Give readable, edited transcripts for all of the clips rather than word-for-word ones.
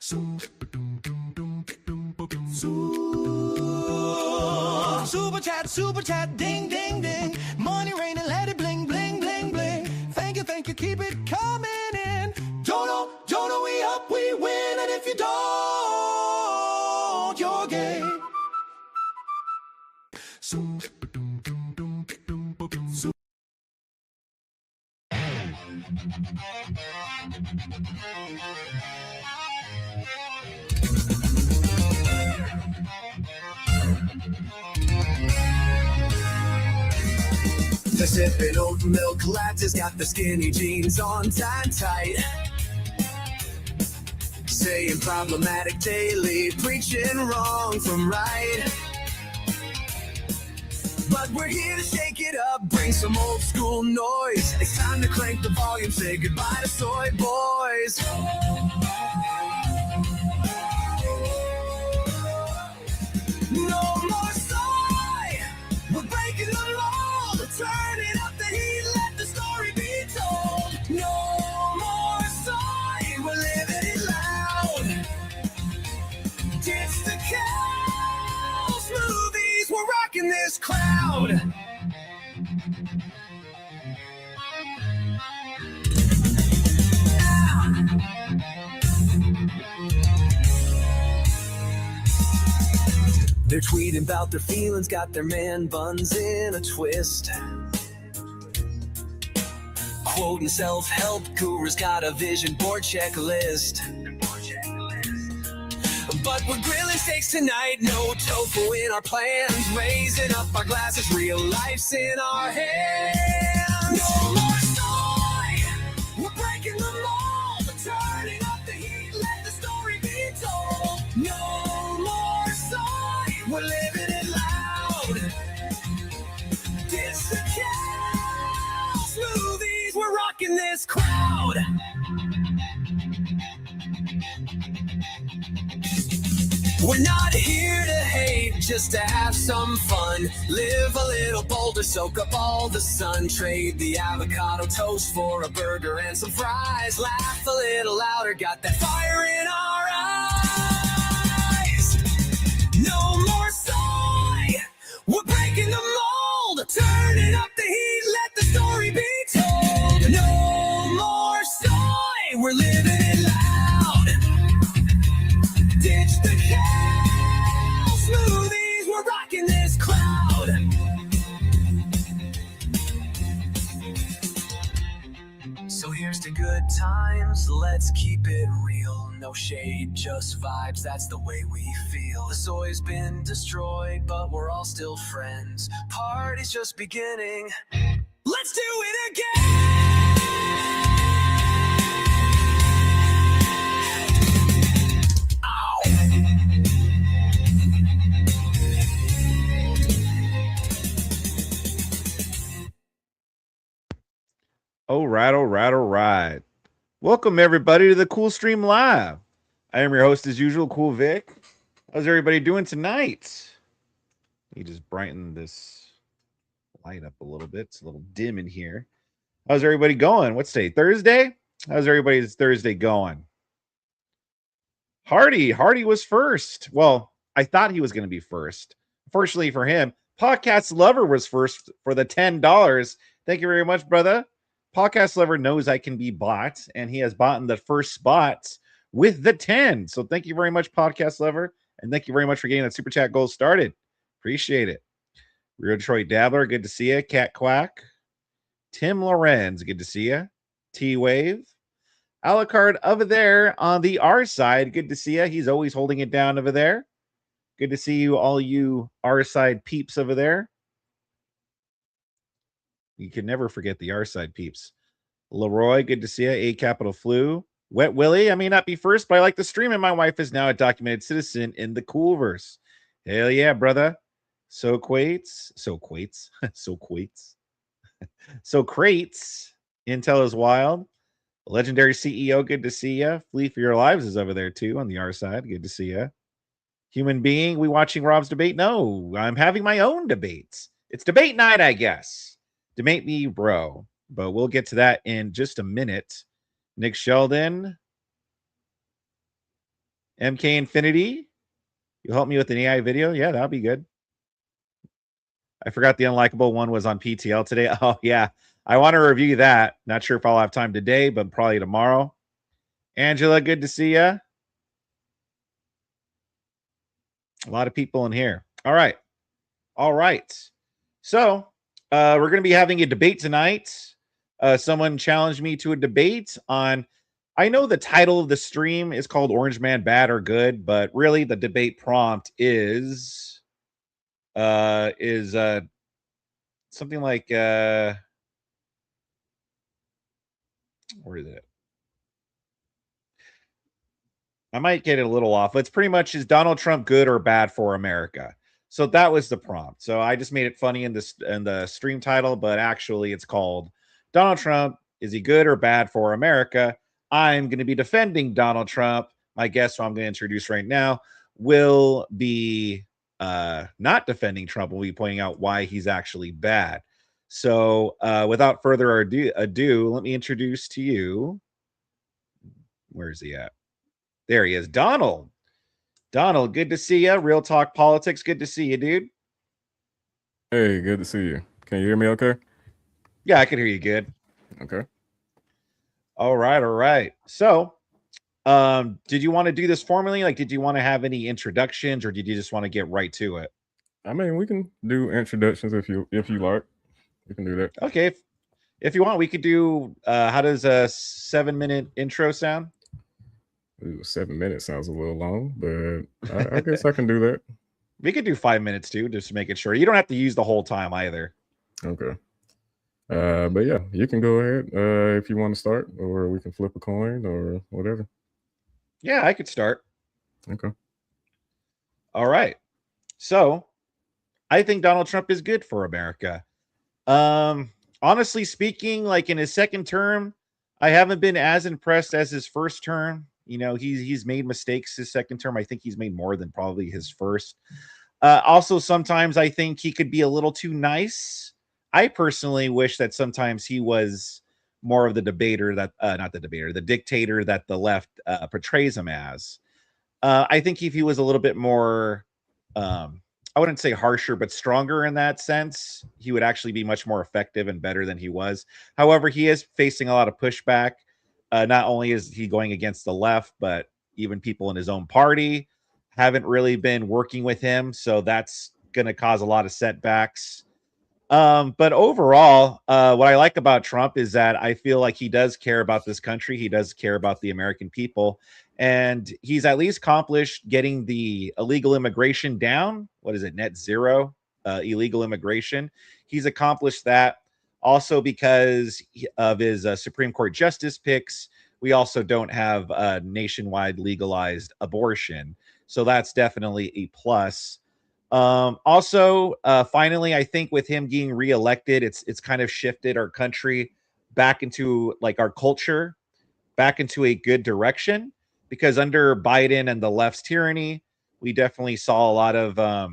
Super chat, ding, ding, ding. Money rain and let it bling, bling, bling, bling. Thank you, keep it coming in. Jono, we up, we win. And if you don't, you're gay. The sipping oat milk lattes got the skinny jeans on tight. Saying problematic daily, preaching wrong from right. But we're here to shake it up, bring some old school noise. It's time to crank the volume, say goodbye to soy boys. No more soy, we're breaking the law. Turning up the heat, let the story be told. No more soy, we're living it loud. Ditch the cow smoothies, we're rocking this crowd. They're tweeting about their feelings, got their man buns in a twist. Quoting self-help gurus, got a vision board checklist. But we're grilling steaks tonight, no tofu in our plans. Raising up our glasses, real life's in our hands. No more soy, we're breaking the mold. Turning up the heat, let the story be told. No more soy, we're living it loud. Ditch the cow smoothies, we're rocking this crowd. We're not here to hate, just to have some fun. Live a little bolder, soak up all the sun. Trade the avocado toast for a burger and some fries. Laugh a little louder, got that fire in our eyes. No more soy, we're breaking the mold. Turning up the heat, let the story be told. No more soy, we're living it loud. Ditch the cow smoothies, we're rocking this crowd. So here's to good times, let's keep it real. No shade, just vibes, that's the way we feel. The soy's been destroyed, but we're all still friends. Party's just beginning, let's do it again! All right. Welcome, everybody, to the Cool Stream Live. I am your host, as usual, Cool Vic. How's everybody doing tonight? Let me just brighten this light up a little bit. It's a little dim in here. How's everybody going? What's today? Thursday? How's everybody's Thursday going? Hardy was first. Well, I thought he was going to be first. Fortunately for him, Podcast Lover was first for the $10. Thank you very much, brother. Podcast Lover knows I can be bought, and he has bought in the first spot with the 10. So thank you very much, Podcast Lover, and thank you very much for getting that Super Chat goal started. Appreciate it. Real Detroit Dabbler, good to see you. Cat Quack. Tim Lorenz, good to see you. T-Wave. Alucard over there on the R side, good to see you. He's always holding it down over there. Good to see you, all you R side peeps over there. You can never forget the R side peeps. Leroy, good to see you. A Capital Flu. Wet Willie, I may not be first, but I like the stream, and my wife is now a documented citizen in the Coolverse. Hell yeah, brother. So Crates. Intel is wild. Legendary CEO, good to see you. Flee for Your Lives is over there too on the R side. Good to see you. Human Being, we watching Rob's debate? No, I'm having my own debates. It's debate night, I guess. Debate me, bro. But we'll get to that in just a minute. Nick Sheldon. MK Infinity, you help me with an AI video? Yeah, that'll be good. I forgot the unlikable one was on PTL today. Oh, yeah. I want to review that. Not sure if I'll have time today, but probably tomorrow. Angela, good to see you. A lot of people in here. All right. All right. So we're going to be having a debate tonight. Someone challenged me to a debate on, I know the title of the stream is called Orange Man Bad or Good, but really the debate prompt is something like where is it? I might get it a little off. It's pretty much, is Donald Trump good or bad for America? So that was the prompt. So I just made it funny in the stream title, but actually it's called Donald Trump, is he good or bad for America? I'm going to be defending Donald Trump. My guest, who I'm going to introduce right now, will be not defending Trump. We'll be pointing out why he's actually bad. So without further ado, let me introduce to you. Where's he at? There he is, Donald. Donald, good to see you. Real Talk Politics, good to see you, dude. Hey, good to see you. Can you hear me okay? Yeah, I can hear you good. Okay. All right, all right. So, did you want to do this formally? Like, did you want to have any introductions, or did you just want to get right to it? I mean, we can do introductions if you like. We can do that. Okay, if you want, we could do. How does a 7-minute intro sound? Ooh, 7 minutes sounds a little long, but I guess I can do that. We could do 5 minutes too, just to make it sure. You don't have to use the whole time either. Okay. But yeah, you can go ahead if you want to start, or we can flip a coin or whatever. Yeah, I could start. Okay. All right. So, I think Donald Trump is good for America. Honestly speaking, like in his second term, I haven't been as impressed as his first term. You know, he's made mistakes his second term. I think he's made more than probably his first. Also, sometimes I think he could be a little too nice. I personally wish that sometimes he was more of the debater that, not the debater, the dictator that the left portrays him as. I think if he was a little bit more, I wouldn't say harsher, but stronger in that sense, he would actually be much more effective and better than he was. However, he is facing a lot of pushback. Not only is he going against the left, but even people in his own party haven't really been working with him. So that's going to cause a lot of setbacks. But overall, what I like about Trump is that I feel like he does care about this country. He does care about the American people. And he's at least accomplished getting the illegal immigration down. What is it? Net zero illegal immigration. He's accomplished that. Also, because of his Supreme Court justice picks, we also don't have nationwide legalized abortion. So that's definitely a plus. Also, finally, I think with him being reelected, it's kind of shifted our country back into, like, our culture back into a good direction, because under Biden and the left's tyranny, we definitely saw a lot of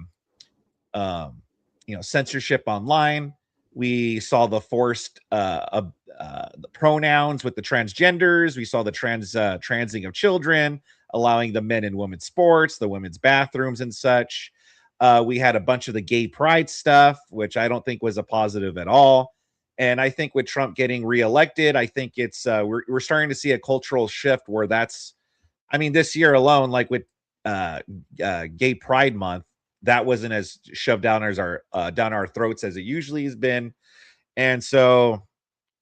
censorship online. We saw the forced the pronouns with the transgenders. We saw the transing of children, allowing the men and women's sports, the women's bathrooms and such. We had a bunch of the gay pride stuff, which I don't think was a positive at all. And I think with Trump getting reelected, I think it's we're starting to see a cultural shift where that's, I mean, this year alone, like with Gay Pride Month, that wasn't as shoved down as down our throats as it usually has been. And so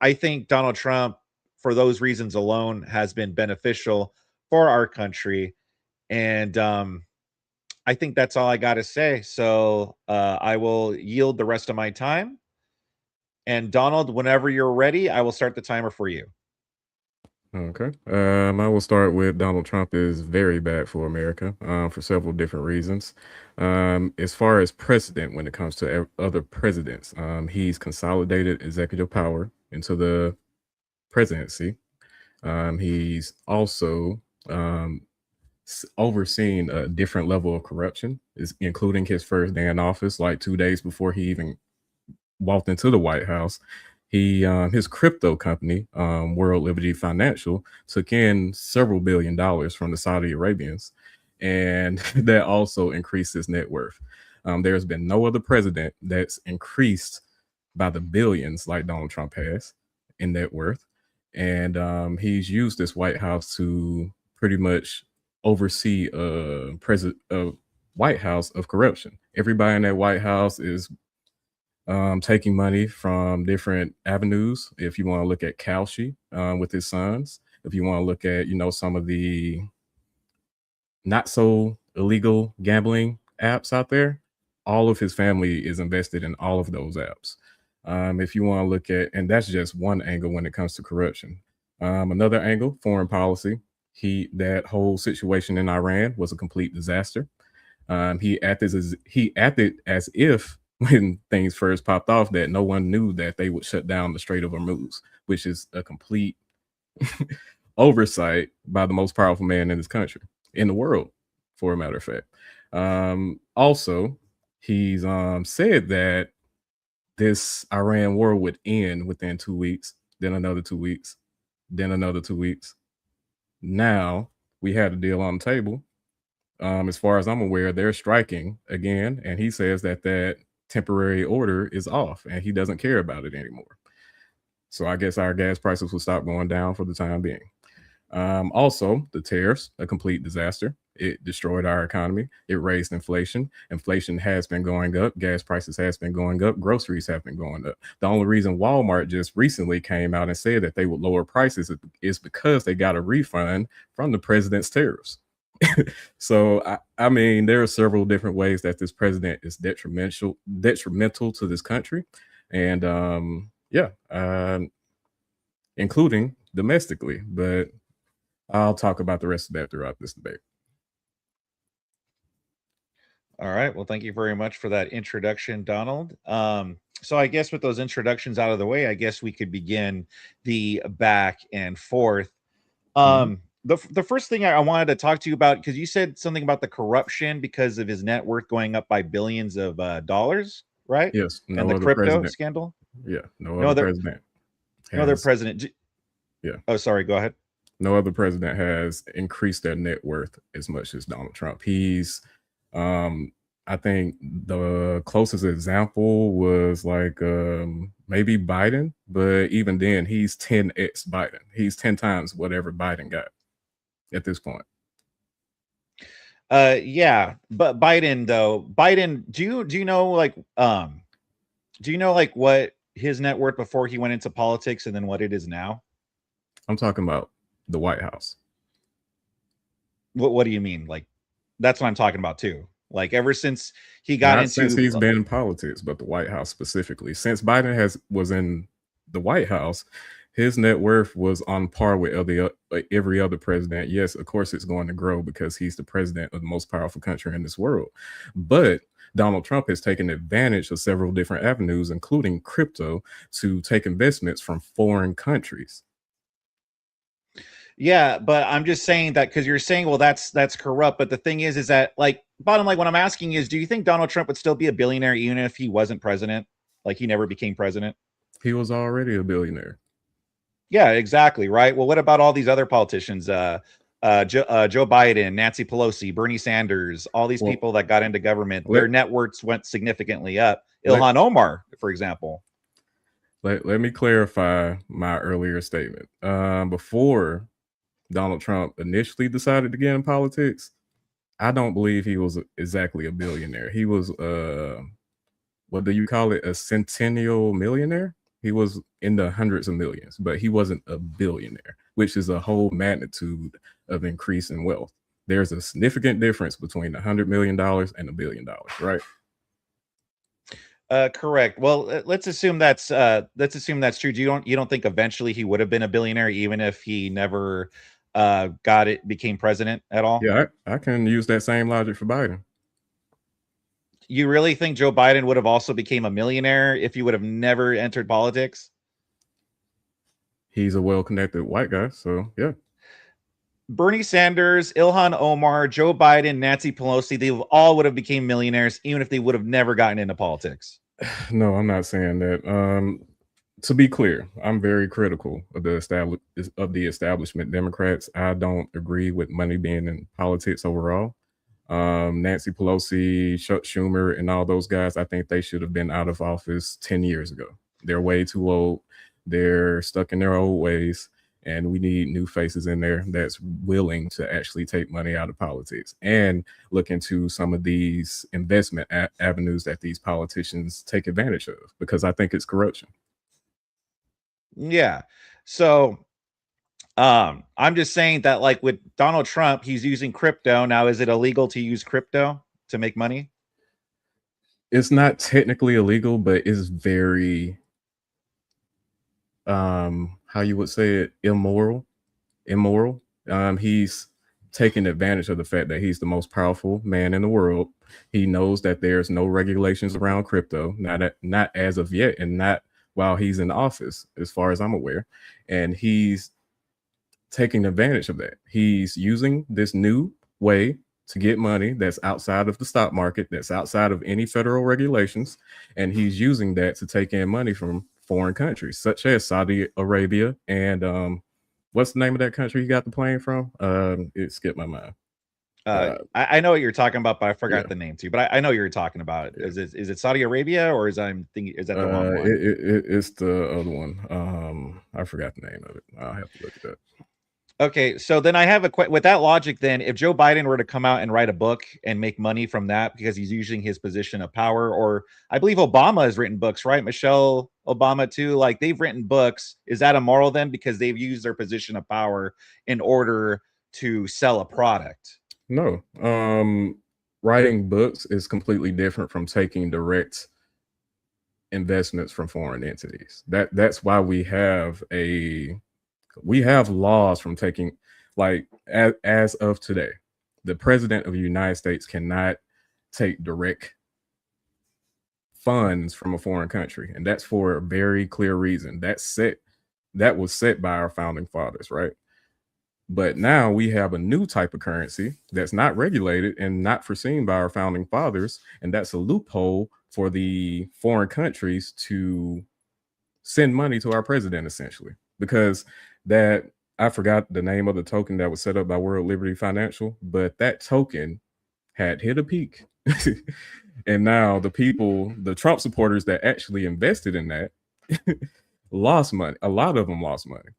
I think Donald Trump, for those reasons alone, has been beneficial for our country. And I think that's all I got to say. So I will yield the rest of my time. And Donald, whenever you're ready, I will start the timer for you. Okay. I will start with Donald Trump is very bad for America for several different reasons. As far as precedent, when it comes to other presidents, he's consolidated executive power into the presidency. He's also overseen a different level of corruption, including his first day in office, like 2 days before he even walked into the White House. His crypto company, World Liberty Financial, took in several $billions from the Saudi Arabians. and that also increased his net worth. There's been no other president that's increased by the billions like Donald Trump has in net worth. And he's used this White House to pretty much oversee a White House of corruption. Everybody in that White House is taking money from different avenues. If you want to look at Kalshi with his sons, if you want to look at, some of the not so illegal gambling apps out there, all of his family is invested in all of those apps. If you want to look at, and that's just one angle when it comes to corruption. Another angle, foreign policy. That whole situation in Iran was a complete disaster. He acted as if when things first popped off that no one knew that they would shut down the Strait of Hormuz, which is a complete oversight by the most powerful man in this country, in the world, for a matter of fact. Also, he's said that this Iran war would end within 2 weeks, then another 2 weeks, then another 2 weeks. Now we had a deal on the table. As far as I'm aware, they're striking again, and he says that temporary order is off, and he doesn't care about it anymore. So I guess our gas prices will stop going down for the time being. Also, the tariffs, a complete disaster. It destroyed our economy. It raised inflation. Inflation has been going up. Gas prices has been going up. Groceries have been going up. The only reason Walmart just recently came out and said that they would lower prices is because they got a refund from the president's tariffs. So, I mean, there are several different ways that this president is detrimental to this country. And including domestically. But I'll talk about the rest of that throughout this debate. All right. Well, thank you very much for that introduction, Donald. So I guess with those introductions out of the way, I guess we could begin the back and forth. The first thing I wanted to talk to you about, because you said something about the corruption because of his net worth going up by billions of dollars, right? Yes. And the crypto scandal. Yeah. No other president. No other president. Yeah. Oh, sorry. Go ahead. No other president has increased their net worth as much as Donald Trump. He's I think the closest example was like maybe Biden, but even then he's 10x Biden. He's 10 times whatever Biden got at this point. Yeah, but Biden, do you know what his net worth before he went into politics and then what it is now? I'm talking about the White House. What do you mean? Like, that's what I'm talking about too. Like, ever since he got since he's been in politics, but the White House specifically. Since Biden was in the White House, his net worth was on par with every other president. Yes, of course, it's going to grow because he's the president of the most powerful country in this world. But Donald Trump has taken advantage of several different avenues, including crypto, to take investments from foreign countries. Yeah, but I'm just saying that because you're saying, well, that's corrupt. But the thing is that, like, bottom line, what I'm asking is, do you think Donald Trump would still be a billionaire even if he wasn't president? Like, he never became president? He was already a billionaire. Yeah, exactly. Right. Well, what about all these other politicians? Joe Biden, Nancy Pelosi, Bernie Sanders, all these people that got into government, their net worths went significantly up. Ilhan Omar, for example. Let me clarify my earlier statement. Before Donald Trump initially decided to get in politics, I don't believe he was exactly a billionaire. He was, what do you call it? A centennial millionaire? He was in the hundreds of millions, but he wasn't a billionaire, which is a whole magnitude of increase in wealth. There's a significant difference between $100 million and $1 billion, right? Correct. Well, let's assume that's true. You don't think eventually he would have been a billionaire even if he never became president at all? Yeah, I can use that same logic for Biden. You really think Joe Biden would have also became a millionaire if he would have never entered politics? He's a well-connected white guy, so yeah. Bernie Sanders, Ilhan Omar, Joe Biden, Nancy Pelosi, they all would have became millionaires even if they would have never gotten into politics. No, I'm not saying that. To be clear, I'm very critical of the establishment Democrats. I don't agree with money being in politics overall. Nancy Pelosi, Chuck Schumer, and all those guys, I think they should have been out of office 10 years ago. They're way too old. They're stuck in their old ways. And we need new faces in there that's willing to actually take money out of politics and look into some of these investment avenues that these politicians take advantage of, because I think it's corruption. Yeah. So I'm just saying that, like, with Donald Trump, he's using crypto. Now, is it illegal to use crypto to make money? It's not technically illegal, but it's very how you would say it, immoral. He's taking advantage of the fact that he's the most powerful man in the world. He knows that there's no regulations around crypto, not as of yet, and not while he's in office, as far as I'm aware. And he's taking advantage of that. He's using this new way to get money that's outside of the stock market, that's outside of any federal regulations, and he's using that to take in money from foreign countries such as Saudi Arabia and what's the name of that country he got the plane from? It skipped my mind. I know what you're talking about, but I forgot the name too. But I know you're talking about. Yeah. Is it Saudi Arabia, or is that the wrong one? It's the other one. I forgot the name of it. I'll have to look it up. Okay, so then I have with that logic, then if Joe Biden were to come out and write a book and make money from that because he's using his position of power, or I believe Obama has written books, right? Michelle Obama too, like they've written books. Is that immoral then because they've used their position of power in order to sell a product? No. Writing books is completely different from taking direct investments from foreign entities. That's why we have laws from taking, like, as of today, the president of the United States cannot take direct funds from a foreign country, and that's for a very clear reason. That was set by our founding fathers, right? But now we have a new type of currency that's not regulated and not foreseen by our founding fathers, and that's a loophole for the foreign countries to send money to our president, essentially, because that, I forgot the name of the token that was set up by World Liberty Financial, but that token had hit a peak. And now the Trump supporters that actually invested in that lost money. A lot of them lost money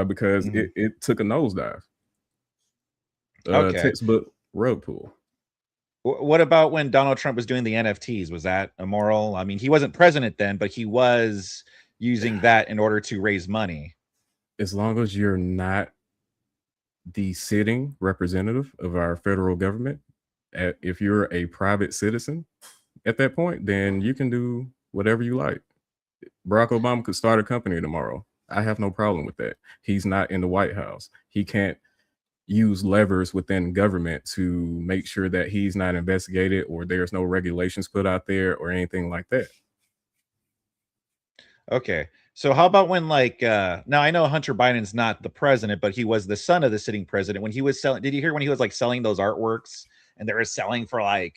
because it took a nosedive. Textbook rug pull. What about when Donald Trump was doing the NFTs? Was that immoral? I mean, he wasn't president then, but he was using that in order to raise money. As long as you're not the sitting representative of our federal government, if you're a private citizen at that point, then you can do whatever you like. Barack Obama could start a company tomorrow. I have no problem with that. He's not in the White House. He can't use levers within government to make sure that he's not investigated or there's no regulations put out there or anything like that. Okay. So how about when, like, now I know Hunter Biden's not the president, but he was the son of the sitting president. When he was selling, did you hear when he was like selling those artworks and they were selling for like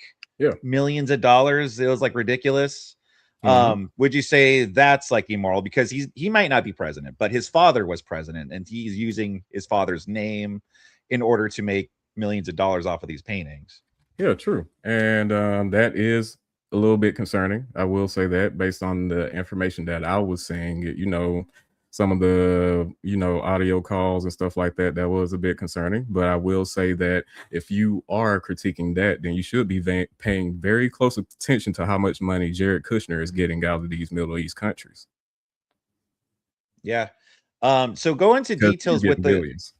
millions of dollars? It was like ridiculous. Would you say that's like immoral because he might not be president, but his father was president and he's using his father's name in order to make millions of dollars off of these paintings? Yeah, true. And that is a little bit concerning. I will say that based on the information that I was seeing, some of the, audio calls and stuff like that, that was a bit concerning. But I will say that if you are critiquing that, then you should be paying very close attention to how much money Jared Kushner is getting out of these Middle East countries. Yeah. So go into details with the millions.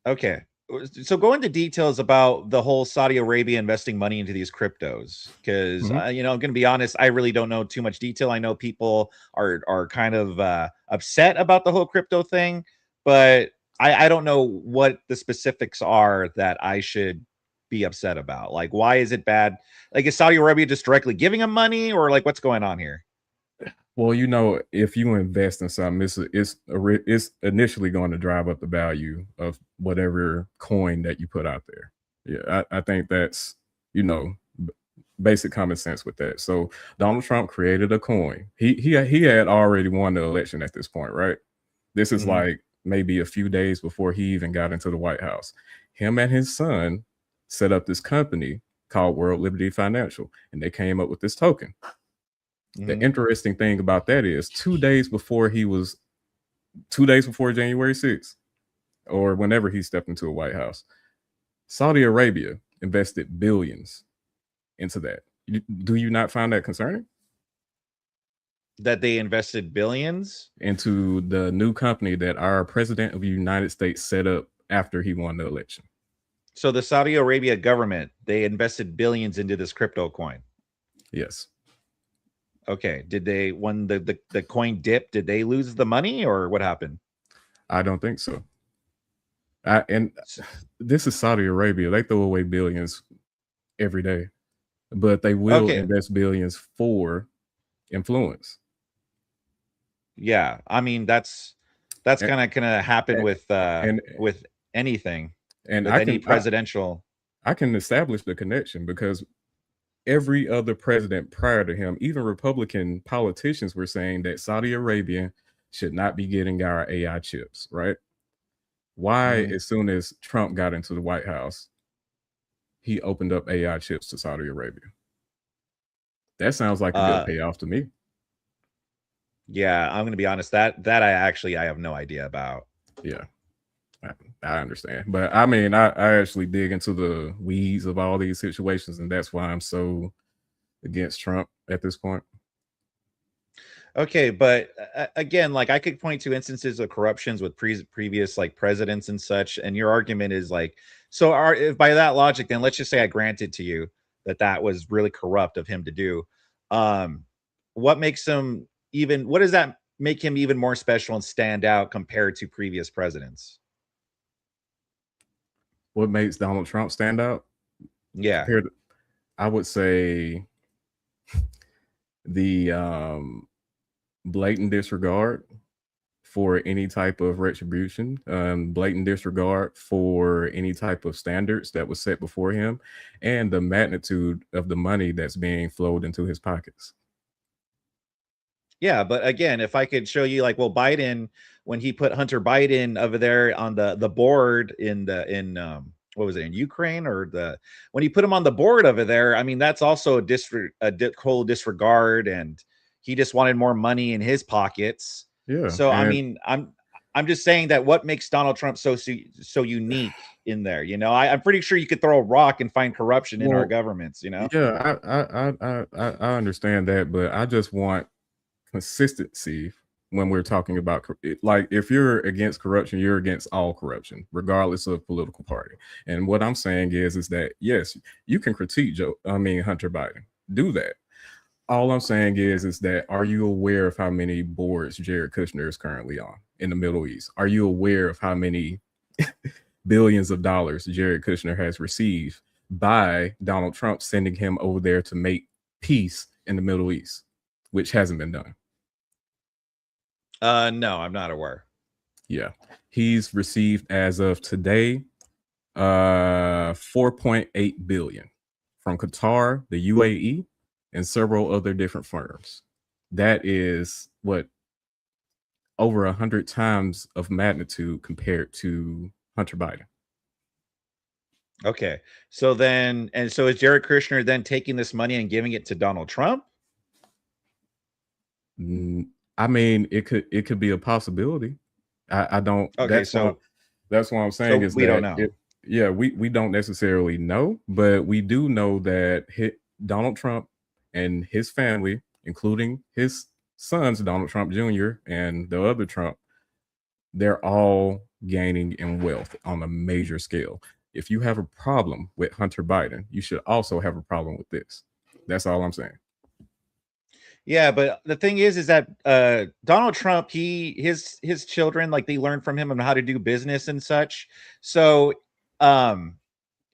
Okay. So go into details about the whole Saudi Arabia investing money into these cryptos, because I'm going to be honest, I really don't know too much detail. I know people are kind of upset about the whole crypto thing, but I don't know what the specifics are that I should be upset about. Like, why is it bad? Like, is Saudi Arabia just directly giving them money, or like what's going on here? Well, if you invest in something, it's initially going to drive up the value of whatever coin that you put out there. Yeah, I think that's, basic common sense with that. So Donald Trump created a coin. He had already won the election at this point, right? This is like maybe a few days before he even got into the White House. Him and his son set up this company called World Liberty Financial, and they came up with this token. The interesting thing about that is 2 days before January 6th, or whenever he stepped into a White House, Saudi Arabia invested billions into that. Do you not find that concerning? That they invested billions into the new company that our president of the United States set up after he won the election. So the Saudi Arabia government, they invested billions into this crypto coin. Yes. Okay. Did they, when the coin dipped, did they lose the money or what happened? I don't think so. And this is Saudi Arabia. They throw away billions every day, but they will invest billions for influence. Yeah, I mean that's kind of gonna happen with anything, and with any presidential. I can establish the connection because every other president prior to him, even Republican politicians, were saying that Saudi Arabia should not be getting our AI chips, right? Why, as soon as Trump got into the White House, he opened up AI chips to Saudi Arabia? That sounds like a good payoff to me. Yeah, I'm gonna be honest. That I have no idea about. Yeah, I understand, but I mean, I actually dig into the weeds of all these situations, and that's why I'm so against Trump at this point. Okay, but again, like I could point to instances of corruptions with previous like presidents and such, and your argument is like, so if by that logic, then let's just say I granted to you that was really corrupt of him to do. What makes him even? What does that make him even more special and stand out compared to previous presidents? What makes Donald Trump stand out? Yeah, I would say the blatant disregard for any type of retribution, blatant disregard for any type of standards that was set before him, and the magnitude of the money that's being flowed into his pockets. Yeah, but again, if I could show you, like, well, Biden, when he put Hunter Biden over there on the board in what was it, in Ukraine, or when he put him on the board over there, I mean, that's also a cold disregard, and he just wanted more money in his pockets. Yeah. So I mean, I'm just saying that what makes Donald Trump so unique in there, you know, I'm pretty sure you could throw a rock and find corruption in our governments, you know. Yeah, I understand that, but I just want consistency when we're talking about, like, if you're against corruption, you're against all corruption, regardless of political party. And what I'm saying is that yes, you can critique Hunter Biden, do that. All I'm saying is that, are you aware of how many boards Jared Kushner is currently on in the Middle East? Are you aware of how many billions of dollars Jared Kushner has received by Donald Trump sending him over there to make peace in the Middle East, which hasn't been done? No, I'm not aware. Yeah, he's received, as of today, 4.8 billion from Qatar, the UAE, and several other different firms. That is what, over 100 times of magnitude compared to Hunter Biden. Okay, so is Jared Kushner then taking this money and giving it to Donald Trump? I mean, it could be a possibility. I don't. Okay, that's what I'm saying, is we don't know. We don't necessarily know, but we do know that Donald Trump and his family, including his sons, Donald Trump Jr. and the other Trump, they're all gaining in wealth on a major scale. If you have a problem with Hunter Biden, you should also have a problem with this. That's all I'm saying. Yeah, but the thing is that Donald Trump, his children, like, they learn from him on how to do business and such. So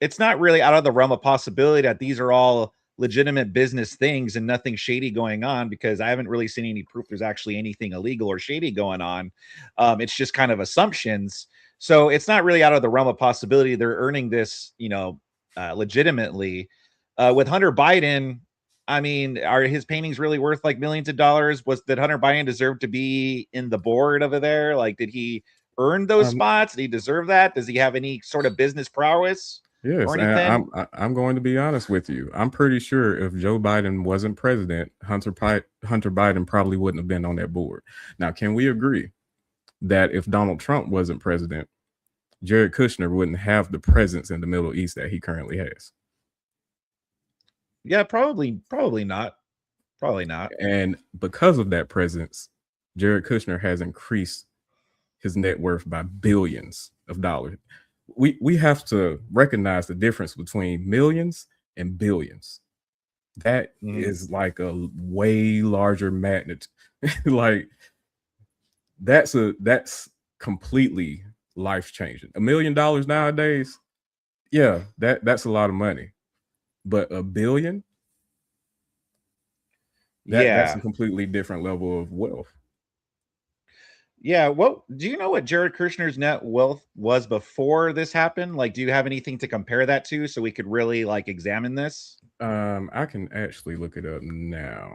it's not really out of the realm of possibility that these are all legitimate business things and nothing shady going on, because I haven't really seen any proof there's actually anything illegal or shady going on. It's just kind of assumptions. So it's not really out of the realm of possibility they're earning this, you know, legitimately. With Hunter Biden, I mean, are his paintings really worth like millions of dollars? Did Hunter Biden deserve to be in the board over there? Like, did he earn those spots? Did he deserve that? Does he have any sort of business prowess Yes, or and anything? I'm going to be honest with you. I'm pretty sure if Joe Biden wasn't president, Hunter Biden probably wouldn't have been on that board. Now, can we agree that if Donald Trump wasn't president, Jared Kushner wouldn't have the presence in the Middle East that he currently has? Yeah, probably not. Probably not. And because of that presence, Jared Kushner has increased his net worth by billions of dollars. We have to recognize the difference between millions and billions. That is like a way larger magnitude. Like that's completely life changing. $1 million nowadays, yeah, that's a lot of money. But $1 billion, that's a completely different level of wealth. Yeah. What do you know what Jared Kushner's net wealth was before this happened? Like, do you have anything to compare that to so we could really like examine this? I can actually look it up now.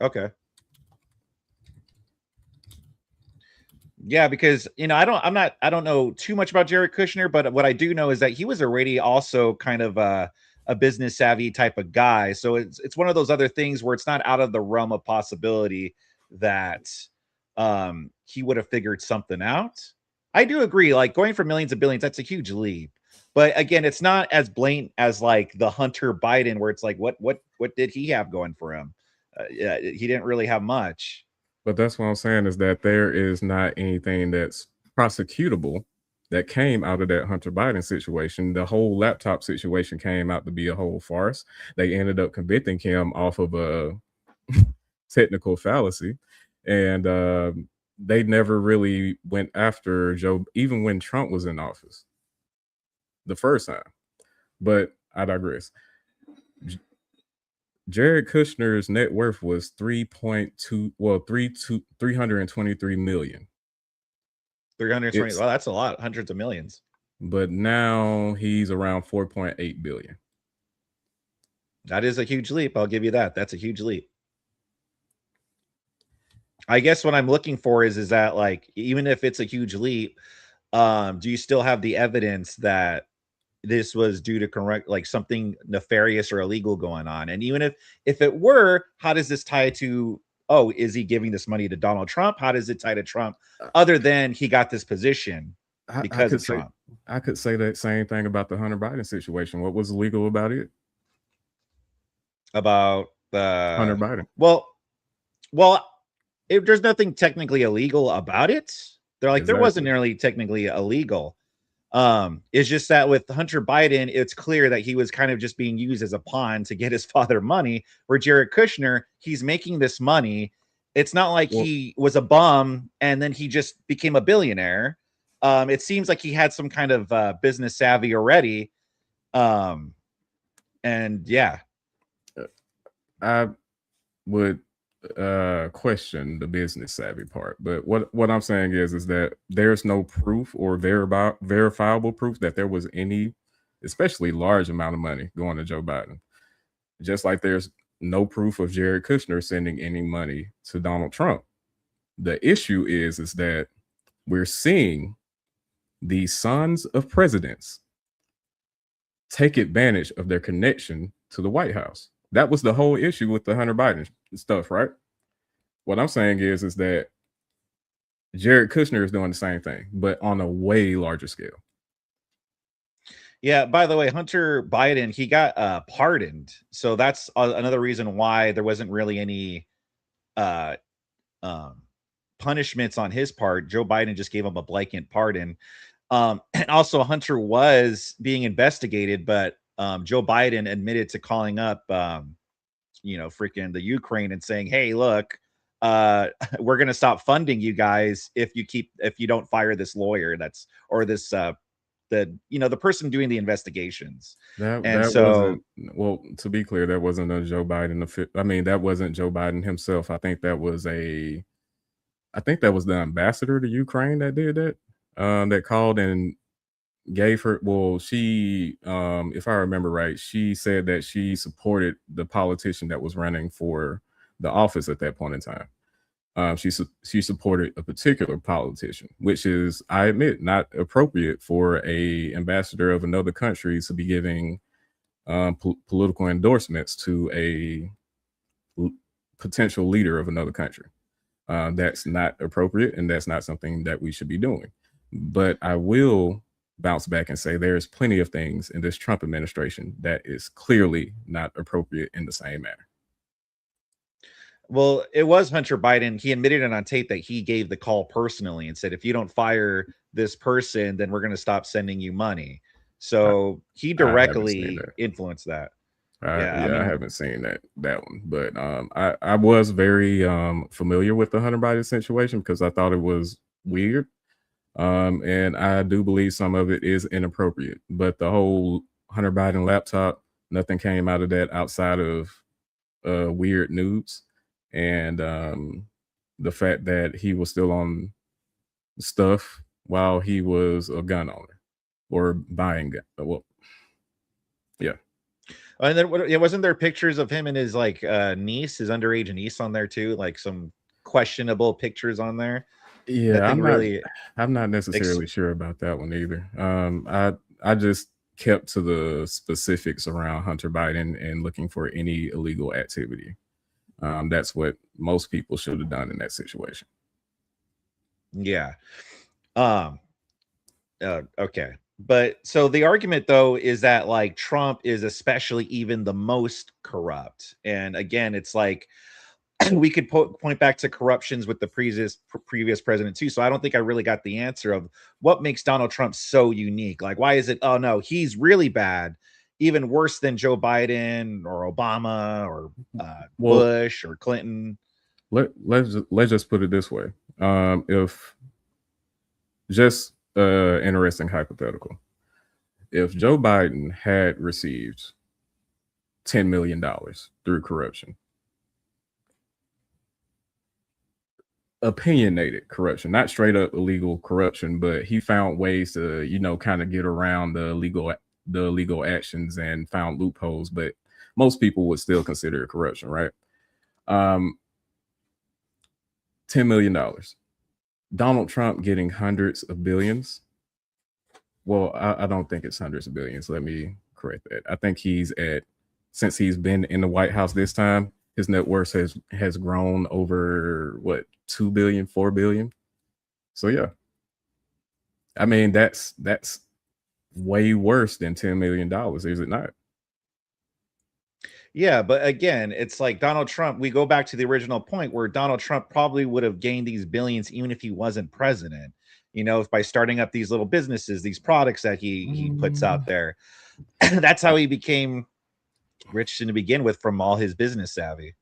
Okay. Yeah, because I don't know too much about Jared Kushner, but what I do know is that he was already also kind of a business savvy type of guy. So it's one of those other things where it's not out of the realm of possibility that he would have figured something out. I do agree, like going from millions to billions, that's a huge leap. But again, it's not as blatant as like the Hunter Biden, where it's like, what did he have going for him? Yeah, he didn't really have much. But that's what I'm saying is that there is not anything that's prosecutable that came out of that Hunter Biden situation. The whole laptop situation came out to be a whole farce. They ended up convicting him off of a technical fallacy. And they never really went after Joe, even when Trump was in office the first time. But I digress. Jared Kushner's net worth was 323 million. 320. Well, that's a lot, hundreds of millions. But now he's around 4.8 billion. That is a huge leap. I'll give you that. That's a huge leap. I guess what I'm looking for is that, like, even if it's a huge leap, do you still have the evidence that this was due to correct, like, something nefarious or illegal going on? And even if it were, how does this tie to, oh, is he giving this money to Donald Trump? How does it tie to Trump other than he got this position because of Trump? I could say that same thing about the Hunter Biden situation. What was illegal about it? About the Hunter Biden? Well, if there's nothing technically illegal about it, they're like, there wasn't really technically illegal. It's just that with Hunter Biden, it's clear that he was kind of just being used as a pawn to get his father money. Where Jared Kushner, he's making this money. It's not like he was a bum and then he just became a billionaire. It seems like he had some kind of business savvy already. And yeah, I would question the business savvy part, but what I'm saying is that there's no proof or verifiable proof that there was any especially large amount of money going to Joe Biden, just like there's no proof of Jared Kushner sending any money to Donald Trump. The issue is that we're seeing the sons of presidents take advantage of their connection to the White House. That was the whole issue with the Hunter Biden stuff, right? What I'm saying is that Jared Kushner is doing the same thing, but on a way larger scale. Yeah, by the way, Hunter Biden, he got pardoned. So that's another reason why there wasn't really any punishments on his part. Joe Biden just gave him a blanket pardon. And also Hunter was being investigated, but Joe Biden admitted to calling up, freaking the Ukraine and saying, hey, look, we're going to stop funding you guys if you don't fire this lawyer the person doing the investigations. To be clear, that wasn't a Joe Biden. I mean, that wasn't Joe Biden himself. I think that was the ambassador to Ukraine that did that, that called and gave her, she if I remember right, she said that she supported the politician that was running for the office at that point in time. She supported a particular politician, which is, I admit, not appropriate for a ambassador of another country to be giving political endorsements to a potential leader of another country. That's not appropriate, and that's not something that we should be doing. But I will bounce back and say there's plenty of things in this Trump administration that is clearly not appropriate in the same manner. Well, it was Hunter Biden. He admitted it on tape that he gave the call personally and said, if you don't fire this person, then we're going to stop sending you money. So he directly influenced that. I haven't seen that one, but I was very familiar with the Hunter Biden situation because I thought it was weird, and I do believe some of it is inappropriate. But the whole Hunter Biden laptop, nothing came out of that outside of weird nudes, and the fact that he was still on stuff while he was a gun owner or buying gun. Well, yeah. And then wasn't there pictures of him and his niece, his underage niece on there too? Like some questionable pictures on there. Yeah, I'm not necessarily sure about that one either. I just kept to the specifics around Hunter Biden and looking for any illegal activity. That's what most people should have done in that situation. Yeah. Okay. But so the argument though is that like Trump is especially even the most corrupt. And again, it's like we could point back to corruptions with the previous president too. So I don't think I really got the answer of what makes Donald Trump so unique. Like, why is it, oh no, he's really bad, even worse than Joe Biden or Obama or Bush or Clinton? Let's just put it this way. If just interesting hypothetical, if Joe Biden had received $10 million through corruption, opinionated corruption, not straight up illegal corruption, but he found ways to, kind of get around the legal actions and found loopholes, but most people would still consider it corruption, right? $10 million. Donald Trump getting hundreds of billions. Well, I don't think it's hundreds of billions. Let me correct that. I think since he's been in the White House this time, his net worth has grown over 2 billion, 4 billion. So yeah. I mean, that's way worse than $10 million, is it not? Yeah, but again, it's like Donald Trump, we go back to the original point where Donald Trump probably would have gained these billions even if he wasn't president, by starting up these little businesses, these products that he puts out there. That's how he became rich to begin with, from all his business savvy.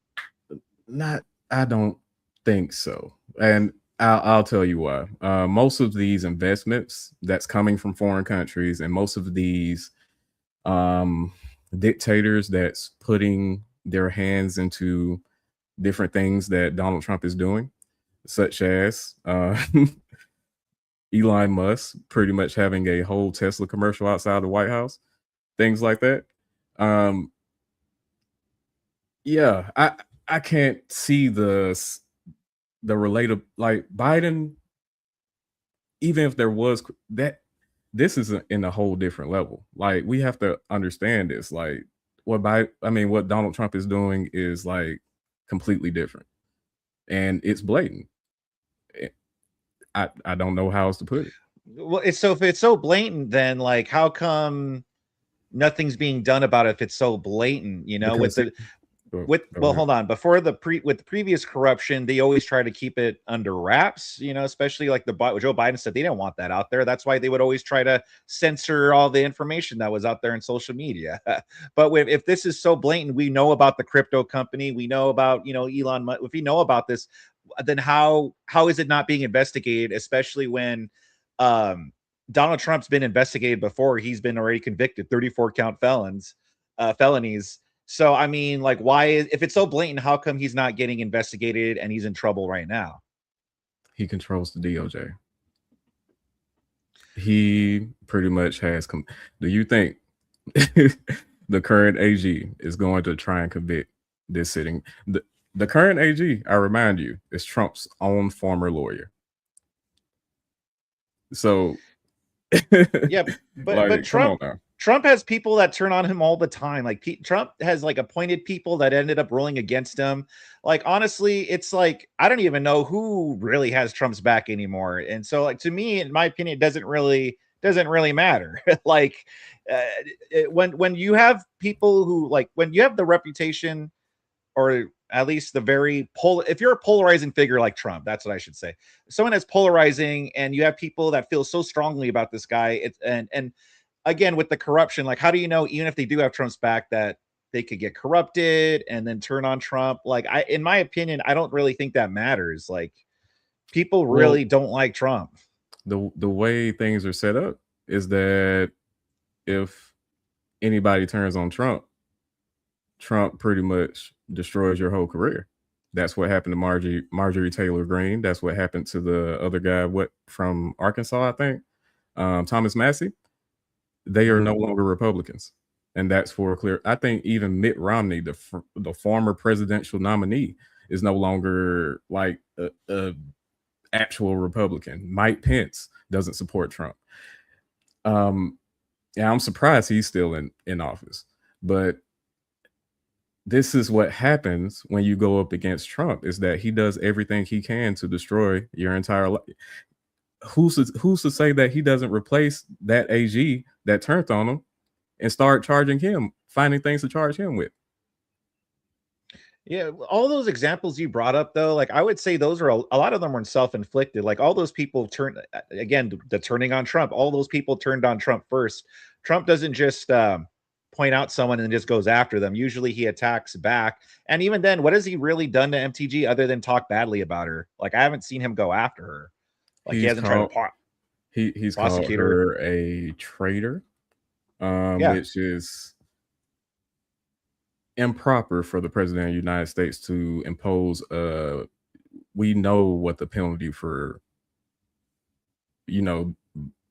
I don't think so. And I'll tell you why. Most of these investments that's coming from foreign countries, and most of these dictators that's putting their hands into different things that Donald Trump is doing, such as Elon Musk pretty much having a whole Tesla commercial outside the White House, things like that. Yeah, I can't see the related, like Biden, even if there was that, this is in a whole different level. Like, we have to understand this. Like, what Donald Trump is doing is like completely different, and it's blatant. I don't know how else to put it. Well, if it's so blatant, then like, how come nothing's being done about it if it's so blatant? Hold on. Before with the previous corruption, they always try to keep it under wraps, especially like Joe Biden said they didn't want that out there. That's why they would always try to censor all the information that was out there in social media. But if this is so blatant, we know about the crypto company, we know about, Elon Musk. If we know about this, then how is it not being investigated, especially when Donald Trump's been investigated before? He's been already convicted, 34 count felonies. So, I mean, like, if it's so blatant, how come he's not getting investigated and he's in trouble right now? He controls the DOJ. He pretty much has. Do you think the current AG is going to try and convict this sitting? The current AG, I remind you, is Trump's own former lawyer. So, Yeah, but like, come on Trump now. Trump has people that turn on him all the time. Like Trump has like appointed people that ended up ruling against him. Like honestly, it's like I don't even know who really has Trump's back anymore. And so like to me, in my opinion, it doesn't really matter. Like when you have people who like when you have the reputation or at least the very if you're a polarizing figure like Trump, that's what I should say. Someone that's polarizing and you have people that feel so strongly about this guy, it's and again with the corruption, like how do you know even if they do have Trump's back that they could get corrupted and then turn on Trump? Like in my opinion, I don't really think that matters. Like people really don't like Trump. The way things are set up is that if anybody turns on Trump pretty much destroys your whole career. That's what happened to Marjorie Taylor Greene. That's what happened to the other guy, from Arkansas, I think, Thomas Massey. They are no longer Republicans, and that's for clear. I think even Mitt Romney, the former presidential nominee, is no longer like a actual Republican. Mike Pence doesn't support Trump. Yeah, I'm surprised he's still in office, but this is what happens when you go up against Trump, is that he does everything he can to destroy your entire life. Who's to say that he doesn't replace that AG that turned on him and start charging him, finding things to charge him with? Yeah, all those examples you brought up, though, like I would say those are a lot of them were self-inflicted. Like all those people again, the turning on Trump, all those people turned on Trump first. Trump doesn't just point out someone and just goes after them. Usually he attacks back. And even then, what has he really done to MTG other than talk badly about her? Like I haven't seen him go after her. Like he hasn't tried to he's called her a traitor, which is improper for the president of the United States to impose. We know what the penalty for,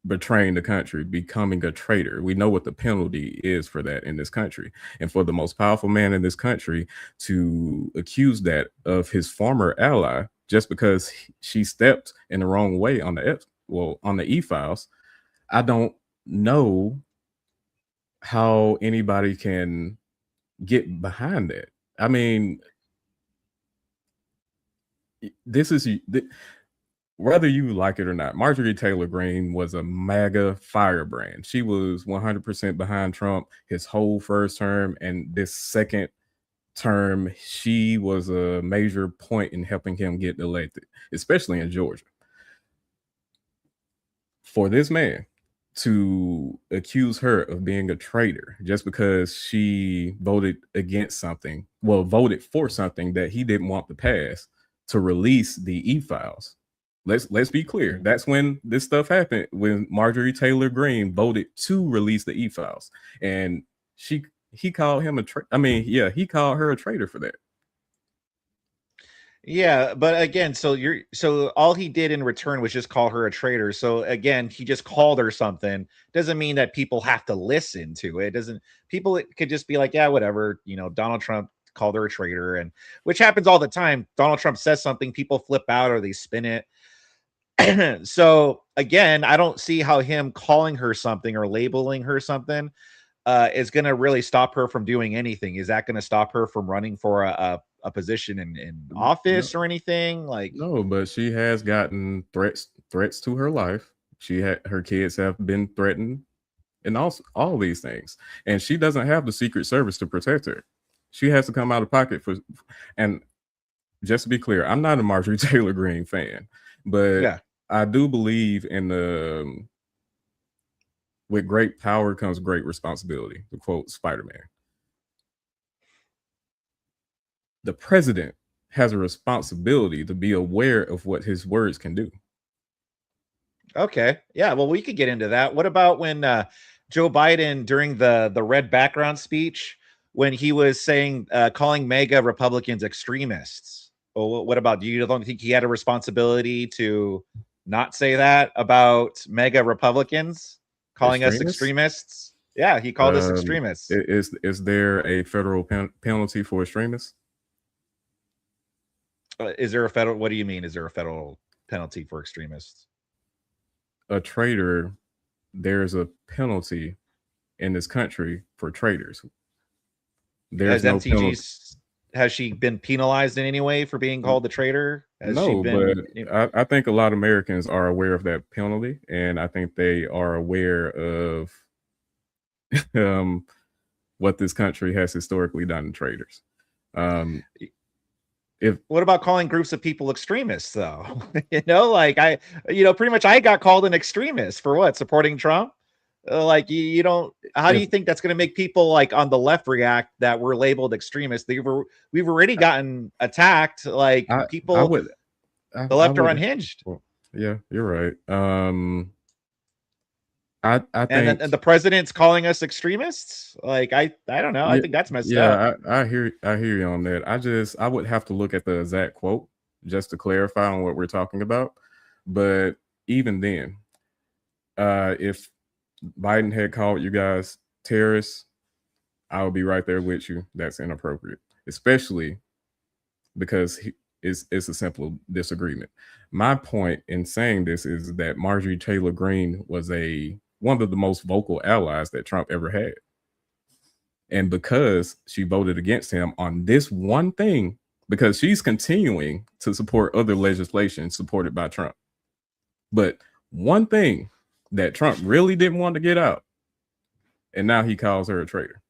betraying the country, becoming a traitor. We know what the penalty is for that in this country. And for the most powerful man in this country to accuse that of his former ally just because she stepped in the wrong way on the e-files, I don't know how anybody can get behind that. I mean, whether you like it or not, Marjorie Taylor Greene was a MAGA firebrand. She was 100% behind Trump his whole first term, and this second term, she was a major point in helping him get elected, especially in Georgia. For this man to accuse her of being a traitor just because she voted for something that he didn't want to pass, to release the e-files. Let's be clear. That's when this stuff happened, when Marjorie Taylor Greene voted to release the e-files, and he called him he called her a traitor for that. Yeah, but again, so all he did in return was just call her a traitor. So again, he just called her something. Doesn't mean that people have to listen to it. People could just be like, yeah, whatever, Donald Trump called her a traitor, and which happens all the time. Donald Trump says something, people flip out or they spin it. So again, I don't see how him calling her something or labeling her something is going to really stop her from doing anything. Is that going to stop her from running for a position in office or anything? Like no, but she has gotten threats to her life. Her kids have been threatened, and all these things, and she doesn't have the Secret Service to protect her. She has to come out of pocket for. And just to be clear, I'm not a Marjorie Taylor Greene fan, but yeah, I do believe in with great power comes great responsibility, to quote Spider-Man. The president has a responsibility to be aware of what his words can do. Okay. Yeah, well, we could get into that. What about when Joe Biden, during the red background speech, when he was saying, calling MAGA Republicans extremists? Well, what about, you don't think he had a responsibility to not say that about MAGA Republicans, calling us extremists? Yeah, he called us extremists. Is there a federal penalty for extremists? Is there a federal? What do you mean? Is there a federal penalty for extremists? A traitor, there's a penalty in this country for traitors. There's Has no penalty. has she been penalized in any way for being called the traitor? Has she No, been? but I think a lot of Americans are aware of that penalty, and I think they are aware of what this country has historically done to traitors. What about calling groups of people extremists, though? Like pretty much I got called an extremist for what? Supporting Trump? Like you don't. How do you think that's going to make people like on the left react that we're labeled extremists? We've already gotten attacked. Like people, the left are unhinged. Well, yeah, you're right. I think, and the president's calling us extremists. Like I don't know. I think that's messed up. I hear you on that. I would have to look at the exact quote just to clarify on what we're talking about. But even then, if Biden had called you guys terrorists, I would be right there with you. That's inappropriate, especially because it's a simple disagreement. My point in saying this is that Marjorie Taylor Greene was one of the most vocal allies that Trump ever had. And because she voted against him on this one thing, because she's continuing to support other legislation supported by Trump. But one thing that Trump really didn't want to get out, and now he calls her a traitor.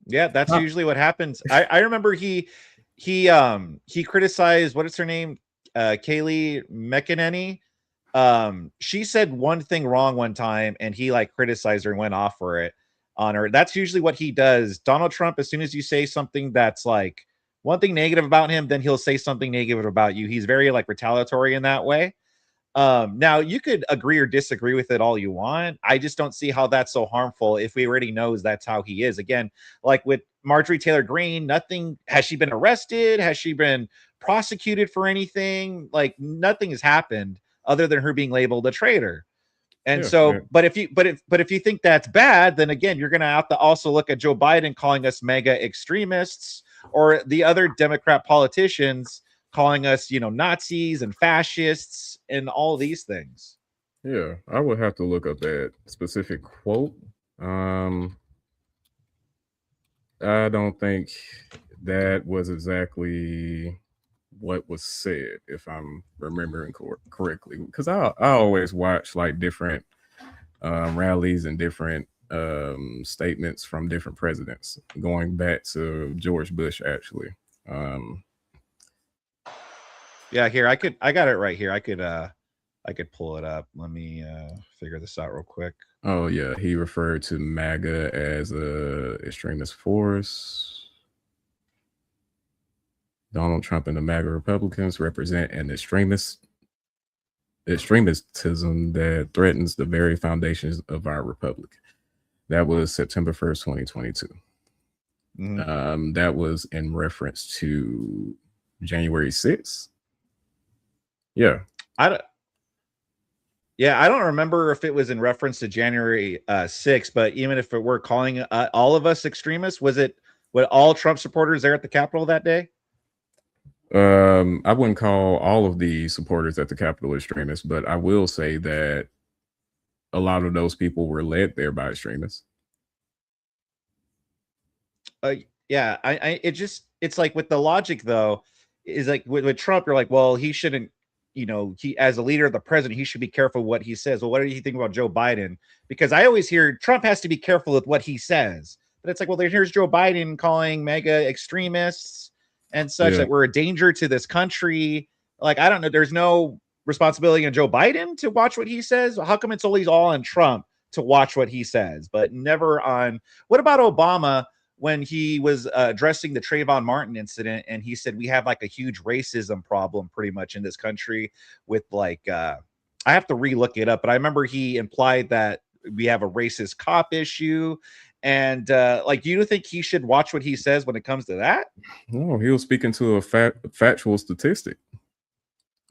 Yeah, that's usually what happens. I remember he criticized, what is her name? Kayleigh McEnany. She said one thing wrong one time and he like criticized her and went off for it on her. That's usually what he does. Donald Trump, as soon as you say something that's like one thing negative about him, then he'll say something negative about you. He's very like retaliatory in that way. Now you could agree or disagree with it all you want. I just don't see how that's so harmful if we already knows that's how he is. Again, like with Marjorie Taylor Greene, has she been arrested? Has she been prosecuted for anything? Like nothing has happened other than her being labeled a traitor. And but if you think that's bad, then again, you're going to have to also look at Joe Biden calling us mega extremists, or the other Democrat politicians calling us, Nazis and fascists and all these things. Yeah, I would have to look up that specific quote. I don't think that was exactly what was said, if I'm remembering correctly, because I always watch like different rallies and different statements from different presidents, going back to George Bush, actually. Yeah, here I got it right here. I could pull it up. Let me figure this out real quick. Oh yeah, he referred to MAGA as a extremist force. Donald Trump and the MAGA Republicans represent an extremism that threatens the very foundations of our republic. That was September 1st, 2022. Mm-hmm. That was in reference to January 6th. Yeah. I don't remember if it was in reference to January 6th, but even if it were calling all of us extremists, was it with all Trump supporters there at the Capitol that day? I wouldn't call all of the supporters at the Capitol extremists, but I will say that a lot of those people were led there by extremists. Yeah, it's like with the logic though, is like with Trump, you're like, well, he shouldn't, he as a leader of the president, he should be careful what he says. Well, what do you think about Joe Biden? Because I always hear Trump has to be careful with what he says, but it's like, well, here's Joe Biden calling mega extremists and such that we're a danger to this country. Like, I don't know. There's no responsibility on Joe Biden to watch what he says. How come it's always all on Trump to watch what he says, but never on, what about Obama when he was addressing the Trayvon Martin incident? And he said, we have like a huge racism problem pretty much in this country with like, I have to re-look it up, but I remember he implied that we have a racist cop issue. And like, do you think he should watch what he says when it comes to that? No, he was speaking to a factual statistic.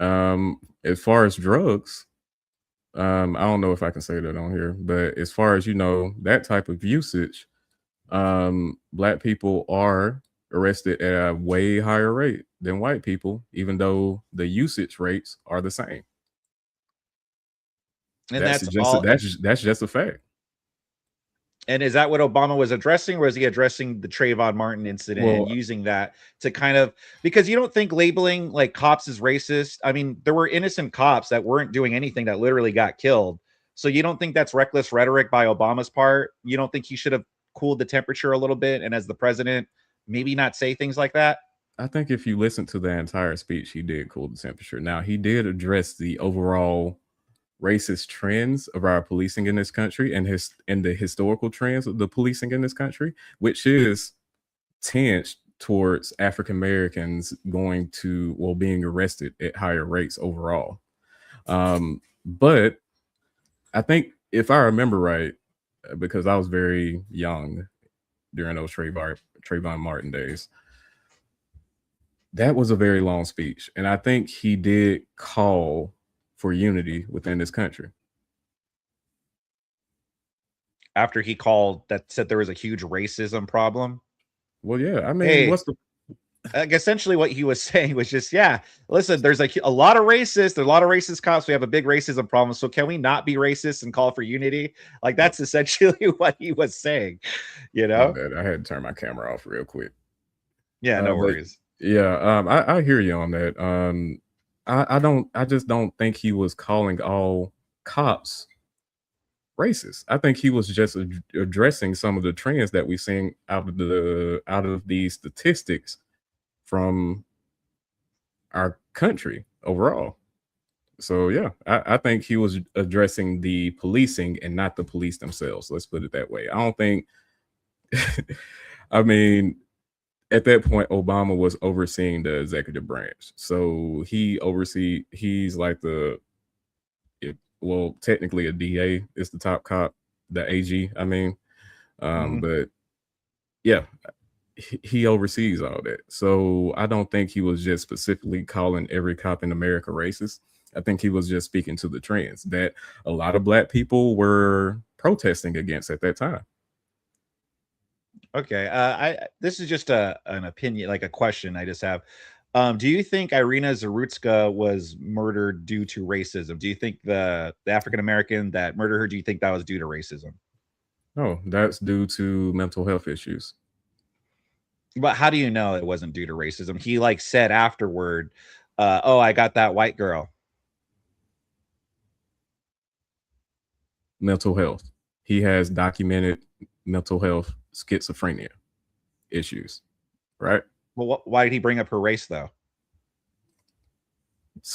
As far as drugs, I don't know if I can say that on here, but as far as, that type of usage, Black people are arrested at a way higher rate than white people, even though the usage rates are the same. And that's all. That's just a fact. And is that what Obama was addressing, or was he addressing the Trayvon Martin incident and using that to kind of, because you don't think labeling like cops as racist? I mean, there were innocent cops that weren't doing anything that literally got killed. So you don't think that's reckless rhetoric by Obama's part? You don't think he should have cooled the temperature a little bit, and as the president, maybe not say things like that? I think if you listen to the entire speech, he did cool the temperature. Now, he did address the overall racist trends of our policing in this country and the historical trends of the policing in this country, which is tinged towards African Americans being arrested at higher rates overall. But I think, if I remember right, because I was very young during those Trayvon Martin days, that was a very long speech, and I think he did call for unity within this country. After he said there was a huge racism problem. Well, yeah, I mean, essentially what he was saying was just, yeah, listen, there's a lot of racist cops. We have a big racism problem. So can we not be racist and call for unity? Like, that's essentially what he was saying, you know? I had to turn my camera off real quick. Yeah, no worries. I hear you on that. I just don't think he was calling all cops racist. I think he was just addressing some of the trends that we've seen out of these statistics from our country overall. So yeah, I think he was addressing the policing and not the police themselves. Let's put it that way. I don't think I mean, at that point, Obama was overseeing the executive branch. So he's like technically a DA is the top cop, the AG, I mean. But yeah, he oversees all that. So I don't think he was just specifically calling every cop in America racist. I think he was just speaking to the trends that a lot of Black people protesting against at that time. Okay. This is just an opinion, like a question I just have. Do you think Irina Zarutska was murdered due to racism? Do you think the African American that murdered her, do you think that was due to racism? No, that's due to mental health issues. But how do you know it wasn't due to racism? He like said afterward, oh, I got that white girl. Mental health. He has documented mental health schizophrenia issues, right? Well, why did he bring up her race though?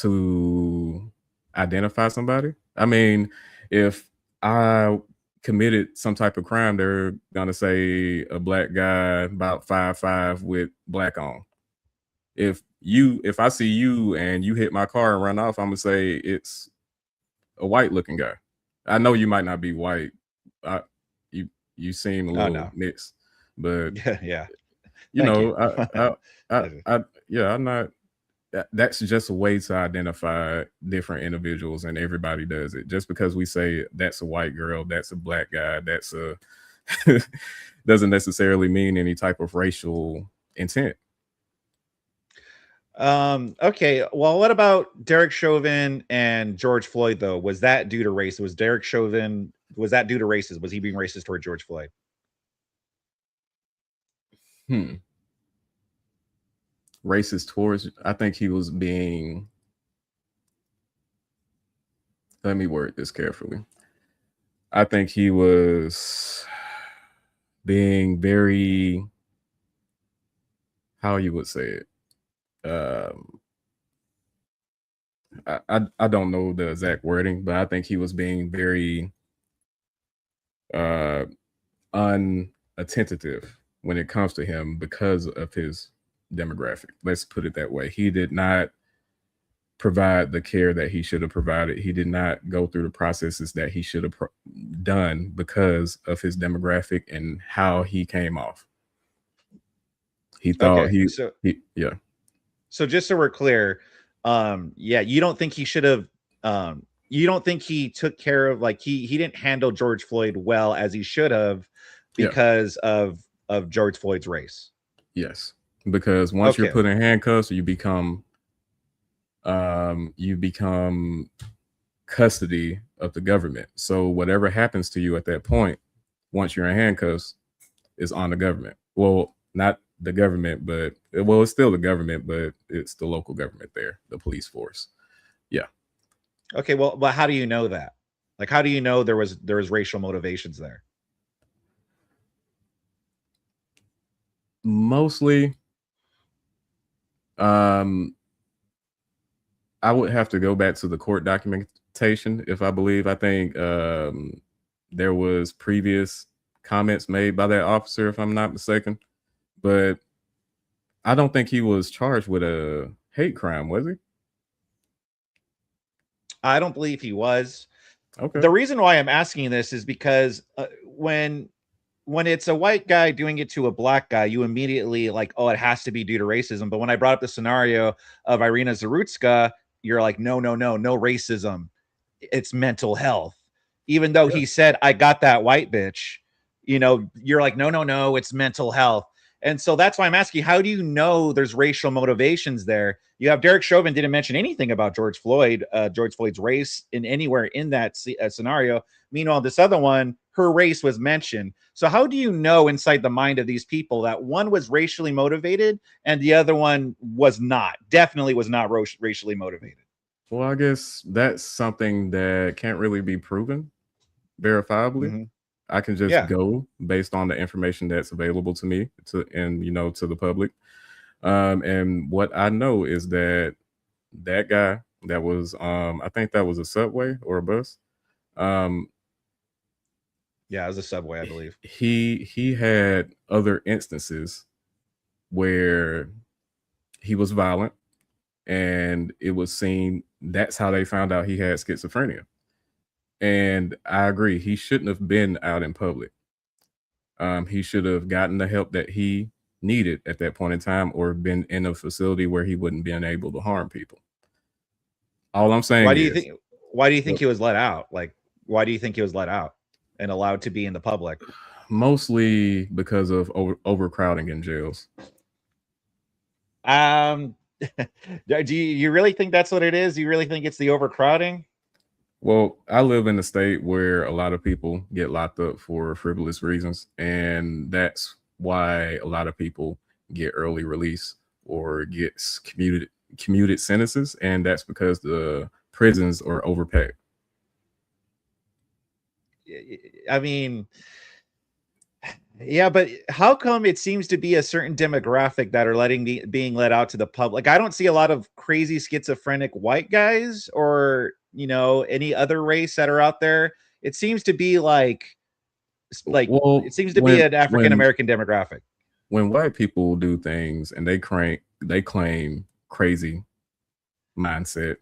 To identify somebody. I mean, if I committed some type of crime, they're gonna say a Black guy about 5'5" with black on. If I see you and you hit my car and run off, I'm gonna say it's a white looking guy. I know you might not be white. You seem a little mixed, but yeah. You know, I'm not. That's just a way to identify different individuals, and everybody does it. Just because we say that's a white girl, that's a Black guy, that's a doesn't necessarily mean any type of racial intent. Okay. Well, what about Derek Chauvin and George Floyd though? Was that due to race? Was Derek Chauvin, was that due to racism? Was he being racist toward George Floyd? Racist towards, I think he was being, let me word this carefully. I think he was being very, how you would say it. I don't know the exact wording, but I think he was being very unattentive when it comes to him because of his demographic. Let's put it that way. He did not provide the care that he should have provided. He did not go through the processes that he should have done because of his demographic and how he came off. He thought yeah. So just so we're clear, you don't think he should have, you don't think he took care of, like, he didn't handle George Floyd well as he should have because of George Floyd's race? Yes. because once you're Okay. put in handcuffs, you become custody of the government. So whatever happens to you at that point, once you're in handcuffs, is on the government. Well, not the government, but it's still the government, but it's the local government there, the police force. Yeah. Okay. Well, but how do you know that? Like, how do you know there was racial motivations there? Mostly, I would have to go back to the court documentation if I believe. I think there was previous comments made by that officer, if I'm not mistaken. But I don't think he was charged with a hate crime, was he? I don't believe he was. Okay. The reason why I'm asking this is because when it's a white guy doing it to a black guy, you immediately like, oh, it has to be due to racism. But when I brought up the scenario of Irina Zarutska, you're like, no racism. It's mental health. Even though he said, I got that white bitch, you're like, no, it's mental health. And so that's why I'm asking, how do you know there's racial motivations there? You have Derek Chauvin didn't mention anything about George Floyd's race in anywhere in that scenario. Meanwhile, this other one, her race was mentioned. So how do you know inside the mind of these people that one was racially motivated and the other one was not, definitely was not racially motivated? Well, I guess that's something that can't really be proven verifiably. Mm-hmm. I can just go based on the information that's available to me to the public. And what I know is that guy that was, I think that was a subway or a bus. Yeah, it was a subway, I believe. He had other instances where he was violent, and it was seen. That's how they found out he had schizophrenia. And I agree, he shouldn't have been out in public. He should have gotten the help that he needed at that point in time, or been in a facility where he wouldn't been able to harm people. All I'm saying why do you think he was let out? Like, why do you think he was let out and allowed to be in the public? Mostly because of overcrowding in jails. Do you really think that's what it is? Do you really think it's the overcrowding? Well, I live in a state where a lot of people get locked up for frivolous reasons, and that's why a lot of people get early release or gets commuted sentences, and that's because the prisons are overpacked. I mean, yeah, but how come it seems to be a certain demographic that are being let out to the public? I don't see a lot of crazy schizophrenic white guys or any other race that are out there. It seems to be like it seems to be an African American demographic. When white people do things and they claim crazy mindset,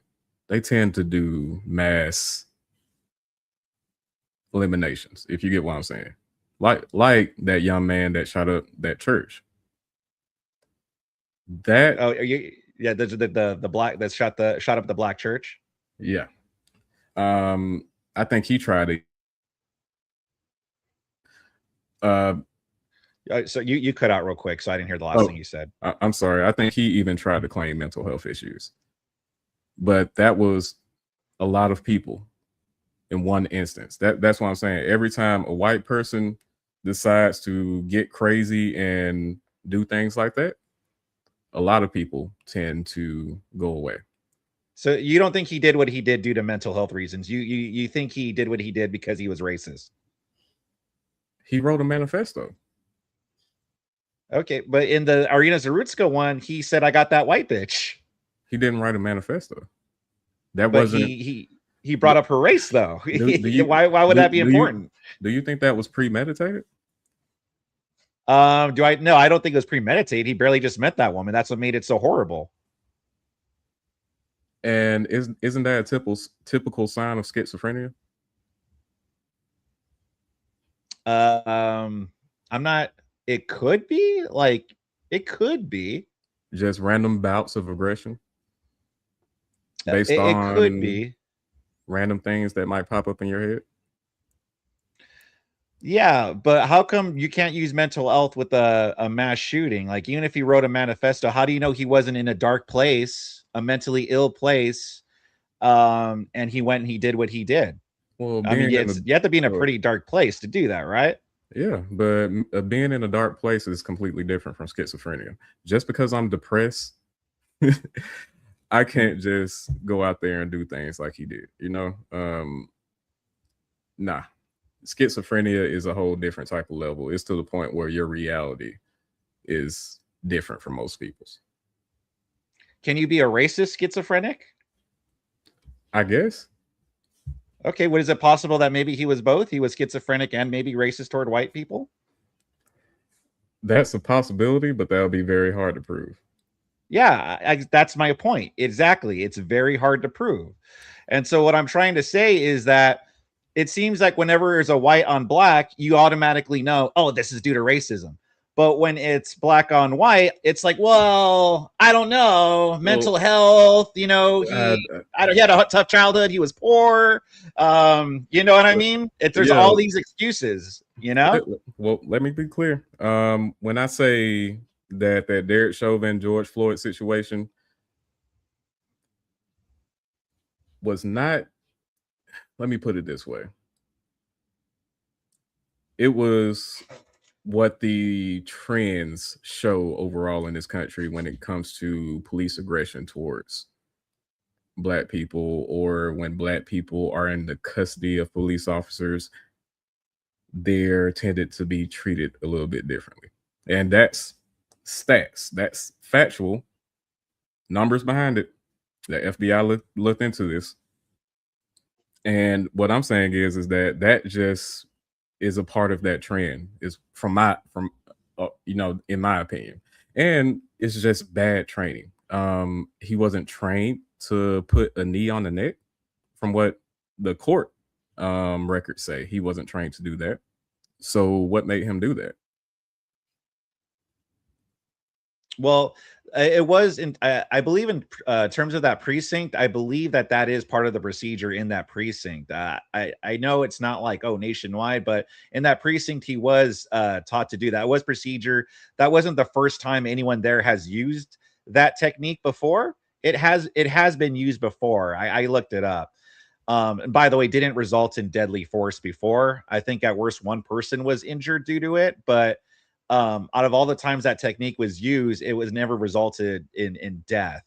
they tend to do mass eliminations, if you get what I'm saying. Like that young man that shot up that church. The black that shot up the black church. Yeah. I think he tried to. So you cut out real quick, so I didn't hear the last thing you said. I'm sorry. I think he even tried to claim mental health issues, but that was a lot of people in one instance. That's what I'm saying. Every time a white person decides to get crazy and do things like that, a lot of people tend to go away. So you don't think he did what he did due to mental health reasons? You think he did what he did because he was racist? He wrote a manifesto. Okay, but in the Irina Zarutska one, he said, "I got that white bitch." He didn't write a manifesto. That but wasn't. He brought up her race, though. Why would that be important? Do you think that was premeditated? No, I don't think it was premeditated. He barely just met that woman. That's what made it so horrible. And isn't that a typical sign of schizophrenia? I'm not. It could be it could be just random bouts of aggression based on it could be random things that might pop up in your head. Yeah, but how come you can't use mental health with a mass shooting? Like, even if he wrote a manifesto, how do you know he wasn't in a dark place, a mentally ill place, and he went and he did what he did? Well, I mean, being yeah, in the you have to be in a well, pretty dark place to do that, right? yeah, but being in a dark place is completely different from schizophrenia. Just because I'm depressed, I can't just go out there and do things like he did. Nah. Schizophrenia is a whole different type of level. It's to the point where your reality is different from most people's. Can you be a racist schizophrenic? I guess. Okay, what is it possible that maybe he was both? He was schizophrenic and maybe racist toward white people? That's a possibility, but that'll be very hard to prove. Yeah, that's my point. Exactly. It's very hard to prove. And so what I'm trying to say is that it seems like whenever there's a white on black, you automatically know, oh, this is due to racism. But when it's black on white, it's like, well, I don't know, Well, mental health. uh, He had a tough childhood. He was poor. You know what I mean? There's yeah. all these excuses. Well, let me be clear. When I say that Derek Chauvin George Floyd situation was not, let me put it this way. It was what the trends show overall in this country when it comes to police aggression towards Black people, or when Black people are in the custody of police officers, they're tended to be treated a little bit differently. And that's stats, that's factual numbers behind it. The FBI looked into this. And what I'm saying is that just is a part of that trend, is in my opinion. And it's just bad training. He wasn't trained to put a knee on the neck, from what the court records say. He wasn't trained to do that. So what made him do that? Well, it was in. I believe in terms of that precinct. I believe that is part of the procedure in that precinct. I know it's not like nationwide, but in that precinct, he was taught to do that. It was procedure. That wasn't the first time anyone there has used that technique before. It has been used before. I looked it up. And by the way, didn't result in deadly force before. I think at worst one person was injured due to it, but out of all the times that technique was used, it was never resulted in death.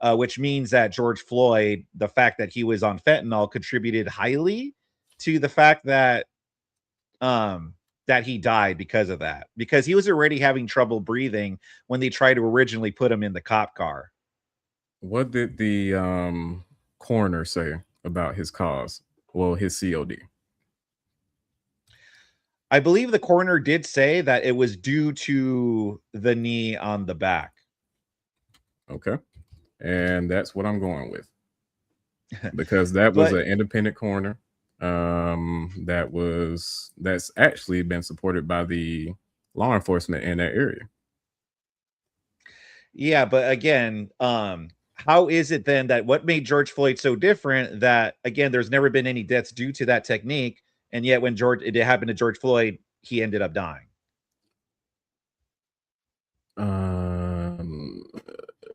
Which means that George Floyd, the fact that he was on fentanyl, contributed highly to the fact that that he died because of that, because he was already having trouble breathing when they tried to originally put him in the cop car. What did the coroner say about his cause? Well, his COD. I believe the coroner did say that it was due to the knee on the back. Okay. And that's what I'm going with. Because that was an independent coroner. That's actually been supported by the law enforcement in that area. Yeah, but again, how is it then that what made George Floyd so different that, again, there's never been any deaths due to that technique, and yet when it happened to George Floyd, he ended up dying?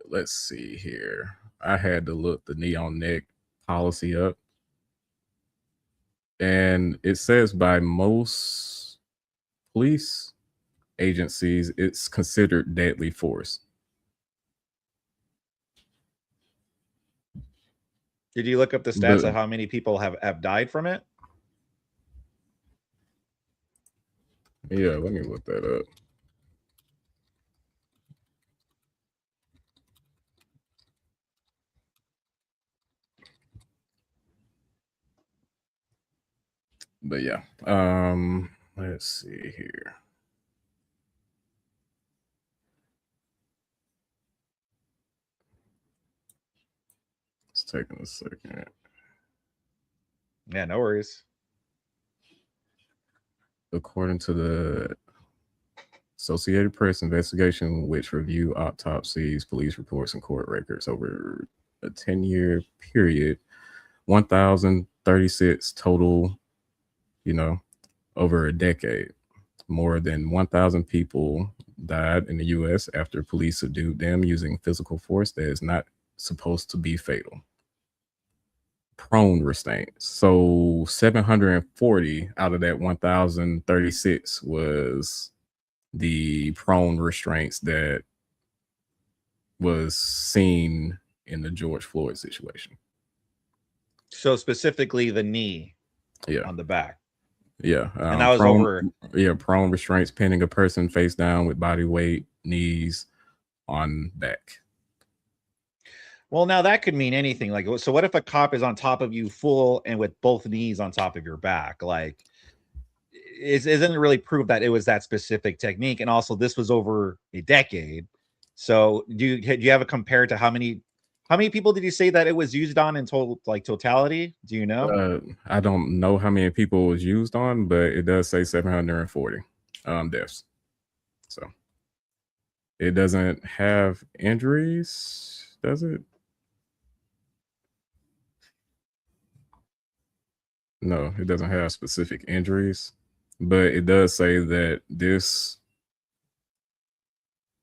Let's see here. I had to look the knee on neck policy up, and it says by most police agencies, it's considered deadly force. Did you look up the stats of how many people have died from it? Yeah, let me look that up. But yeah, let's see here. It's taking a second. Yeah, no worries. According to the Associated Press investigation, which reviewed autopsies, police reports, and court records over a 10-year period, 1,036 total, over a decade. More than 1,000 people died in the U.S. after police subdued them using physical force that is not supposed to be fatal. Prone restraints. So 740 out of that 1,036 was the prone restraints that was seen in the George Floyd situation. So specifically the knee Yeah. on the back. Yeah. And that was prone, over. Yeah, prone restraints, pinning a person face down with body weight, knees on back. Well, now that could mean anything. Like, so what if a cop is on top of you full and with both knees on top of your back? Like, isn't it really prove that it was that specific technique? And also, this was over a decade. So, do you have a compare to how many people did you say that it was used on in total, like totality? Do you know? I don't know how many people it was used on, but it does say 740 deaths. So it doesn't have injuries, does it? No, it doesn't have specific injuries, but it does say that this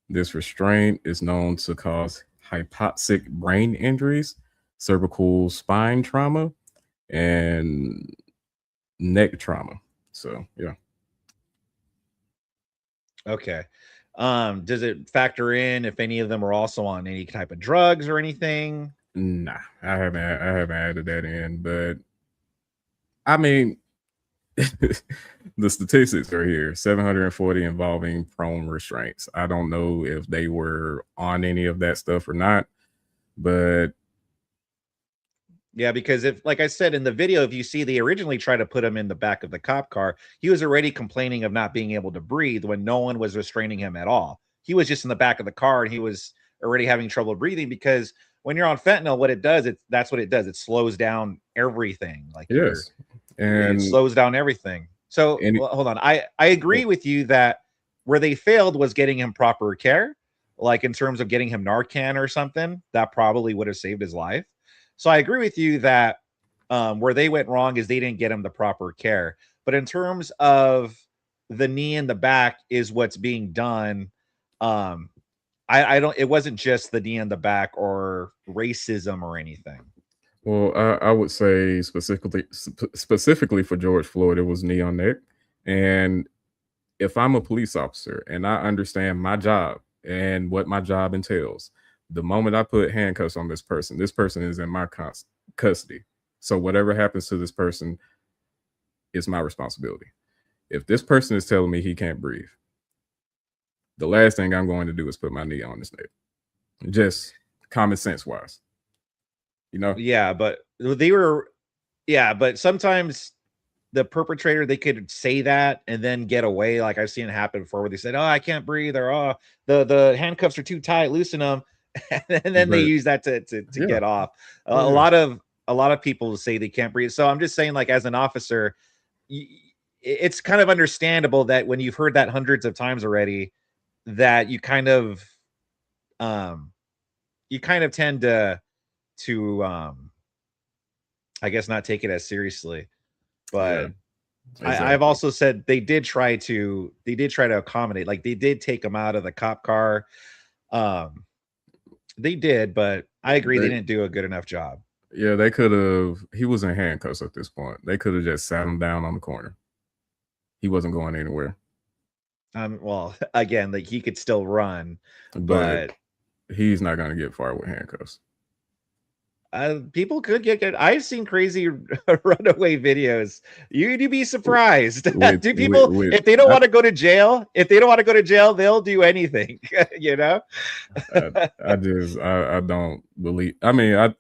restraint is known to cause hypoxic brain injuries, cervical spine trauma, and neck trauma. So yeah. Okay. Does it factor in if any of them are also on any type of drugs or anything? Nah, I haven't added that in, but I mean, the statistics are here: 740 involving prone restraints. I don't know if they were on any of that stuff or not, but yeah, because if, like I said in the video, if you see, they originally tried to put him in the back of the cop car. He was already complaining of not being able to breathe when no one was restraining him at all. He was just in the back of the car and he was already having trouble breathing, because when you're on fentanyl, what it does, that's what it does. It slows down everything. Like, yes, and it slows down everything. So hold on. I agree with you that where they failed was getting him proper care, like in terms of getting him Narcan or something. That probably would have saved his life. So I agree with you that where they went wrong is they didn't get him the proper care. But in terms of the knee in the back is what's being done. I don't. It wasn't just the knee in the back or racism or anything. Well, I would say specifically for George Floyd, it was knee on neck. And if I'm a police officer and I understand my job and what my job entails, the moment I put handcuffs on this person is in my custody. So whatever happens to this person is my responsibility. If this person is telling me he can't breathe, the last thing I'm going to do is put my knee on his neck. Just common sense wise. You know? Yeah, but but sometimes the perpetrator, they could say that and then get away. Like I've seen it happen before where they said, "Oh, I can't breathe," or "Oh, the handcuffs are too tight, loosen them." And then they use that to get off. A lot of people say they can't breathe. So I'm just saying, like, as an officer, it's kind of understandable that when you've heard that hundreds of times already, that you kind of tend to I guess not take it as seriously. But exactly. I've also said they did try to accommodate. Like, they did take him out of the cop car. They did, but I agree they didn't do a good enough job. Yeah, they could have. He was in handcuffs at this point. They could have just sat him down on the corner. He wasn't going anywhere. Well, again, like, he could still run, but he's not going to get far with handcuffs. People could get good. I've seen crazy runaway videos. You'd be surprised. Do people, if they don't want to go to jail, they'll do anything. You know. I don't believe. I mean,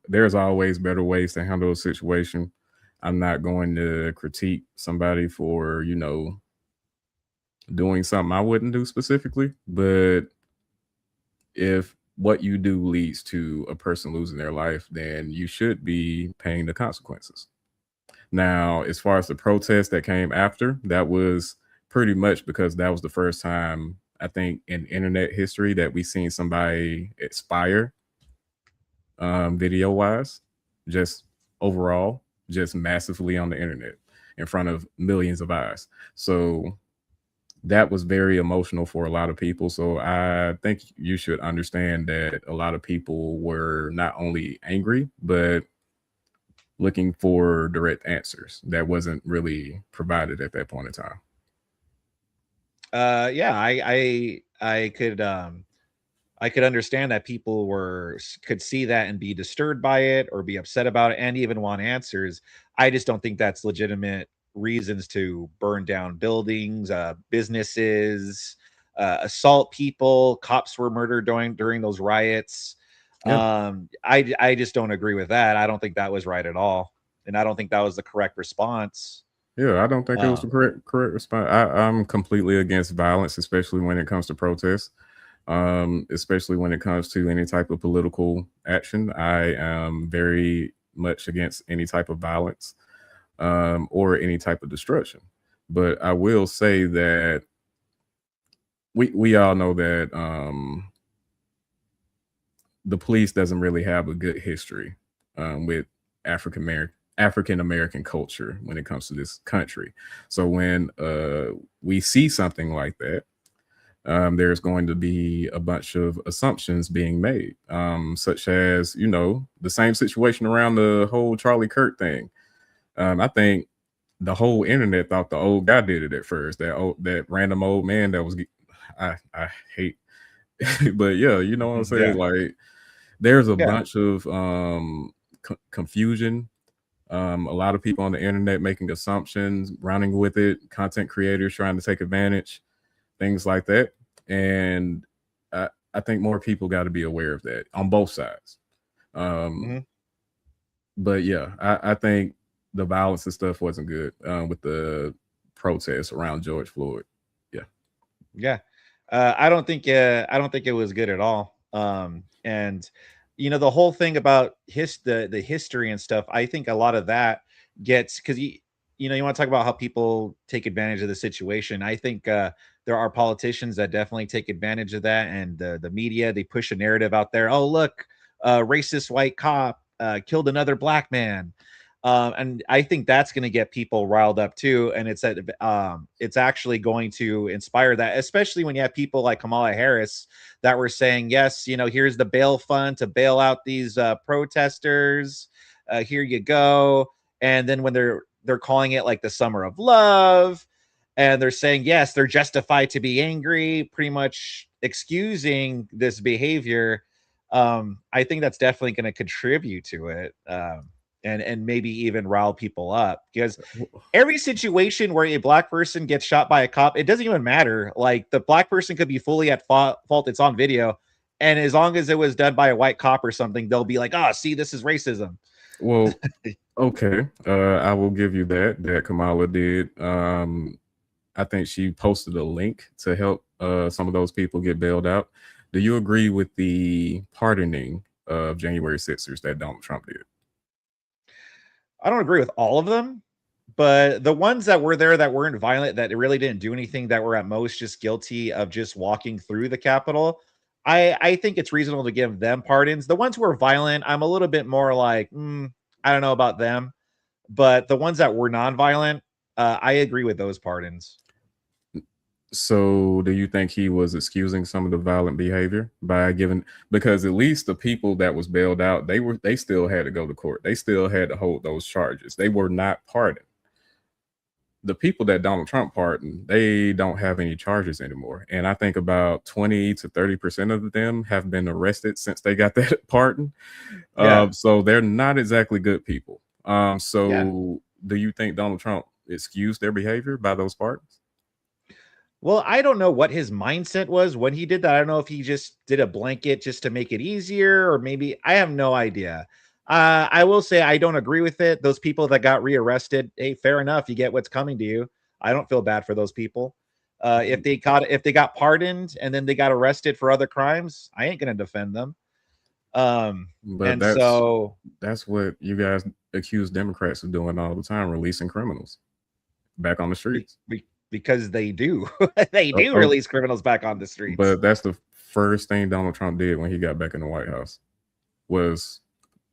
there's always better ways to handle a situation. I'm not going to critique somebody for, doing something I wouldn't do specifically, but if what you do leads to a person losing their life, then you should be paying the consequences. Now, as far as the protest that came after, that was pretty much because that was the first time, I think, in internet history that we seen somebody expire, video wise, just overall, just massively on the internet. in front of millions of eyes. So that was very emotional for a lot of people. So I think you should understand that a lot of people were not only angry, but looking for direct answers that wasn't really provided at that point in time. Yeah, I could understand that people could see that and be disturbed by it or be upset about it and even want answers. I just don't think that's legitimate reasons to burn down buildings, businesses, assault people. Cops were murdered during those riots. Yeah. I just don't agree with that. I don't think that was right at all, and I don't think that was the correct response. Yeah, I don't think it was the correct response. I'm completely against violence, especially when it comes to protests, especially when it comes to any type of political action. I am very much against any type of violence or any type of destruction. But I will say that we all know that the police doesn't really have a good history with African American culture when it comes to this country. So when we see something like that, there's going to be a bunch of assumptions being made, such as, you know, the same situation around the whole Charlie Kirk thing. I think the whole internet thought the old guy did it at first. That random old man that was, I hate, but yeah, you know what I'm saying? Yeah. Like, there's a Yeah. bunch of confusion. A lot of people on the internet making assumptions, running with it, content creators trying to take advantage, things like that. And I think more people got to be aware of that on both sides. But yeah, I think the violence and stuff wasn't good with the protests around George Floyd. Yeah. I don't think it was good at all. And you know, the whole thing about the history and stuff, I think a lot of that gets, because you know, you want to talk about how people take advantage of the situation. I think there are politicians that definitely take advantage of that, and the media, they push a narrative out there. Oh, look, racist white cop killed another black man. And I think that's going to get people riled up too. And it's actually going to inspire that, especially when you have people like Kamala Harris that were saying, yes, you know, here's the bail fund to bail out these protesters. Here you go. And then when they're calling it like the summer of love, and they're saying, yes, they're justified to be angry, pretty much excusing this behavior. I think that's definitely going to contribute to it. And maybe even rile people up, because every situation where a black person gets shot by a cop, it doesn't even matter. Like, the black person could be fully at fault. It's on video. And as long as it was done by a white cop or something, they'll be like, oh, see, this is racism. Well, okay. I will give you that Kamala did. I think she posted a link to help some of those people get bailed out. Do you agree with the pardoning of January 6ers that Donald Trump did? I don't agree with all of them, but the ones that were there that weren't violent, that really didn't do anything, that were at most just guilty of just walking through the Capitol, I think it's reasonable to give them pardons. The ones who were violent, I'm a little bit more like, I don't know about them. But the ones that were non-violent, I agree with those pardons. So do you think he was excusing some of the violent behavior by giving, because at least the people that was bailed out, they still had to go to court. They still had to hold those charges. They were not pardoned. The people that Donald Trump pardoned, they don't have any charges anymore. And I think about 20 to 30% of them have been arrested since they got that pardon. Yeah. So they're not exactly good people. Yeah. Do you think Donald Trump excused their behavior by those pardons? Well, I don't know what his mindset was when he did that. I don't know if he just did a blanket just to make it easier, or maybe, I have no idea. I will say I don't agree with it. Those people that got rearrested, hey, fair enough. You get what's coming to you. I don't feel bad for those people. If they got pardoned and then they got arrested for other crimes, I ain't gonna defend them. But that's what you guys accuse Democrats of doing all the time, releasing criminals back on the streets. Because they do. They do release criminals back on the streets. But that's the first thing Donald Trump did when he got back in the White House, was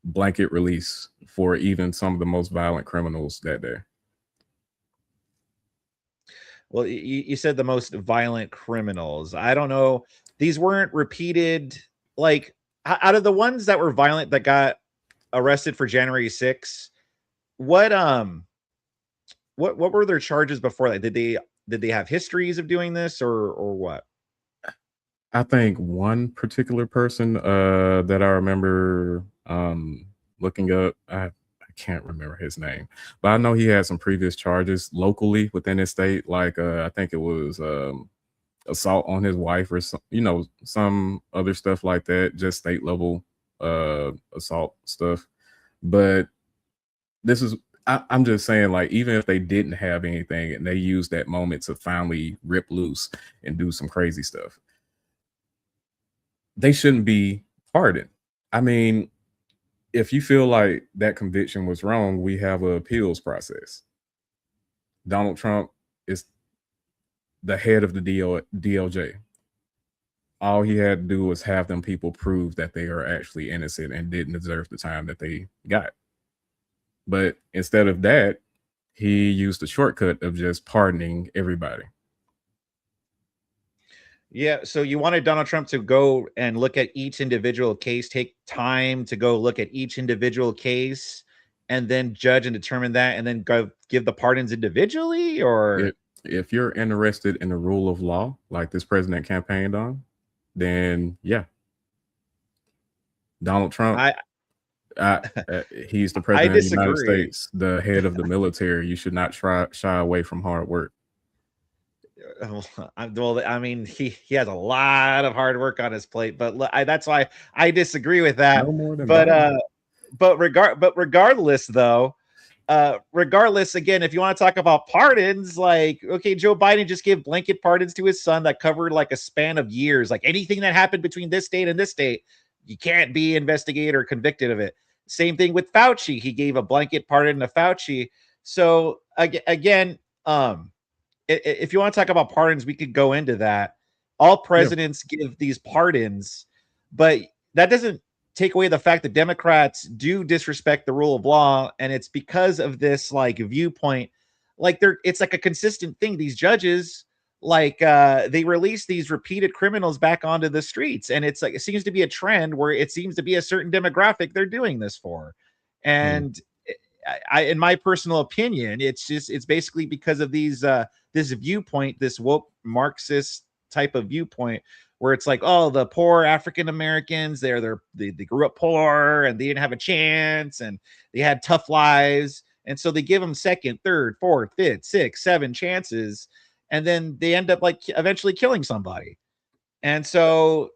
blanket release for even some of the most violent criminals that day. Well, you said the most violent criminals. I don't know. These weren't repeated. Like out of the ones that were violent that got arrested for January 6th, what what were their charges before that? Did they have histories of doing this or what? I think one particular person that I remember looking up, I can't remember his name, but I know he had some previous charges locally within his state. Like I think it was assault on his wife or some, some other stuff like that, just state level assault stuff. But this is I'm just saying, like, even if they didn't have anything and they used that moment to finally rip loose and do some crazy stuff, they shouldn't be pardoned. I mean, if you feel like that conviction was wrong, we have an appeals process. Donald Trump is the head of the DOJ. All he had to do was have them people prove that they are actually innocent and didn't deserve the time that they got. But instead of that, he used the shortcut of just pardoning everybody. Yeah, so you wanted Donald Trump to go and look at each individual case, take time to go look at each individual case, and then judge and determine that, and then go give the pardons individually, or if you're interested in the rule of law, like this president campaigned on, then yeah, Donald Trump. He's the president of the United States, the head of the military. You should not shy away from hard work. Well, I mean, he has a lot of hard work on his plate, but that's why I disagree with that. No more than but regardless, though, regardless, again, if you want to talk about pardons, like, okay, Joe Biden just gave blanket pardons to his son that covered like a span of years. Like anything that happened between this date and this date, you can't be investigated or convicted of it. Same thing with Fauci. He gave a blanket pardon to Fauci. So again, if you want to talk about pardons, we could go into that. All presidents give these pardons, but that doesn't take away the fact that Democrats do disrespect the rule of law, and it's because of this like viewpoint. Like it's like a consistent thing. These judges, like they release these repeated criminals back onto the streets, and it's like it seems to be a trend where it seems to be a certain demographic they're doing this for, and in my personal opinion, it's basically because of these this viewpoint, this woke Marxist type of viewpoint, where it's like, oh, the poor African Americans, they grew up poor and they didn't have a chance and they had tough lives, and so they give them second, third, fourth, fifth, sixth, 7 chances, and then they end up like eventually killing somebody. And so,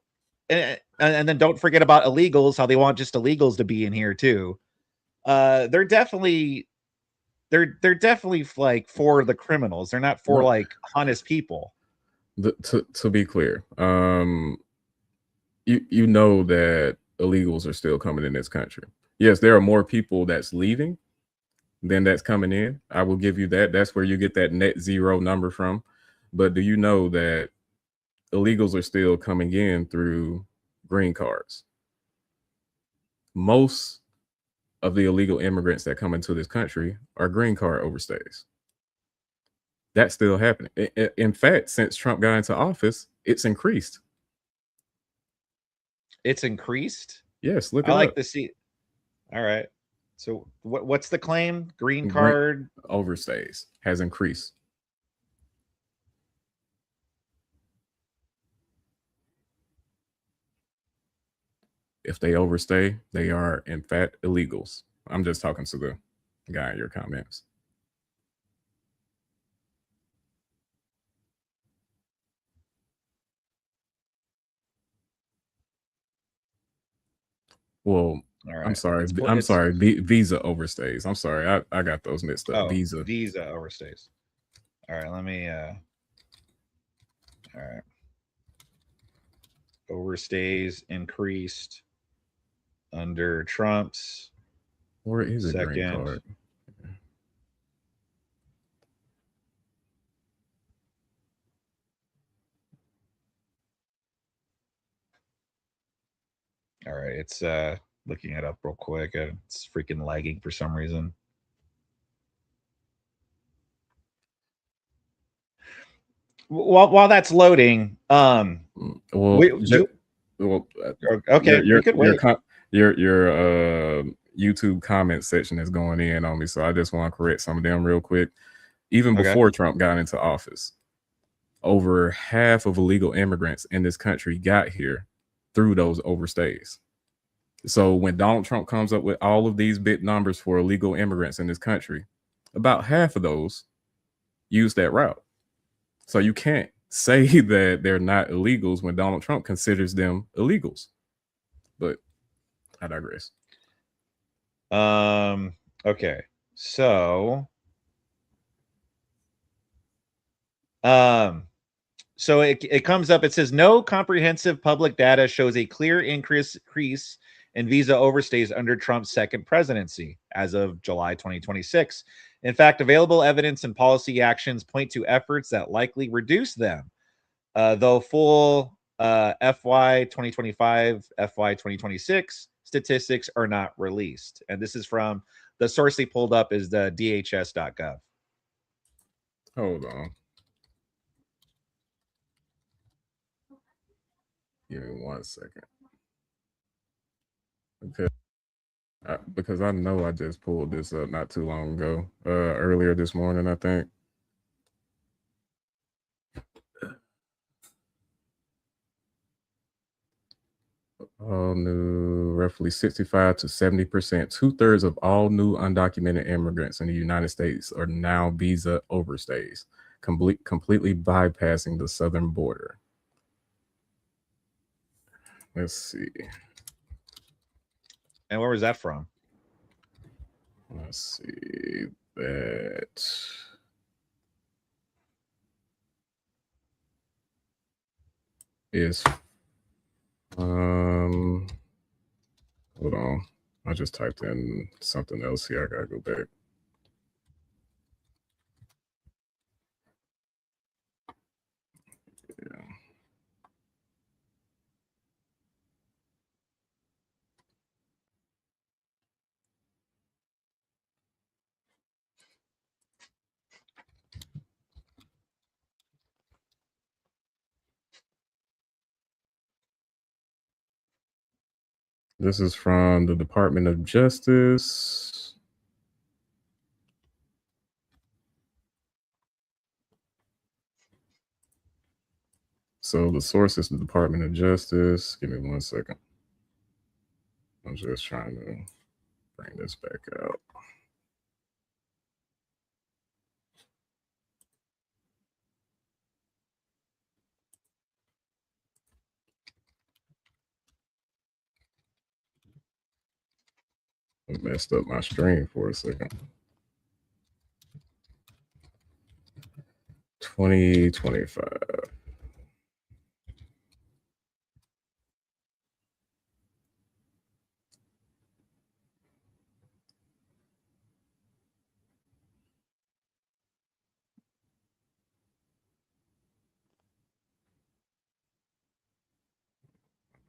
and then don't forget about illegals, how they want just illegals to be in here too. They're definitely like for the criminals. They're not for like honest people. To be clear, you know that illegals are still coming in this country. Yes, there are more people that's leaving than that's coming in. I will give you that. That's where you get that net zero number from. But do you know that illegals are still coming in through green cards? Most of the illegal immigrants that come into this country are green card overstays. That's still happening. In fact, since Trump got into office, it's increased. It's increased? Yes, look. I like to see. All right. So what's the claim? Green card overstays has increased. If they overstay, they are in fact illegals. I'm just talking to the guy in your comments. Well, right. I'm sorry. Visa overstays. I'm sorry. I got those mixed up. Visa overstays. All right. Let me. All right. Overstays increased under Trump's. Where is a green card? All right, it's looking it up real quick. It's freaking lagging for some reason. while that's loading, Well, well, okay, we could wait. Your YouTube comment section is going in on me, so I just want to correct some of them real quick. Even before Trump got into office, over half of illegal immigrants in this country got here through those overstays. So when Donald Trump comes up with all of these big numbers for illegal immigrants in this country, about half of those use that route. So you can't say that they're not illegals when Donald Trump considers them illegals. But I digress. Okay. So it comes up, it says no comprehensive public data shows a clear increase in visa overstays under Trump's second presidency as of July 2026. In fact, available evidence and policy actions point to efforts that likely reduce them. Though full FY 2025, FY 2026 statistics are not released. And this is from the source they pulled up is the DHS.gov. Hold on. Give me 1 second. Okay. Because I know I just pulled this up not too long ago, earlier this morning, I think. All new, roughly 65 to 70%, 2/3 of all new undocumented immigrants in the United States are now visa overstays, completely bypassing the southern border. Let's see. And where was that from? Let's see. That is hold on. I just typed in something else here. I gotta go back. Yeah. This is from the Department of Justice. So the source is the Department of Justice. Give me 1 second. I'm just trying to bring this back out. I messed up my stream for a second. 2025.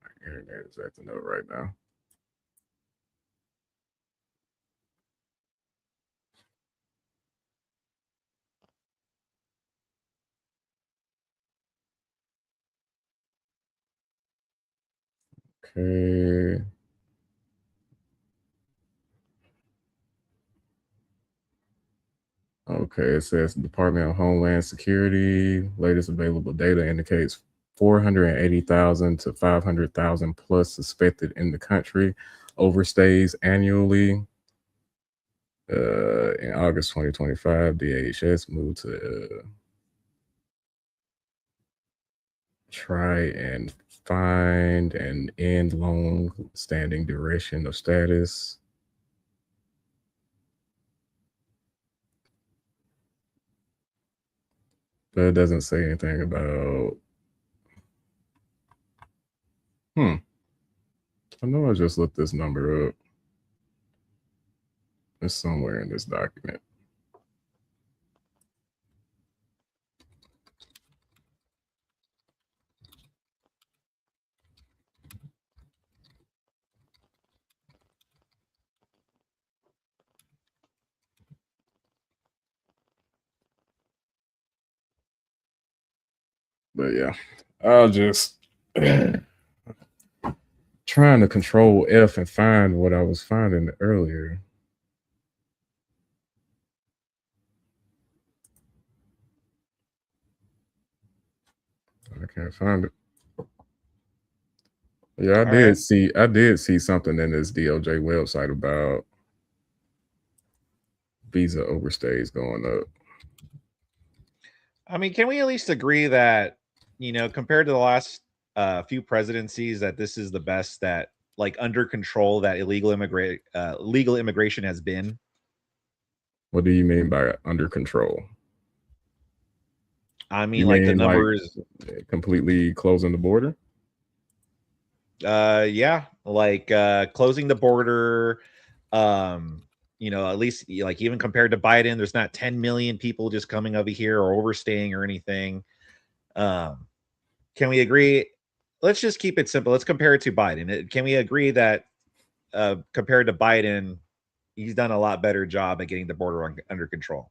My internet is acting up right now. Okay. Okay, it says Department of Homeland Security, latest available data indicates 480,000 to 500,000 plus suspected in the country, overstays annually. In August 2025, DHS moved to try and find and end long-standing duration of status. But it doesn't say anything about. I know I just looked this number up. It's somewhere in this document. But yeah, I'll just trying to control F and find what I was finding earlier. I can't find it. Yeah, All right. I did see something in this DOJ website about visa overstays going up. I mean, can we at least agree that, compared to the last few presidencies, that this is the best that, like, under control that legal immigration has been? What do you mean by under control? I mean, You like the mean like numbers. completely closing the border? Yeah, like closing the border. At least like even compared to Biden, there's not 10 million people just coming over here or overstaying or anything. Can we agree? Let's just keep it simple. Let's compare it to Biden. Can we agree that compared to Biden, he's done a lot better job at getting the border under control?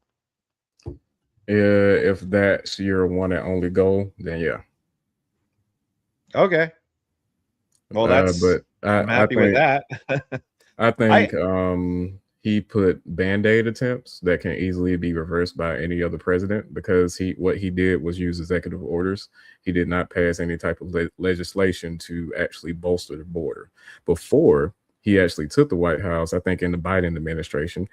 If that's your one and only goal, then yeah. Okay. Well, But I'm happy with that. I think he put band-aid attempts that can easily be reversed by any other president, because what he did was use executive orders. He did not pass any type of legislation to actually bolster the border. Before he actually took the White House, I think in the Biden administration,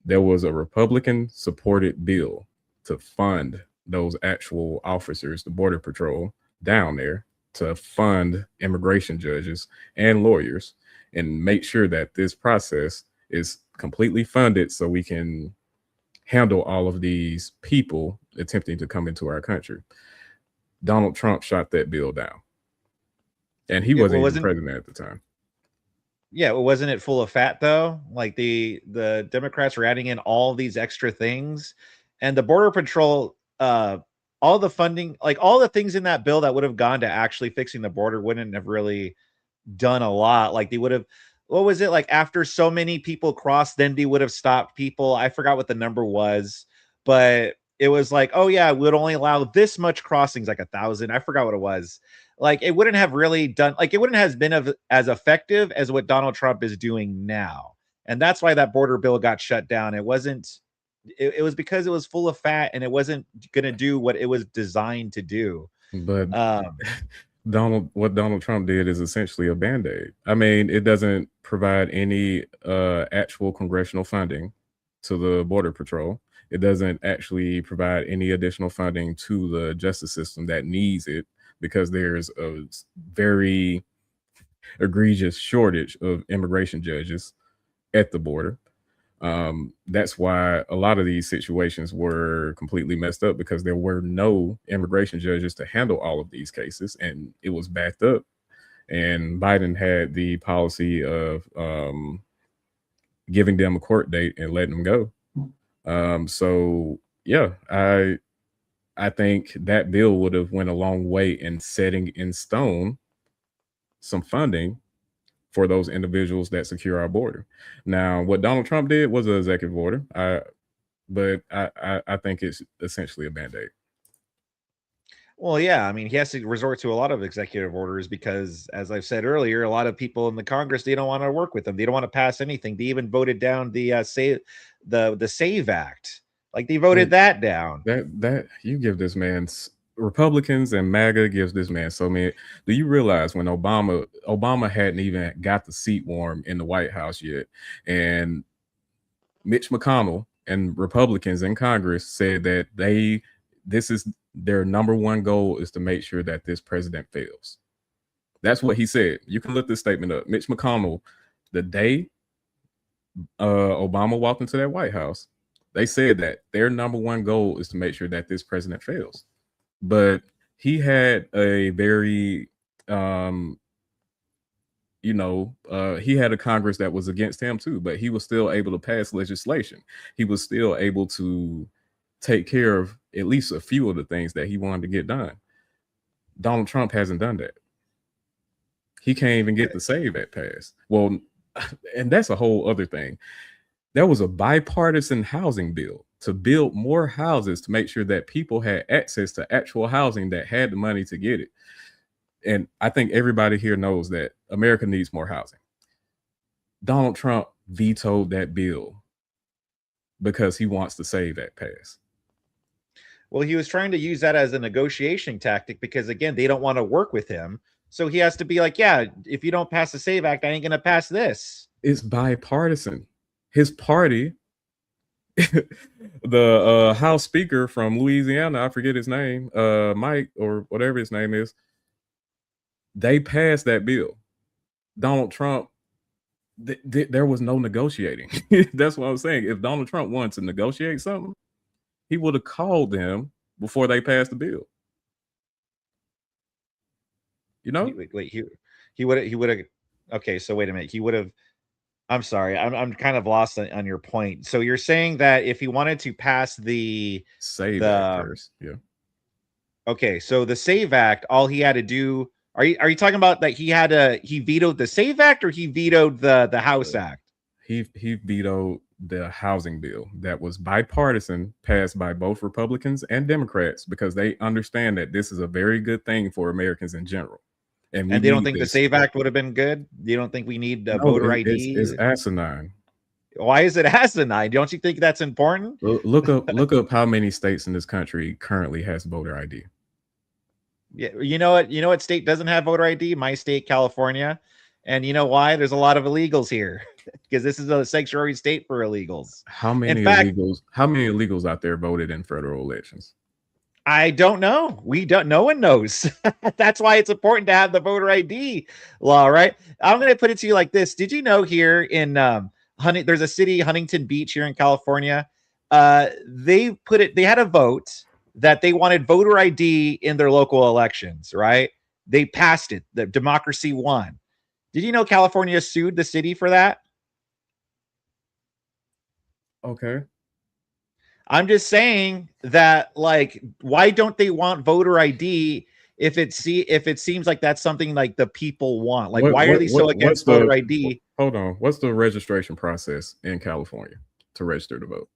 there was a Republican supported bill to fund those actual officers, the Border Patrol down there, to fund immigration judges and lawyers and make sure that this process is completely funded so we can handle all of these people attempting to come into our country. Donald Trump shot that bill down. And he wasn't even president at the time. Yeah, well, wasn't it full of fat though? Like the Democrats were adding in all these extra things, and the Border Patrol, all the funding, like all the things in that bill that would have gone to actually fixing the border wouldn't have really done a lot. Like they would have, what was it, like after so many people crossed, then they would have stopped people. I forgot what the number was, but it was like, oh yeah, we would only allow this much crossings, like 1,000. I forgot what it was. Like it wouldn't have really done, like it wouldn't have been as effective as what Donald Trump is doing now. And that's why that border bill got shut down. It wasn't, it was because it was full of fat and it wasn't going to do what it was designed to do. But what Donald Trump did is essentially a band-aid. I mean, it doesn't provide any actual congressional funding to the Border Patrol. It doesn't actually provide any additional funding to the justice system that needs it, because there's a very egregious shortage of immigration judges at the border. That's why a lot of these situations were completely messed up, because there were no immigration judges to handle all of these cases, and it was backed up. And Biden had the policy of giving them a court date and letting them go. So yeah, I think that bill would have went a long way in setting in stone some funding for those individuals that secure our border. Now, what Donald Trump did was an executive order, but I think it's essentially a band-aid. Well, yeah, I mean, he has to resort to a lot of executive orders because, as I've said earlier, a lot of people in the Congress, they don't want to work with them. They don't want to pass anything. They even voted down the SAVE Act. Like they voted that down. That you give this man, Republicans and MAGA gives this man so many. Do you realize when Obama hadn't even got the seat warm in the White House yet, and Mitch McConnell and Republicans in Congress said that this is their number one goal, is to make sure that this president fails. That's what he said. You can look this statement up. Mitch McConnell, the day Obama walked into that White House, they said that their number one goal is to make sure that this president fails. But he had a very, he had a Congress that was against him too, but he was still able to pass legislation. He was still able to take care of at least a few of the things that he wanted to get done. Donald Trump hasn't done that. He can't even get the SAVE Act passed. Well, and that's a whole other thing. There was a bipartisan housing bill to build more houses to make sure that people had access to actual housing that had the money to get it. And I think everybody here knows that America needs more housing. Donald Trump vetoed that bill because he wants to save that pass. Well, he was trying to use that as a negotiation tactic because, again, they don't want to work with him. So he has to be like, yeah, if you don't pass the SAVE Act, I ain't going to pass this. It's bipartisan. His party, the House Speaker from Louisiana, I forget his name, Mike or whatever his name is, they passed that bill. Donald Trump, there was no negotiating. That's what I'm saying. If Donald Trump wanted to negotiate something, he would have called them before they passed the bill. You know? Wait, he would have. Okay, so wait a minute. He would have. I'm sorry. I'm kind of lost on your point. So you're saying that if he wanted to pass the SAVE Act first, yeah. Okay, so the SAVE Act, all he had to do. Are you talking about that he vetoed the SAVE Act or he vetoed the House Act? He vetoed the housing bill that was bipartisan, passed by both Republicans and Democrats, because they understand that this is a very good thing for Americans in general. And they don't think the SAVE Act would have been good? You don't think we need voter ID? It's asinine. Why is it asinine? Don't you think that's important? Look up how many states in this country currently has voter ID. Yeah, you know what state doesn't have voter ID? My state, California. And you know why? There's a lot of illegals here because this is a sanctuary state for illegals. How many illegals out there voted in federal elections? I don't know. No one knows. That's why it's important to have the voter ID law, right? I'm going to put it to you like this. Did you know here in there's a city, Huntington Beach here in California. They had a vote that they wanted voter ID in their local elections, right? They passed it. The democracy won. Did you know California sued the city for that? Okay. I'm just saying that, like, why don't they want voter ID if it seems like that's something like the people want? Like, why are they so against voter ID? Hold on. What's the registration process in California to register to vote?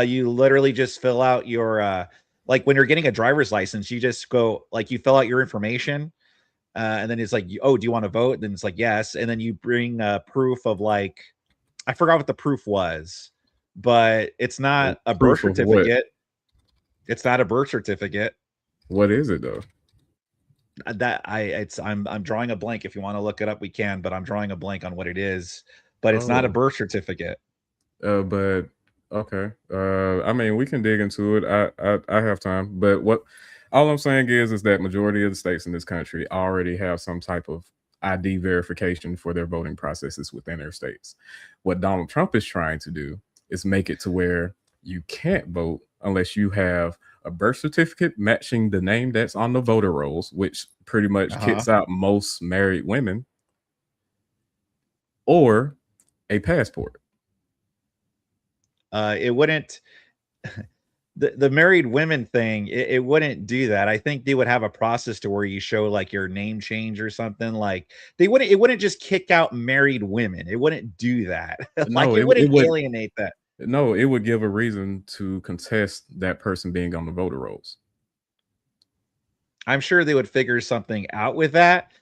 You literally just fill out your like when you're getting a driver's license, you just go like you fill out your information, and then it's like, oh, do you want to vote? Then it's like yes, and then you bring proof of like I forgot what the proof was, but it's not a birth certificate. It's not a birth certificate. What is it though? I'm drawing a blank. If you want to look it up, we can, but I'm drawing a blank on what it is. But it's not a birth certificate. But okay. I mean, we can dig into it. I have time, but all I'm saying is that majority of the states in this country already have some type of ID verification for their voting processes within their states. What Donald Trump is trying to do is make it to where you can't vote unless you have a birth certificate matching the name that's on the voter rolls, which pretty much kicks out most married women, or a passport. It wouldn't the married women thing, it wouldn't do that. I think they would have a process to where you show like your name change or something. Like it wouldn't just kick out married women. It wouldn't do that. Like it wouldn't alienate that. No, it would give a reason to contest that person being on the voter rolls. I'm sure they would figure something out with that.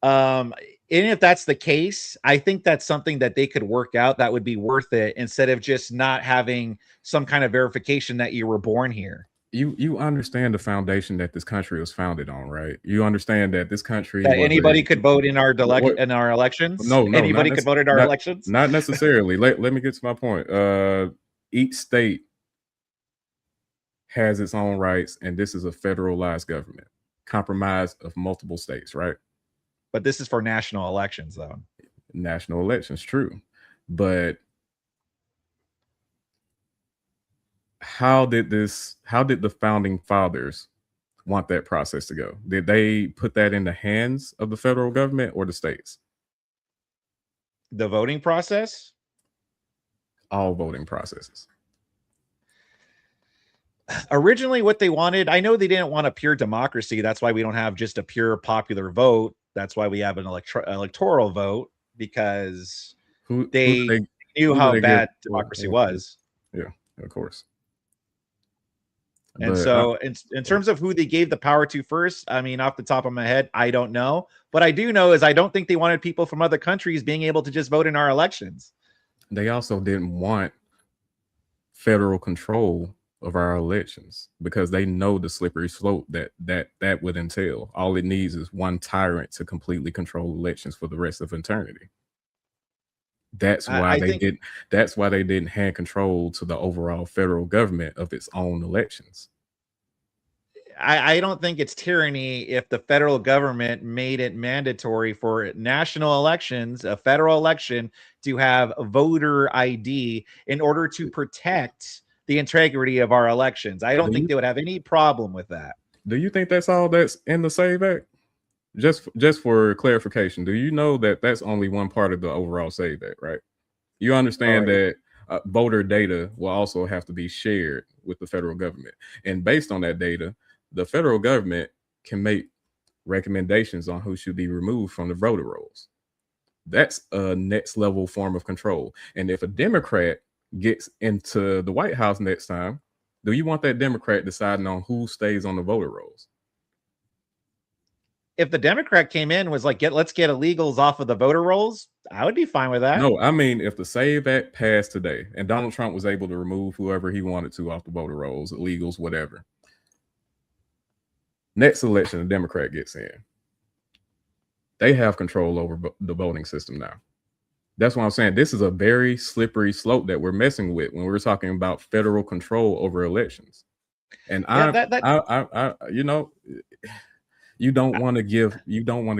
And if that's the case, I think that's something that they could work out that would be worth it instead of just not having some kind of verification that you were born here. You understand the foundation that this country was founded on, right? You understand that this country that anybody could vote in our elections. No, anybody could vote in our elections. Not necessarily. Let me get to my point. Each state has its own rights, and this is a federalized government, comprised of multiple states, right? But this is for national elections, though. National elections, true. But how did the founding fathers want that process to go? Did they put that in the hands of the federal government or the states? The voting process? All voting processes. Originally, what they wanted, I know they didn't want a pure democracy. That's why we don't have just a pure popular vote. That's why we have an electoral vote, because they knew how bad democracy was. Yeah, of course. And But so, in terms of who they gave the power to first, I mean, off the top of my head, I don't know. What I do know is I don't think they wanted people from other countries being able to just vote in our elections. they also didn't want federal control of our elections because they know the slippery slope that would entail. All it needs is one tyrant to completely control elections for the rest of eternity. That's why I they think did. That's why they didn't hand control to the overall federal government of its own elections. I don't think it's tyranny if the federal government made it mandatory for national elections, a federal election, to have voter ID in order to protect the integrity of our elections. I don't Do think you they would have any problem with that. do you think that's all that's in the SAVE Act? Just for clarification, do you know that that's only one part of the overall SAVE Act, right? You understand Right. that voter data will also have to be shared with the federal government, and based on that data, the federal government can make recommendations on who should be removed from the voter rolls. That's a next level form of control. And if a Democrat gets into the White House next time, do you want that Democrat deciding on who stays on the voter rolls? If the Democrat came in was like, let's get illegals off of the voter rolls, I would be fine with that. No, I mean, if the SAVE Act passed today and Donald Trump was able to remove whoever he wanted to off the voter rolls, illegals, whatever, next election, a Democrat gets in. They have control over the voting system now. That's what I'm saying. This is a very slippery slope that we're messing with when we're talking about federal control over elections. And you know, you don't want to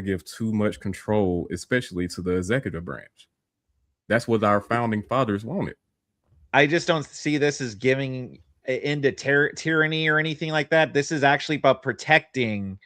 give too much control, especially to the executive branch. That's what our founding fathers wanted. I just don't see this as giving into tyranny or anything like that. This is actually about protecting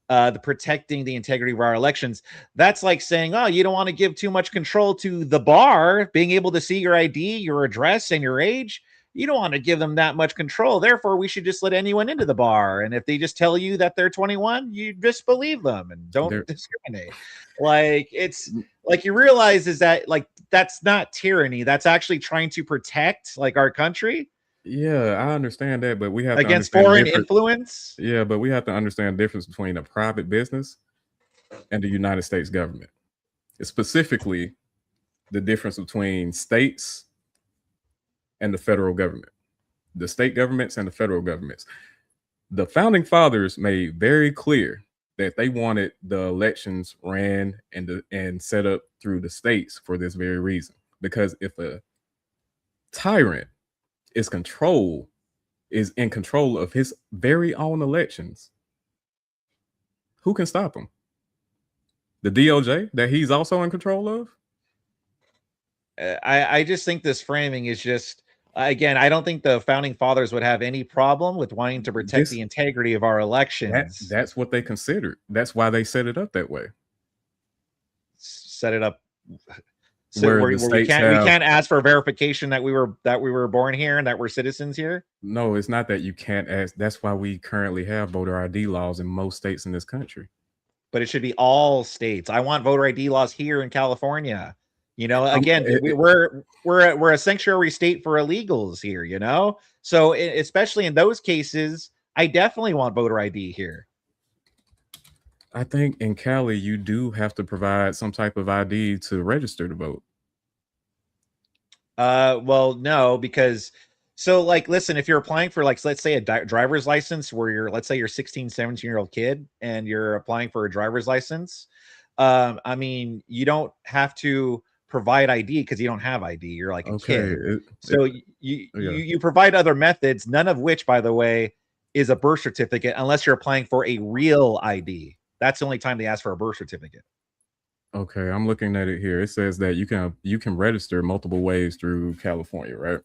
the integrity of our elections. That's like saying, oh, you don't want to give too much control to the bar, being able to see your ID, your address, and your age. You don't want to give them that much control. Therefore, we should just let anyone into the bar. And if they just tell you that they're 21, you just believe them and don't discriminate. Like, it's like, you realize is that, like, that's not tyranny. That's actually trying to protect, like, our country. Yeah, I understand that, but we have against to foreign influence. Yeah, but we have to understand the difference between a private business and the United States government. It's specifically the difference between states and the federal government, the state governments and the federal governments. The founding fathers made very clear that they wanted the elections ran and set up through the states for this very reason. Because if a tyrant is in control of his very own elections, who can stop him? The DOJ that he's also in control of? I just think this framing is just, again, I don't think the founding fathers would have any problem with wanting to protect the integrity of our elections. That's what they considered. That's why they set it up that way. Set it up so where we can't ask for verification that we were born here and that we're citizens here. No, it's not that you can't ask. That's why we currently have voter ID laws in most states in this country. But it should be all states. I want voter ID laws here in California. You know, again, we're a sanctuary state for illegals here. You know, so especially in those cases, I definitely want voter ID here. I think in Cali, you do have to provide some type of ID to register to vote. Well, no, because so, like, listen, if you're applying for, like, let's say a driver's license where let's say you're 16, 17-year-old kid and you're applying for a driver's license. I mean, you don't have to provide ID because you don't have ID. You're like a kid. So you provide other methods, none of which, by the way, is a birth certificate unless you're applying for a real ID. That's the only time they ask for a birth certificate. Okay, I'm looking at it here. It says that you can register multiple ways through California, right?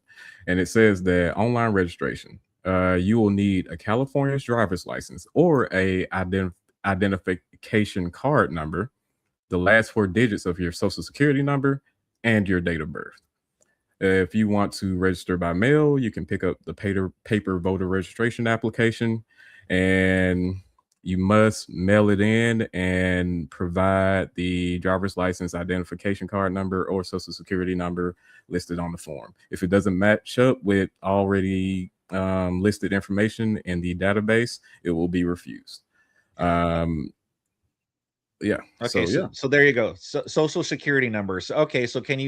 And it says that online registration, you will need a California's driver's license or a identification card number, the last 4 digits of your social security number, and your date of birth. If you want to register by mail, you can pick up the paper voter registration application, and You must mail it in and provide the driver's license identification card number or social security number listed on the form. If it doesn't match up with already listed information in the database, it will be refused. Yeah. Okay, So yeah. so there you go. So, social security numbers. Okay, so can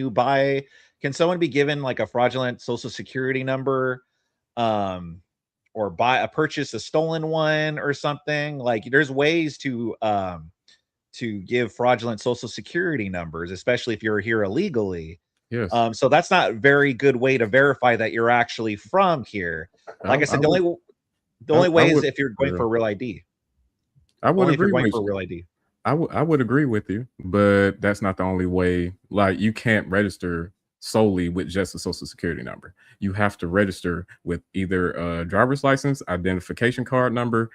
someone be given like a fraudulent social security number, or purchase a stolen one or something? Like there's ways to give fraudulent social security numbers, especially if you're here illegally. Yes. So that's not a very good way to verify that you're actually from here. Like I said, the only way is if you're going for a real ID. I would Only if you're agree going with for a you. real ID. I would agree with you, but that's not the only way. Like you can't register solely with just a social security number. You have to register with either a driver's license, identification card number,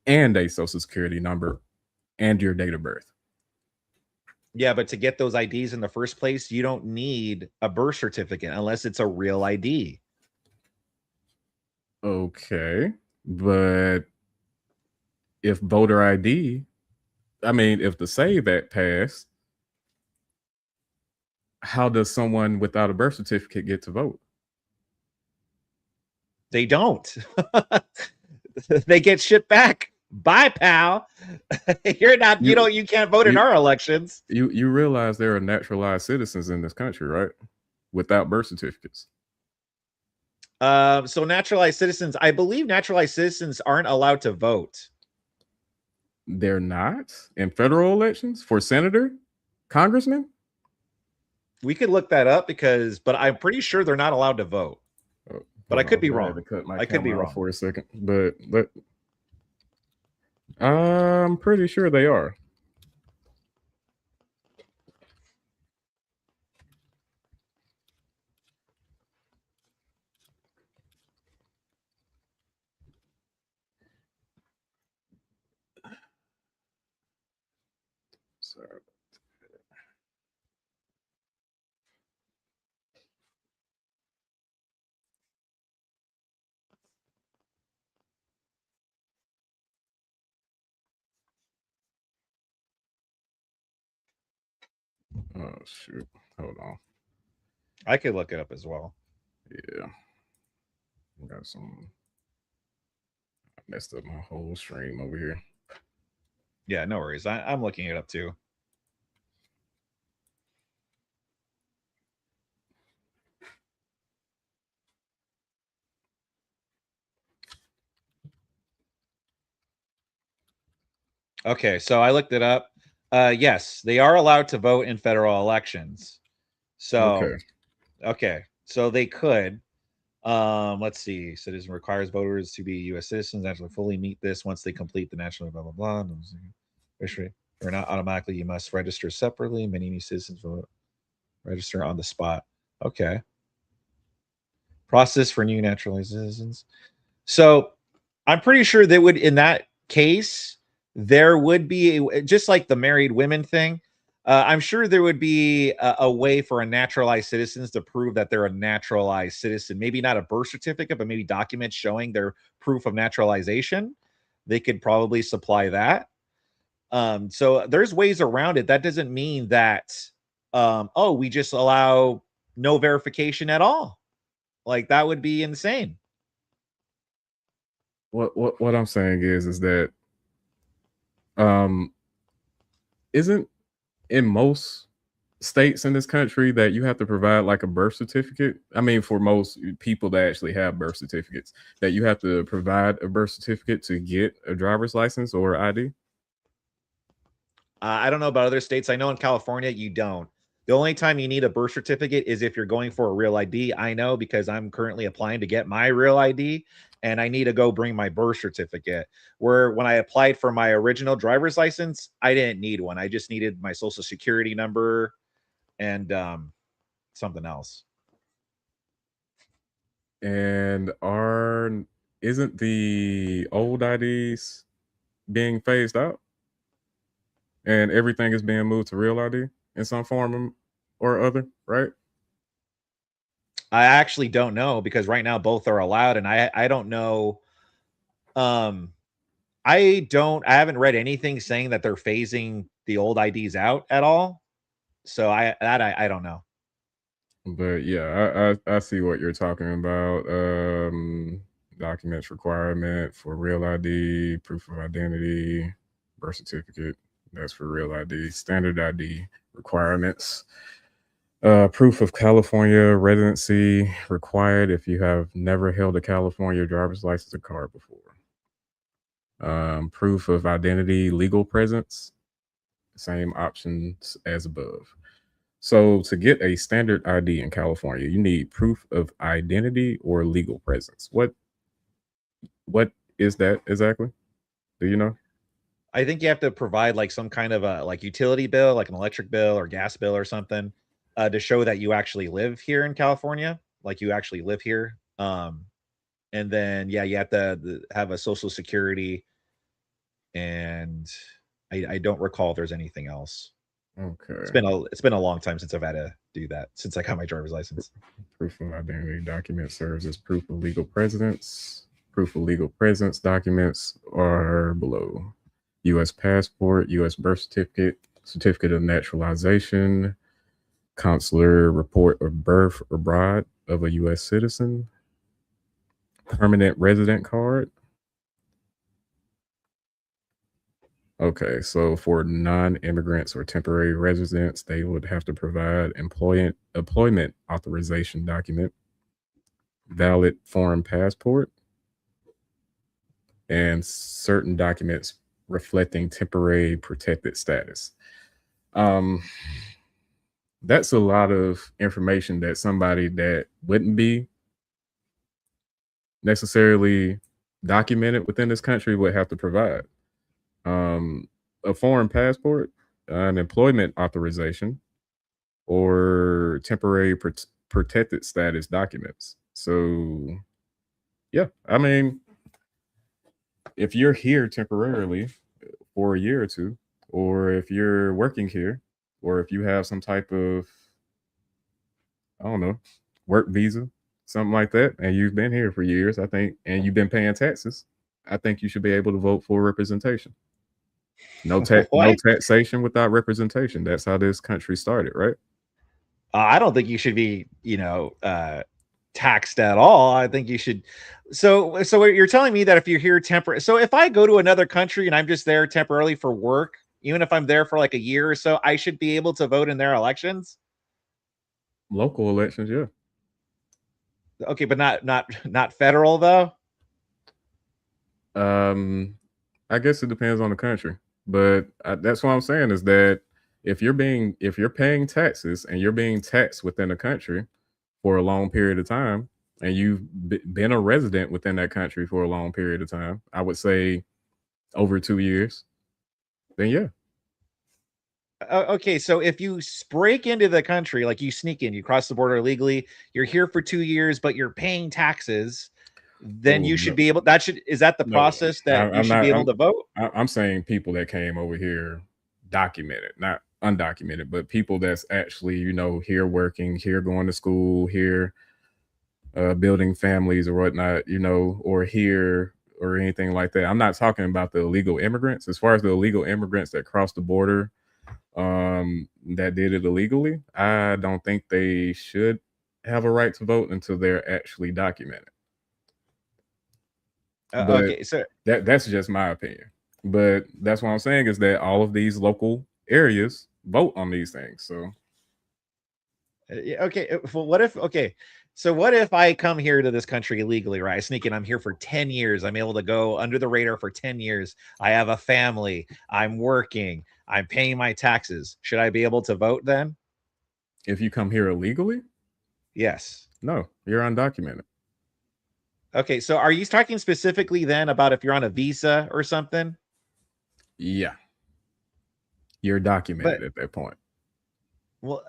and a social security number and your date of birth. Yeah, but to get those IDs in the first place, you don't need a birth certificate unless it's a real ID. Okay, but if voter ID, I mean, if the Save Act passed, how does someone without a birth certificate get to vote? They don't. They get shit back. Bye, pal. You can't vote in our elections. You realize there are naturalized citizens in this country, right? Without birth certificates. So naturalized citizens, I believe naturalized citizens aren't allowed to vote. They're not in federal elections for senator, congressman. We could look that up but I'm pretty sure they're not allowed to vote. But I could be wrong. I could be wrong for a second, but I'm pretty sure they are. Sorry. Oh shoot! Hold on. I could look it up as well. Yeah, I got some. I messed up my whole stream over here. Yeah, no worries. I'm looking it up too. Okay, so I looked it up. Yes, they are allowed to vote in federal elections. So, okay, so they could. Let's see. Citizen requires voters to be U.S. citizens, actually fully meet this once they complete the national blah blah blah. Or not automatically. You must register separately. Many new citizens will register on the spot. Okay. Process for new naturalized citizens. So, I'm pretty sure they would, in that case, there would be just like the married women thing. I'm sure there would be a way for a naturalized citizens to prove that they're a naturalized citizen. Maybe not a birth certificate, but maybe documents showing their proof of naturalization. They could probably supply that. So there's ways around it. That doesn't mean that, we just allow no verification at all. Like that would be insane. What I'm saying is that isn't in most states in this country that you have to provide like a birth certificate. I mean, for most people that actually have birth certificates, that you have to provide a birth certificate to get a driver's license or ID. I don't know about other states. I know in California you don't. The only time you need a birth certificate is if you're going for a real ID. I know because I'm currently applying to get my real ID and I need to go bring my birth certificate. Where when I applied for my original driver's license, I didn't need one. I just needed my social security number and something else. And isn't the old IDs being phased out? And everything is being moved to real ID in some form or other, right? I actually don't know because right now both are allowed, and I don't know. I haven't read anything saying that they're phasing the old IDs out at all. So I don't know. But yeah, I see what you're talking about. Documents requirement for real ID, proof of identity, birth certificate. That's for real ID. Standard ID requirements. Proof of California residency required if you have never held a California driver's license or card before. Proof of identity, legal presence, same options as above. So to get a standard ID in California, you need proof of identity or legal presence. What is that exactly? Do you know? I think you have to provide like some kind of a like utility bill, like an electric bill or gas bill or something, to show that you actually live here in California, like you actually live here. And then yeah, you have to have a social security, and I don't recall if there's anything else. Okay. It's been a long time since I've had to do that, since I got my driver's license. Proof of identity document serves as proof of legal presence. Proof of legal presence documents are below: U.S. passport, U.S. birth certificate, certificate of naturalization, consular report of birth or bride of a U.S. citizen, permanent resident card. Okay, so for non-immigrants or temporary residents, they would have to provide employment authorization document, valid foreign passport, and certain documents reflecting temporary protected status. That's a lot of information that somebody that wouldn't be necessarily documented within this country would have to provide. A foreign passport, an employment authorization, or temporary protected status documents. So, yeah, I mean, if you're here temporarily for a year or two, or if you're working here, or if you have some type of, I don't know, work visa, something like that, and you've been here for years, I think, and you've been paying taxes, I think you should be able to vote for representation. No taxation without representation. That's how this country started, right? I don't think you should be, taxed at all. I think you should. So you're telling me that if you're here temporary, so if I go to another country and I'm just there temporarily for work, even if I'm there for like a year or so, I should be able to vote in their elections. Local elections, yeah. Okay, but not federal though. I guess it depends on the country, but that's what I'm saying is that if you're paying taxes and you're being taxed within a country for a long period of time, and you've been a resident within that country for a long period of time, I would say over 2 years, then yeah. Okay, so if you break into the country, like you sneak in, you cross the border illegally, you're here for 2 years, but you're paying taxes, then you should be able. Is that the process that you should be able to vote? I'm saying people that came over here documented, not undocumented, but people that's actually, here working, here going to school, here building families or whatnot, or here or anything like that. I'm not talking about the illegal immigrants. As far as the illegal immigrants that crossed the border, that did it illegally, I don't think they should have a right to vote until they're actually documented. Okay, so that's just my opinion. But that's what I'm saying is that all of these local areas vote on these things. So okay, well, what if I come here to this country illegally, right? I sneak in, I'm here for 10 years. I'm able to go under the radar for 10 years. I have a family. I'm working. I'm paying my taxes. Should I be able to vote then? If you come here illegally? Yes. No, you're undocumented. Okay, so are you talking specifically then about if you're on a visa or something? Yeah. You're documented at that point. Well,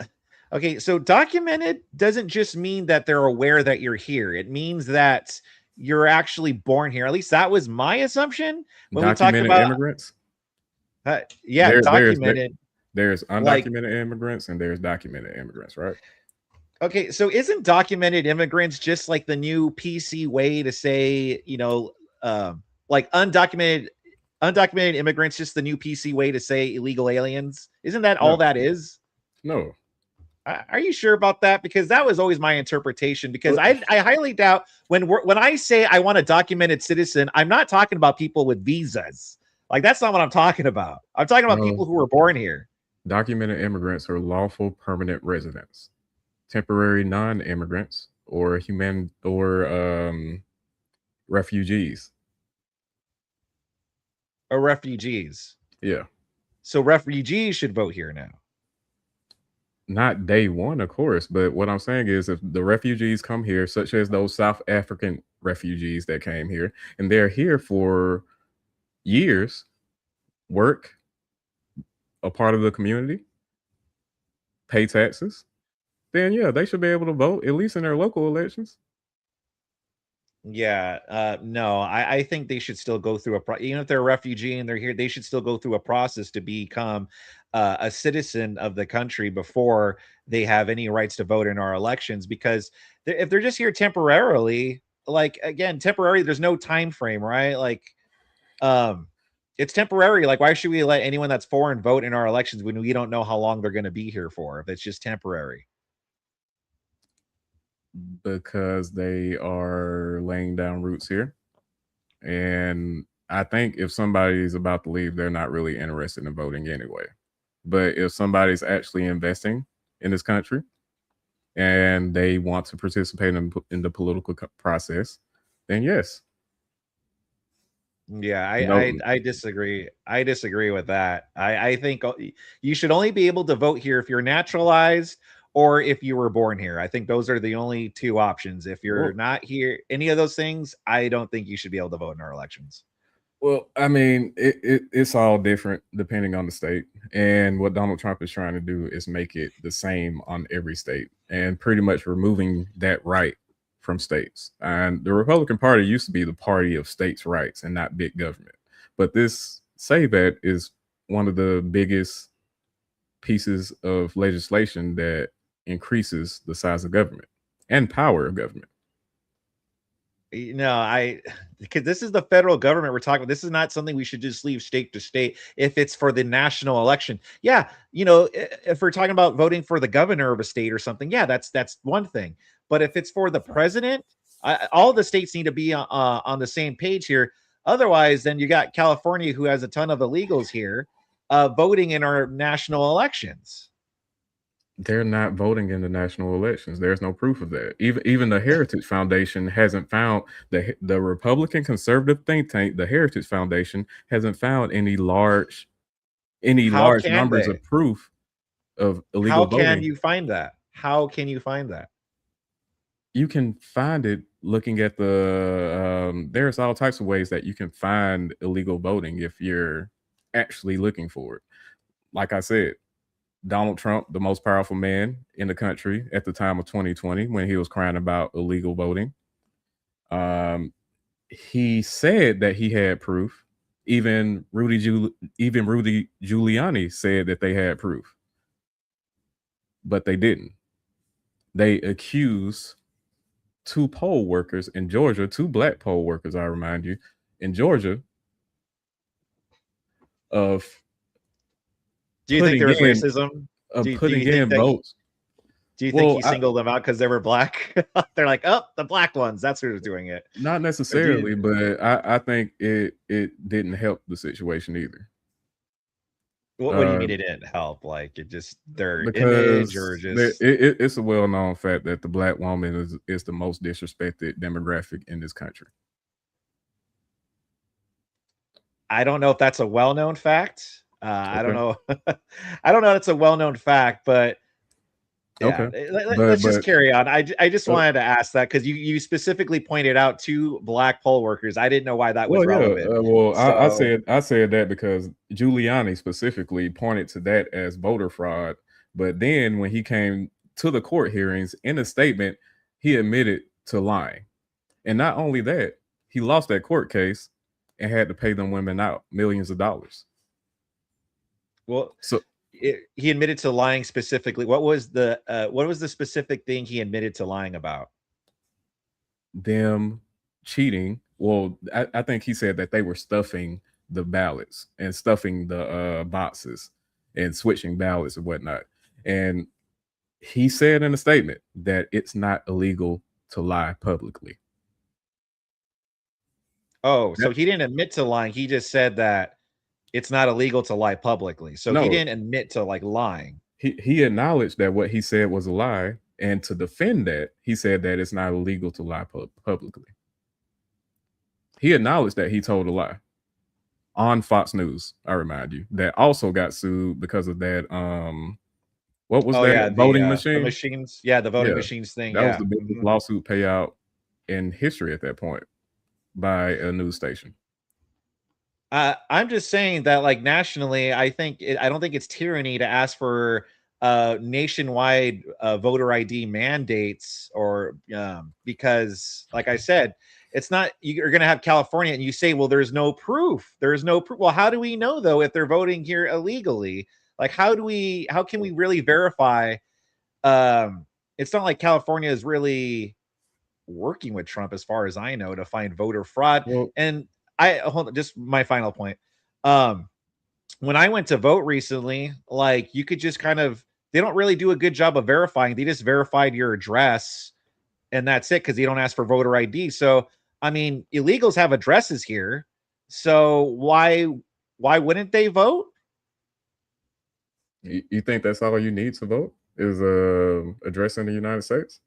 okay, so documented doesn't just mean that they're aware that you're here. It means that you're actually born here. At least that was my assumption when documented we talked about immigrants. Documented. There's undocumented immigrants and there's documented immigrants, right? Okay, so isn't documented immigrants just like the new PC way to say, like undocumented undocumented immigrants just the new PC way to say illegal aliens? Isn't that No. all that is? No. Are you sure about that? Because that was always my interpretation. Because I highly doubt when I say I want a documented citizen, I'm not talking about people with visas. Like that's not what I'm talking about. I'm talking about No. people who were born here. Documented immigrants are lawful permanent residents. Temporary non-immigrants or refugees. Or refugees. Yeah. So refugees should vote here now. Not day one, of course, but what I'm saying is if the refugees come here, such as those South African refugees that came here, and they're here for years, work, a part of the community, pay taxes, then yeah, they should be able to vote, at least in their local elections. Yeah, no, I think they should still go through even if they're a refugee and they're here, they should still go through a process to become a citizen of the country before they have any rights to vote in our elections. Because if they're just here temporarily, like again, temporary, there's no time frame, right? Like, it's temporary. Like, why should we let anyone that's foreign vote in our elections when we don't know how long they're going to be here for? If it's just temporary. Because they are laying down roots here. And I think if somebody's about to leave, they're not really interested in voting anyway. But if somebody's actually investing in this country and they want to participate in the political process, then yes. Yeah, I disagree. I disagree with that. I think you should only be able to vote here if you're naturalized or if you were born here. I think those are the only two options. If you're not here, any of those things, I don't think you should be able to vote in our elections. Well, I mean, it's all different depending on the state. And what Donald Trump is trying to do is make it the same on every state and pretty much removing that right from states. And the Republican Party used to be the party of states' rights and not big government. But this SAVE is one of the biggest pieces of legislation that increases the size of government and power of government. No, because this is the federal government we're talking about. This is not something we should just leave state to state if it's for the national election. Yeah, if we're talking about voting for the governor of a state or something, yeah, that's one thing. But if it's for the president, all the states need to be on the same page here. Otherwise, then you got California, who has a ton of illegals here, voting in our national elections. They're not voting in the national elections. There's no proof of that. Even the Heritage Foundation hasn't found the Republican conservative think tank, the Heritage Foundation, hasn't found any large numbers of proof of illegal voting. How can you find that? How can you find that? You can find it looking at there's all types of ways that you can find illegal voting if you're actually looking for it. Like I said, Donald Trump, the most powerful man in the country at the time of 2020, when he was crying about illegal voting, he said that he had proof. Even Rudy Giuliani said that they had proof, but they didn't. They accused two poll workers in Georgia, two black poll workers, I remind you, in Georgia, of do you think there was racism? Putting in votes. Do you think he singled them out because they were black? They're like, oh, the black ones. That's who's doing it. Not necessarily, but I think it didn't help the situation either. What do you mean it didn't help? Like it just their image or just it's a well-known fact that the black woman is the most disrespected demographic in this country. I don't know if that's a well-known fact. I don't know. I don't know if it's a well-known fact, but yeah, let's just carry on. I just wanted to ask that because you specifically pointed out two black poll workers. I didn't know why that was relevant. I said that because Giuliani specifically pointed to that as voter fraud. But then when he came to the court hearings in a statement, he admitted to lying. And not only that, he lost that court case and had to pay them women out millions of dollars. Well, so he admitted to lying specifically. What was the specific thing he admitted to lying about? Them cheating. Well, I think he said that they were stuffing the ballots and stuffing the boxes and switching ballots and whatnot. And he said in a statement that it's not illegal to lie publicly. Oh, so he didn't admit to lying. He just said that it's not illegal to lie publicly. So he No. didn't admit to like lying. He acknowledged that what he said was a lie, and to defend that, he said that it's not illegal to lie publicly. He acknowledged that he told a lie on Fox News. I remind you, that also got sued because of that. What was that? Yeah, voting machine? The machines. Yeah, the voting machines thing. That was Yeah. the biggest lawsuit payout in history at that point by a news station. I'm just saying that, like, nationally, I don't think it's tyranny to ask for nationwide voter ID mandates, or because, like I said, it's not, you're going to have California and you say, well, there's no proof. There's no proof. Well, how do we know though if they're voting here illegally? Like, how can we really verify? It's not like California is really working with Trump, as far as I know, to find voter fraud. Well, And hold on, just my final point. When I went to vote recently, like, you could just kind of, they don't really do a good job of verifying. They just verified your address and that's it, because you don't ask for voter ID. So, I mean, illegals have addresses here. So why wouldn't they vote? You think that's all you need to vote is address in the United States?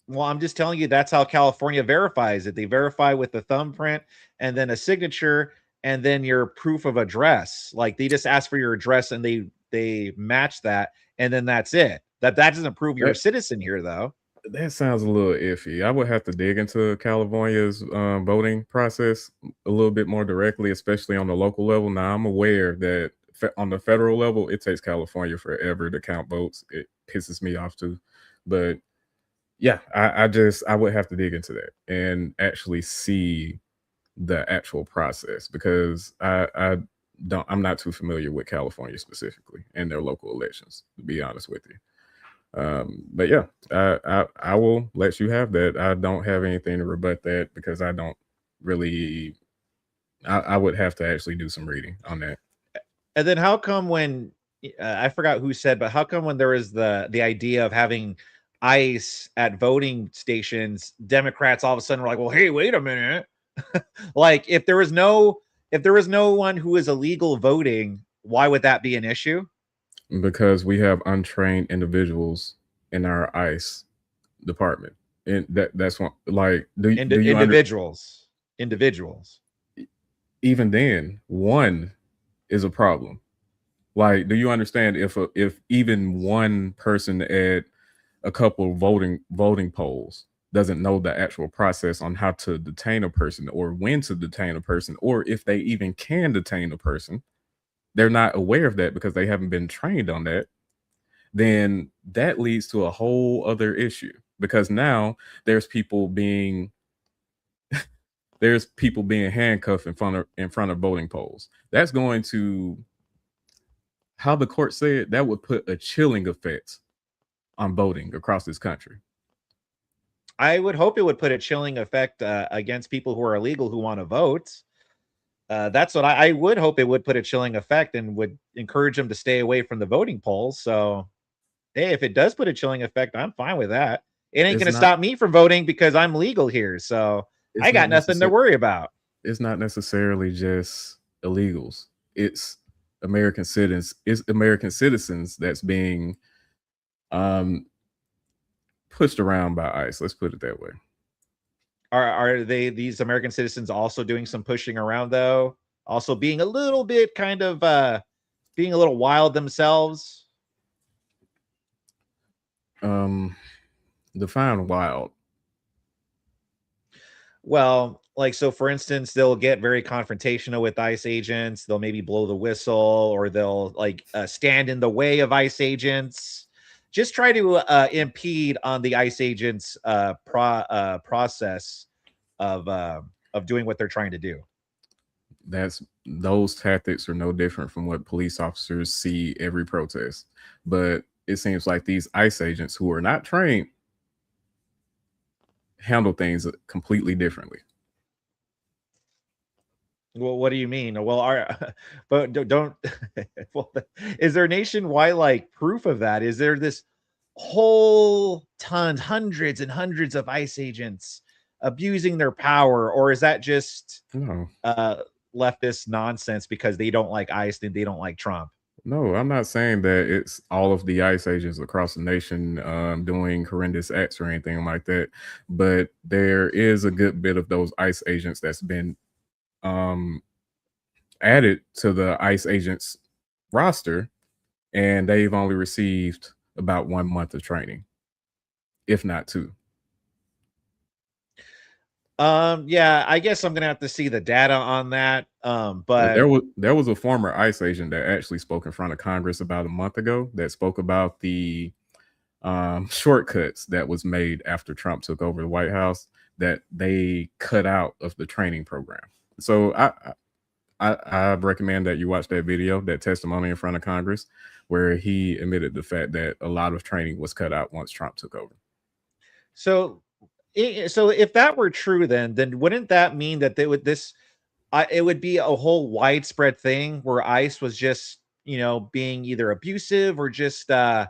Well, I'm just telling you, that's how California verifies it. They verify with the thumbprint and then a signature and then your proof of address. Like, they just ask for your address and they match that, and then that's it. That doesn't prove you're a citizen here, though. That sounds a little iffy. I would have to dig into California's voting process a little bit more directly, especially on the local level. Now, I'm aware that on the federal level, it takes California forever to count votes. It pisses me off too. But yeah, I would have to dig into that and actually see the actual process, because I'm not too familiar with California specifically and their local elections, to be honest with you. But yeah, I will let you have that. I don't have anything to rebut that, because I don't really. I would have to actually do some reading on that. And then how come when I forgot who said, but how come when there was the idea of having ICE at voting stations, Democrats all of a sudden were like, well, hey, wait a minute. Like, if there was no one who is illegal voting, why would that be an issue? Because we have untrained individuals in our ICE department, and that's what, like, individuals. Even then, one is a problem. Like, do you understand if even one person at a couple of voting polls doesn't know the actual process on how to detain a person, or when to detain a person, or if they even can detain a person, they're not aware of that because they haven't been trained on that, then that leads to a whole other issue, because now there's people being handcuffed in front of voting polls. That's going to, how the court said, that would put a chilling effect on voting across this country. I would hope it would put a chilling effect against people who are illegal who want to vote. That's what I would hope. It would put a chilling effect and would encourage them to stay away from the voting polls. So, hey, if it does put a chilling effect, I'm fine with that. It ain't going to stop me from voting because I'm legal here. So I got nothing to worry about. It's not necessarily just illegals. It's American citizens. It's American citizens that's being pushed around by ICE. Let's put it that way. Are these American citizens also doing some pushing around, though? Also being a little bit kind of being a little wild themselves? Define wild. Well, like, so for instance, they'll get very confrontational with ICE agents. They'll maybe blow the whistle, or they'll like stand in the way of ICE agents. Just try to impede on the ICE agents' process of doing what they're trying to do. Those tactics are no different from what police officers see every protest. But it seems like these ICE agents who are not trained handle things completely differently. Well, what do you mean? Well, but don't. Well, is there nationwide like proof of that? Is there this whole tons, hundreds and hundreds of ICE agents abusing their power, or is that just No, uh leftist nonsense because they don't like ICE and they don't like Trump? no, I'm not saying that it's all of the ICE agents across the nation doing horrendous acts or anything like that, but there is a good bit of those ICE agents that's been um, added to the ICE agents roster, and they've only received about 1 month of training, if not 2. Yeah, I guess I'm gonna have to see the data on that. But But there was a former ICE agent that actually spoke in front of Congress about a month ago that spoke about the shortcuts that was made after Trump took over the White House that they cut out of the training program. So I recommend that you watch that video, that testimony in front of Congress, where he admitted the fact that a lot of training was cut out once Trump took over. so so if that were true, then wouldn't that mean that they would it would be a whole widespread thing where ICE was just, being either abusive or just um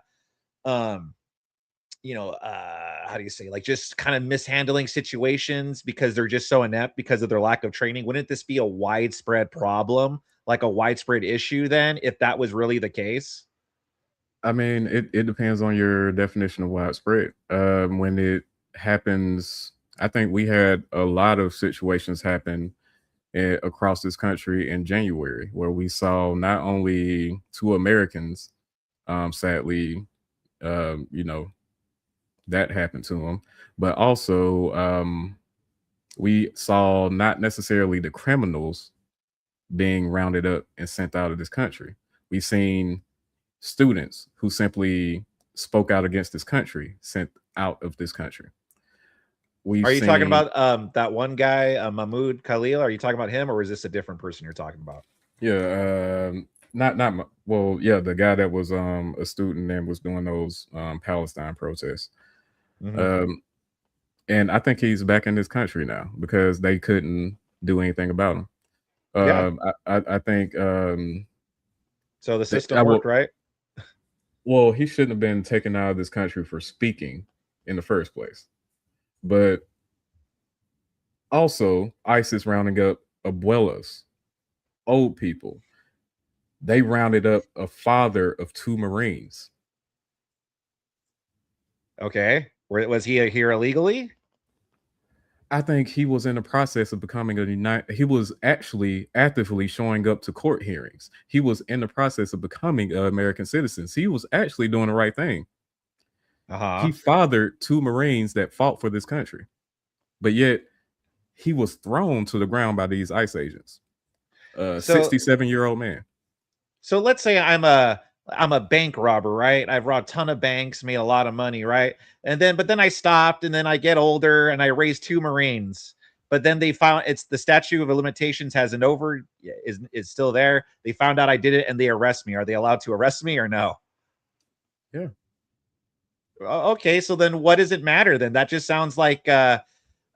how do you say, like, just kind of mishandling situations because they're just so inept because of their lack of training? Wouldn't this be a widespread problem, like a widespread issue then, if that was really the case? I mean, it depends on your definition of widespread. When it happens, I think we had a lot of situations happen across this country in January where we saw not only 2 Americans, sadly, you know, that happened to them, but also we saw not necessarily the criminals being rounded up and sent out of this country. We've seen students who simply spoke out against this country sent out of this country. We've Are you talking seen, about that one guy, Mahmoud Khalil? Are you talking about him, or is this a different person you're talking about? yeah, well, yeah, the guy that was a student and was doing those Palestine protests. Mhm. Um, and I think he's back in this country now because they couldn't do anything about him. Yeah. I think So the I system will. worked, right? Well, he shouldn't have been taken out of this country for speaking in the first place. But also, ISIS rounding up abuelas, old people. They rounded up a father of 2 Marines. Okay. Was he here illegally? I think he was in the process of becoming he was actually actively showing up to court hearings. He was in the process of becoming an American citizen. So he was actually doing the right thing. Uh-huh. He fathered 2 Marines that fought for this country, but yet he was thrown to the ground by these ICE agents. So 67-year-old man. so let's say I'm a bank robber, right? I've robbed a ton of banks, made a lot of money, right? But then I stopped, and then I get older and I raised 2 Marines. But then they found it's the statute of limitations hasn't over, is still there. They found out I did it and they arrest me. Are they allowed to arrest me or no? Yeah. Okay, so then what does it matter then? That just sounds like, oh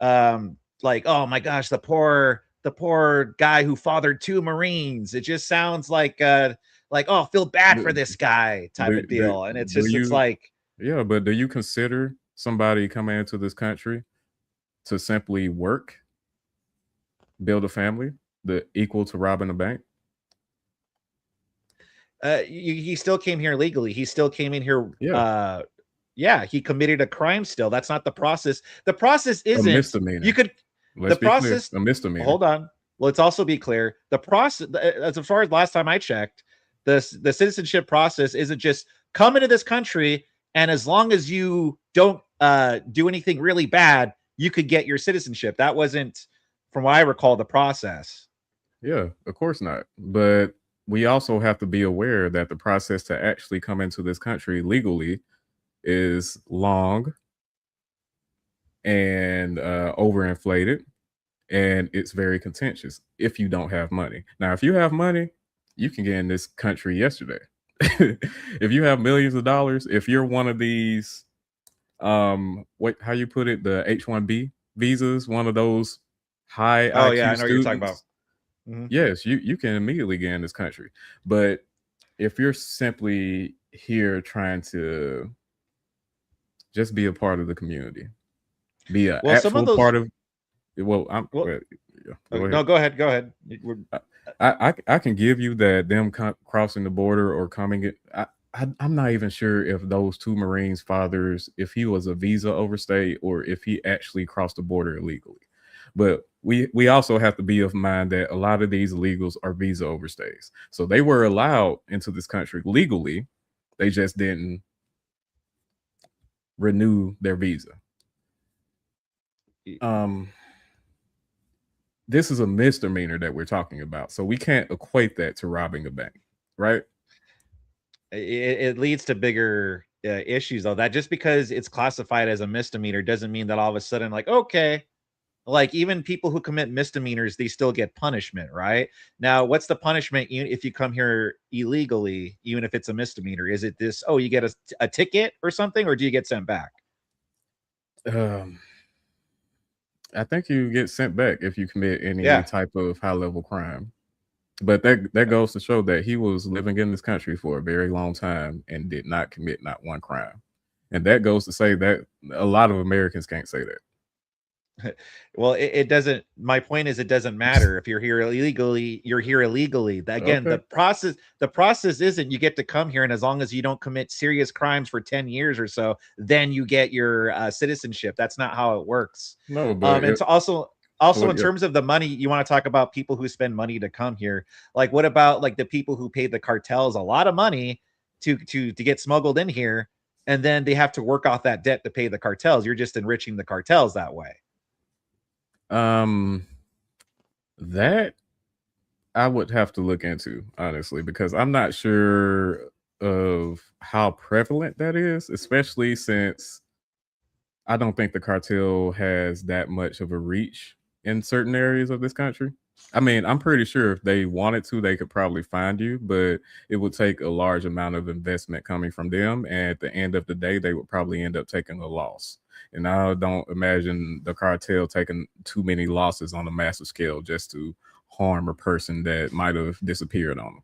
my gosh, the poor guy who fathered 2 Marines. It just sounds like, oh, feel bad for Do, this guy type do, of do, deal. And do it's you, like, yeah, but do you consider somebody coming into this country to simply work, build a family, the equal to robbing a bank? he still came here legally. He still came in here. Yeah, Yeah, he committed a crime still. That's not the process. The process a isn't, you misdemeanor. could, the Let's be clear, process, a misdemeanor. hold on. Let's also be clear. The process, as far as last time I checked, the citizenship process isn't just come into this country, and as long as you don't do anything really bad, you could get your citizenship. That wasn't, from what I recall, the process. Yeah, of course not. But we also have to be aware that the process to actually come into this country legally is long and overinflated, and it's very contentious if you don't have money. Now, if you have money, you can get in this country yesterday. If you have millions of dollars, if you're one of these how you put it, the H-1B visas, one of those high Oh yeah, I IQ know what you're talking about. students, Mhm. yes, you can immediately get in this country. But if you're simply here trying to just be a part of the community, be an Well, some of actual those. part of, well, Well, yeah, go ahead. no, go ahead. Go ahead. I can give you that them crossing the border or coming it. I'm not even sure if those two Marines fathers, if he was a visa overstay or if he actually crossed the border illegally. But we also have to be of mind that a lot of these illegals are visa overstays. So they were allowed into this country legally. They just didn't renew their visa. This is a misdemeanor that we're talking about. So we can't equate that to robbing a bank, right? It leads to bigger issues, though. That just because it's classified as a misdemeanor doesn't mean that all of a sudden, like, okay, like even people who commit misdemeanors, they still get punishment, right? Now, what's the punishment if you come here illegally, even if it's a misdemeanor? Is it this? Oh, you get a ticket or something, or do you get sent back? I think you get sent back if you commit any Yeah. type of high level crime. But that goes to show that he was living in this country for a very long time and did not commit not one crime. And that goes to say that a lot of Americans can't say that. Well, it doesn't. My point is, it doesn't matter if you're here illegally. You're here illegally. Again, Okay. the process isn't you get to come here, and as long as you don't commit serious crimes for 10 years or so, then you get your citizenship. That's not how it works. No, but And it's also in terms of the money, you want to talk about people who spend money to come here. Like, what about like the people who pay the cartels a lot of money to get smuggled in here, and then they have to work off that debt to pay the cartels? You're just enriching the cartels that way. That I would have to look into, honestly, because I'm not sure of how prevalent that is, especially since I don't think the cartel has that much of a reach in certain areas of this country. I mean, I'm pretty sure if they wanted to, they could probably find you, but it would take a large amount of investment coming from them. And at the end of the day, they would probably end up taking a loss. And I don't imagine the cartel taking too many losses on a massive scale just to harm a person that might have disappeared on them.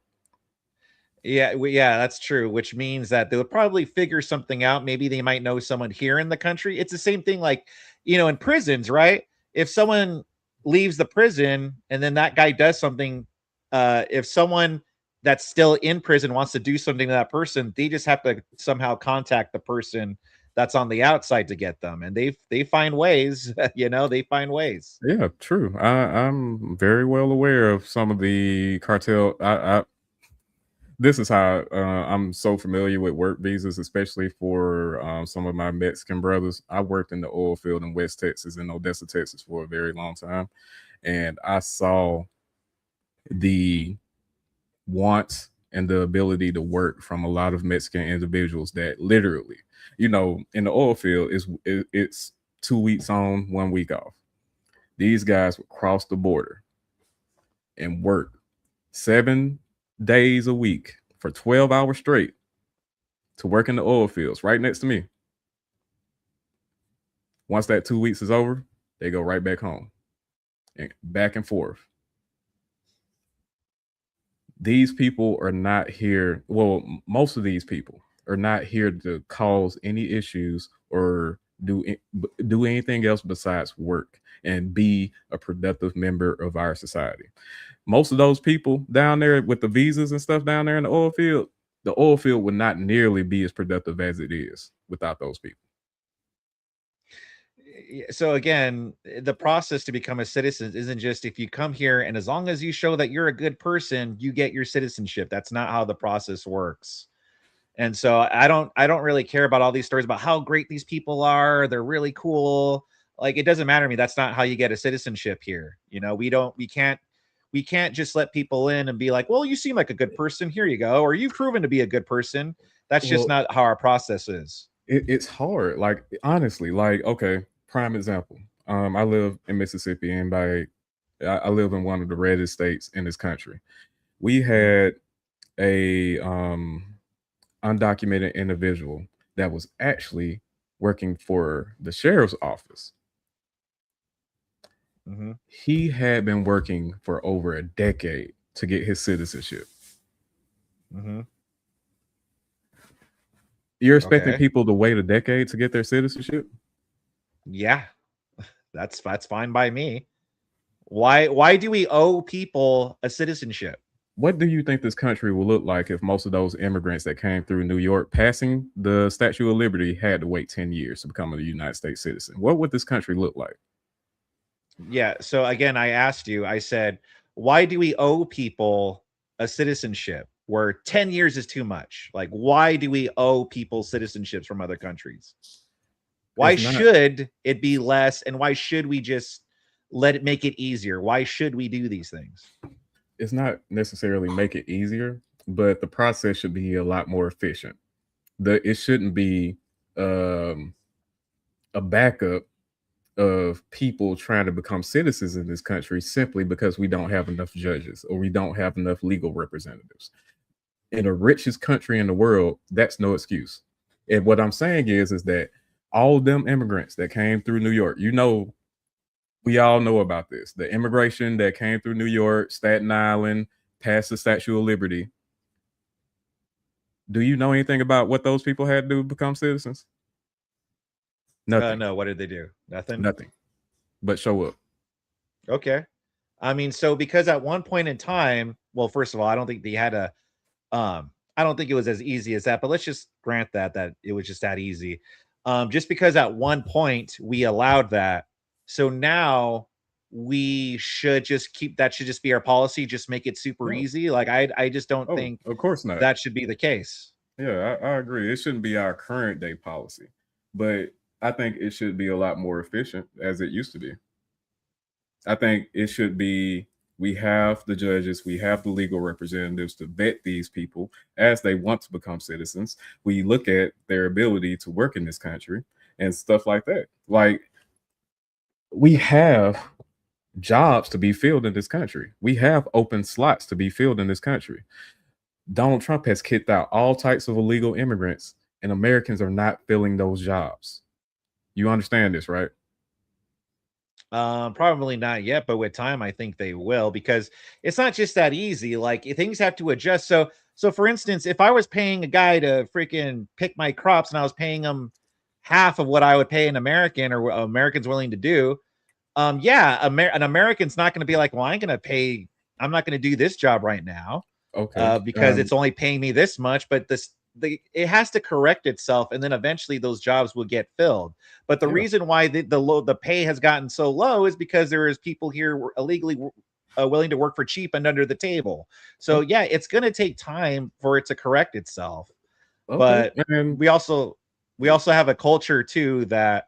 Yeah, that's true. Which means that they'll probably figure something out. Maybe they might know someone here in the country. It's the same thing, like in prisons, right? If someone leaves the prison and then that guy does something, if someone that's still in prison wants to do something to that person, they just have to somehow contact the person that's on the outside to get them, and they find ways. They find ways. Yeah, true. I'm very well aware of some of the cartel. This is how I'm so familiar with work visas, especially for some of my Mexican brothers. I worked in the oil field in West Texas and Odessa, Texas for a very long time. And I saw the want and the ability to work from a lot of Mexican individuals that literally, in the oil field, it's 2 weeks on, 1 week off. These guys would cross the border and work 7 days a week for 12 hours straight to work in the oil fields right next to me. Once that 2 weeks is over, they go right back home and back and forth. These people are not here. Well, most of these people are not here to cause any issues or do anything else besides work and be a productive member of our society. Most of those people down there with the visas and stuff down there in the oil field would not nearly be as productive as it is without those people. So again, the process to become a citizen isn't just if you come here and as long as you show that you're a good person, you get your citizenship. That's not how the process works. And so I don't really care about all these stories about how great these people are. They're really cool. Like, it doesn't matter to me. That's not how you get a citizenship here. We can't just let people in and be like, well, you seem like a good person. Here you go. Or you've proven to be a good person. That's just not how our process is. It's hard. Like, honestly, like, okay, prime example. I live in Mississippi, and I live in one of the reddest states in this country. We had a undocumented individual that was actually working for the sheriff's office. Mm-hmm. He had been working for over a decade to get his citizenship. Mm-hmm. You're expecting Okay. people to wait a decade to get their citizenship? Yeah, that's fine by me. Why do we owe people a citizenship? What do you think this country will look like if most of those immigrants that came through New York passing the Statue of Liberty had to wait 10 years to become a United States citizen? What would this country look like? Yeah. So again, I asked you, I said, why do we owe people a citizenship where 10 years is too much? Like, why do we owe people citizenships from other countries? Why It's not should it be less? And why should we just let it make it easier? Why should we do these things? it's not necessarily make it easier, but the process should be a lot more efficient. It shouldn't be a backup of people trying to become citizens in this country simply because we don't have enough judges or we don't have enough legal representatives. In the richest country in the world, that's no excuse. And what I'm saying is that all them immigrants that came through New York, we all know about this. The immigration that came through New York, Staten Island, past the Statue of Liberty. Do you know anything about what those people had to do to become citizens? Nothing. No, what did they do? Nothing. Nothing. But show up. Okay. I mean, so because at one point in time, well, first of all, I don't think they had a I don't think it was as easy as that, but let's just grant that it was just that easy. Just because at one point we allowed that, so now we should just keep that should just be our policy, just make it super No. easy. Like I just don't think Of course not. that should be the case. Yeah, I agree. It shouldn't be our current day policy, but I think it should be a lot more efficient as it used to be. I think it should be we have the judges, we have the legal representatives to vet these people as they want to become citizens. We look at their ability to work in this country and stuff like that. Like, we have jobs to be filled in this country. We have open slots to be filled in this country. Donald Trump has kicked out all types of illegal immigrants, and Americans are not filling those jobs. You understand this, right? Probably not yet, but with time, I think they will, because it's not just that easy. Like things have to adjust. So for instance, if I was paying a guy to freaking pick my crops and I was paying him half of what I would pay an American or what Americans willing to do, yeah, an American's not going to be like, well, I'm not going to do this job right now, Okay. because it's only paying me this much. But it has to correct itself, and then eventually those jobs will get filled. But the Yeah. reason why the pay has gotten so low is because there is people here illegally willing to work for cheap and under the table. So yeah, it's going to take time for it to correct itself. Okay. But And we also have a culture too that,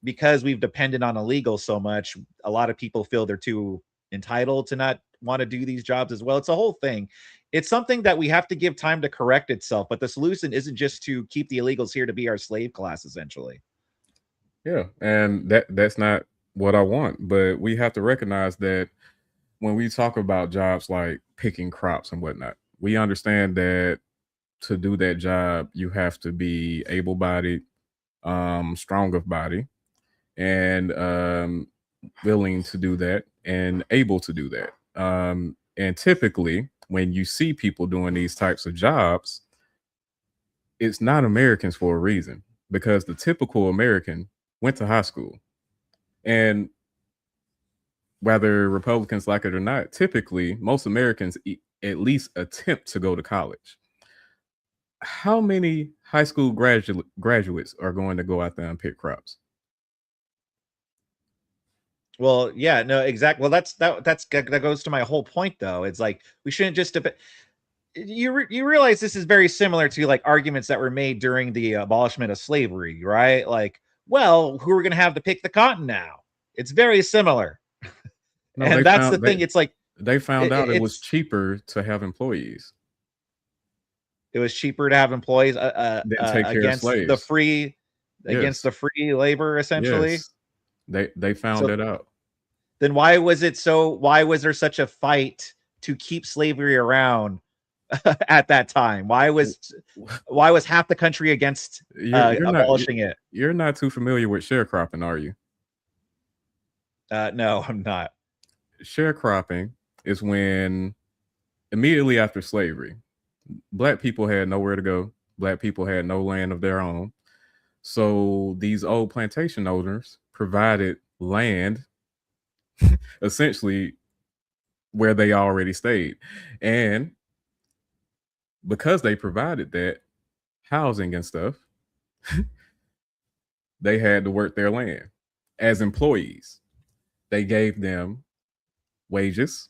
because we've depended on illegal so much, a lot of people feel they're too entitled to not want to do these jobs as well. It's a whole thing. It's something that we have to give time to correct itself. But the solution isn't just to keep the illegals here to be our slave class, essentially. yeah, and that's not what I want. But we have to recognize that when we talk about jobs like picking crops and whatnot, we understand that to do that job, you have to be able-bodied, strong of body, and willing to do that and able to do that. And typically, when you see people doing these types of jobs, it's not Americans for a reason, because the typical American went to high school. And whether Republicans like it or not, typically most Americans at least attempt to go to college. How many high school graduates are going to go out there and pick crops? Well, yeah, no, exactly. Well, that goes to my whole point, though. It's like we shouldn't just you realize this is very similar to like arguments that were made during the abolishment of slavery, right? Like, well, who are going to have to pick the cotton now? It's very similar. No, And that's the thing. It's like they found out it was it's cheaper to have employees it was cheaper to have employees than take care of against slaves. the free Yes. labor, essentially. Yes. They found So it out. then why was there such a fight to keep slavery around at that time? Why was half the country against You're not abolishing it? you're not too familiar with sharecropping, are you? No, I'm not. Sharecropping is when immediately after slavery, black people had nowhere to go. Black people had no land of their own. So these old plantation owners provided land essentially where they already stayed. And because they provided that housing and stuff, they had to work their land as employees. They gave them wages,